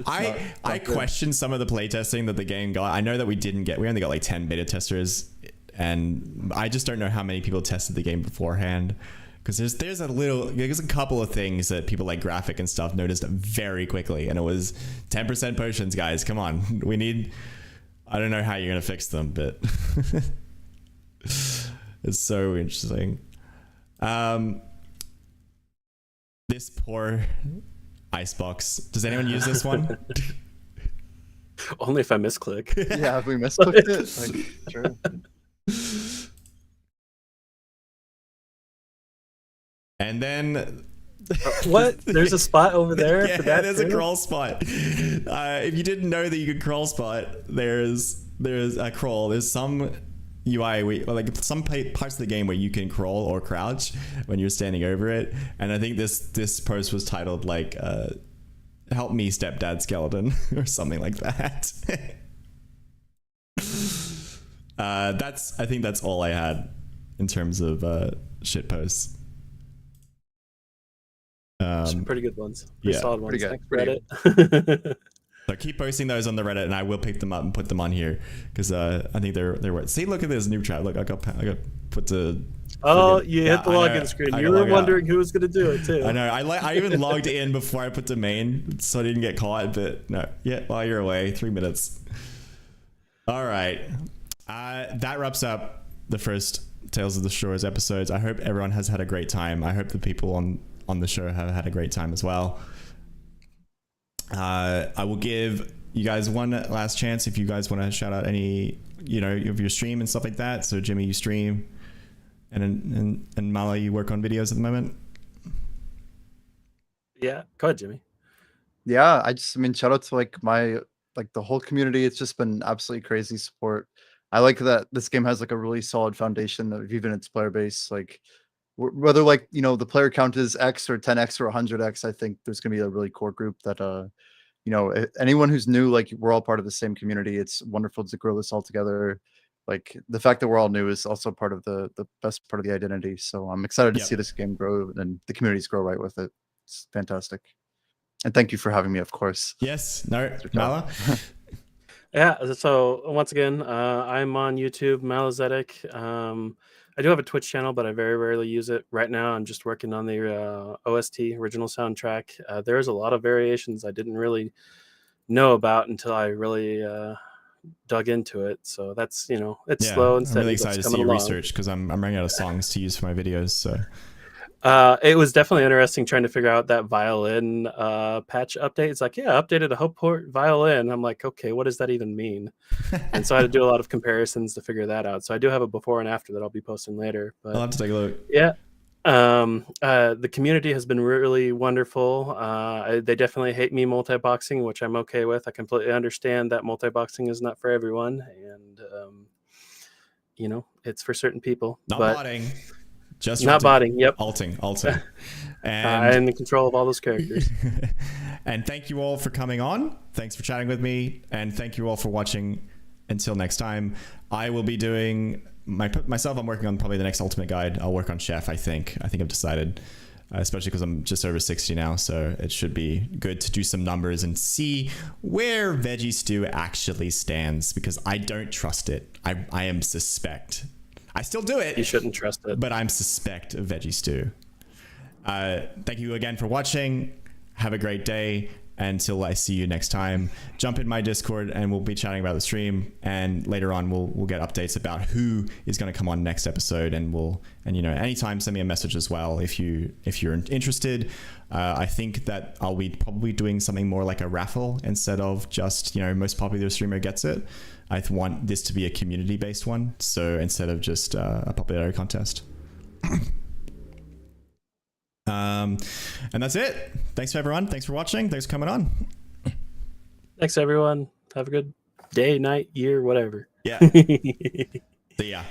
I question some of the playtesting that the game got. I know that we only got 10 beta testers, and I just don't know how many people tested the game beforehand, because there's a couple of things that people like graphic and stuff noticed very quickly, and it was 10% potions, guys. Come on, I don't know how you're gonna fix them, but It's so interesting. This poor icebox. Does anyone use this one? Only if I misclick. Yeah, have we misclicked it? Like, sure. And then What? There's a spot over there yeah, for that there's a too? crawl spot. If you didn't know that you could crawl spot, there's a crawl. There's some UI like some parts of the game where you can crawl or crouch when you're standing over it. And I think this post was titled like "Help me, Stepdad Skeleton" or something like that. I think that's all I had in terms of shit posts. Some pretty good ones. Pretty solid ones. Pretty good. Thanks, Reddit. So keep posting those on the Reddit, and I will pick them up and put them on here because I think they're worth. See, look at this new chat. Look, I got put to. Oh, you hit the login screen. You were wondering who was going to do it too. I know. I even logged in before I put domain, so I didn't get caught. But no, yeah. While you're away, 3 minutes. All right, that wraps up the first Tales of the Shores episodes. I hope everyone has had a great time. I hope the people on the show have had a great time as well. I will give you guys one last chance if you guys want to shout out any, of your stream and stuff like that. So Jimmy, you stream, and Mala, you work on videos at the moment. Yeah, go ahead, Jimmy. Yeah, shout out to the whole community. It's just been absolutely crazy support. I like that this game has like a really solid foundation of even its player base. Like whether the player count is X or 10X or 100X, I think there's gonna be a really core group that anyone who's new, like we're all part of the same community. It's wonderful to grow this all together. Like the fact that we're all new is also part of the best part of the identity. So I'm excited to see this game grow and the communities grow right with it. It's fantastic. And thank you for having me, of course. Yes. No, Mala. Yeah, so once again, I'm on YouTube, Malazetic. I do have a Twitch channel, but I very rarely use it. Right now, I'm just working on the OST, original soundtrack. There's a lot of variations I didn't really know about until I really dug into it. So that's, it's slow and steady. I'm really excited to see your along. research because I'm running out of songs to use for my videos. So it was definitely interesting trying to figure out that violin patch update. It's like, yeah, updated a Hopeport violin. I'm like, okay, what does that even mean? And so I had to do a lot of comparisons to figure that out. So I do have a before and after that I'll be posting later. But I'll have to take a look. Yeah. The community has been really wonderful. They definitely hate me multiboxing, which I'm okay with. I completely understand that multiboxing is not for everyone. And, it's for certain people. Not botting. Just not botting. Yep. Alting. And I'm in control of all those characters. And thank you all for coming on. Thanks for chatting with me. And thank you all for watching. Until next time, I will be doing myself. I'm working on probably the next Ultimate Guide. I'll work on Chef. I think I've decided, especially because I'm just over 60 now. So it should be good to do some numbers and see where Veggie Stew actually stands, because I don't trust it. I am suspect. I still do it. You shouldn't trust it. But I'm suspect of Veggie Stew. Thank you again for watching. Have a great day. Until I see you next time, jump in my Discord and we'll be chatting about the stream. And later on, we'll get updates about who is going to come on next episode. And anytime send me a message as well if you're interested. I think that I'll be probably doing something more like a raffle instead of just most popular streamer gets it. I want this to be a community-based one, so instead of just a popularity contest. And that's it. Thanks for everyone. Thanks for watching. Thanks for coming on. Thanks, everyone. Have a good day, night, year, whatever. Yeah. See ya.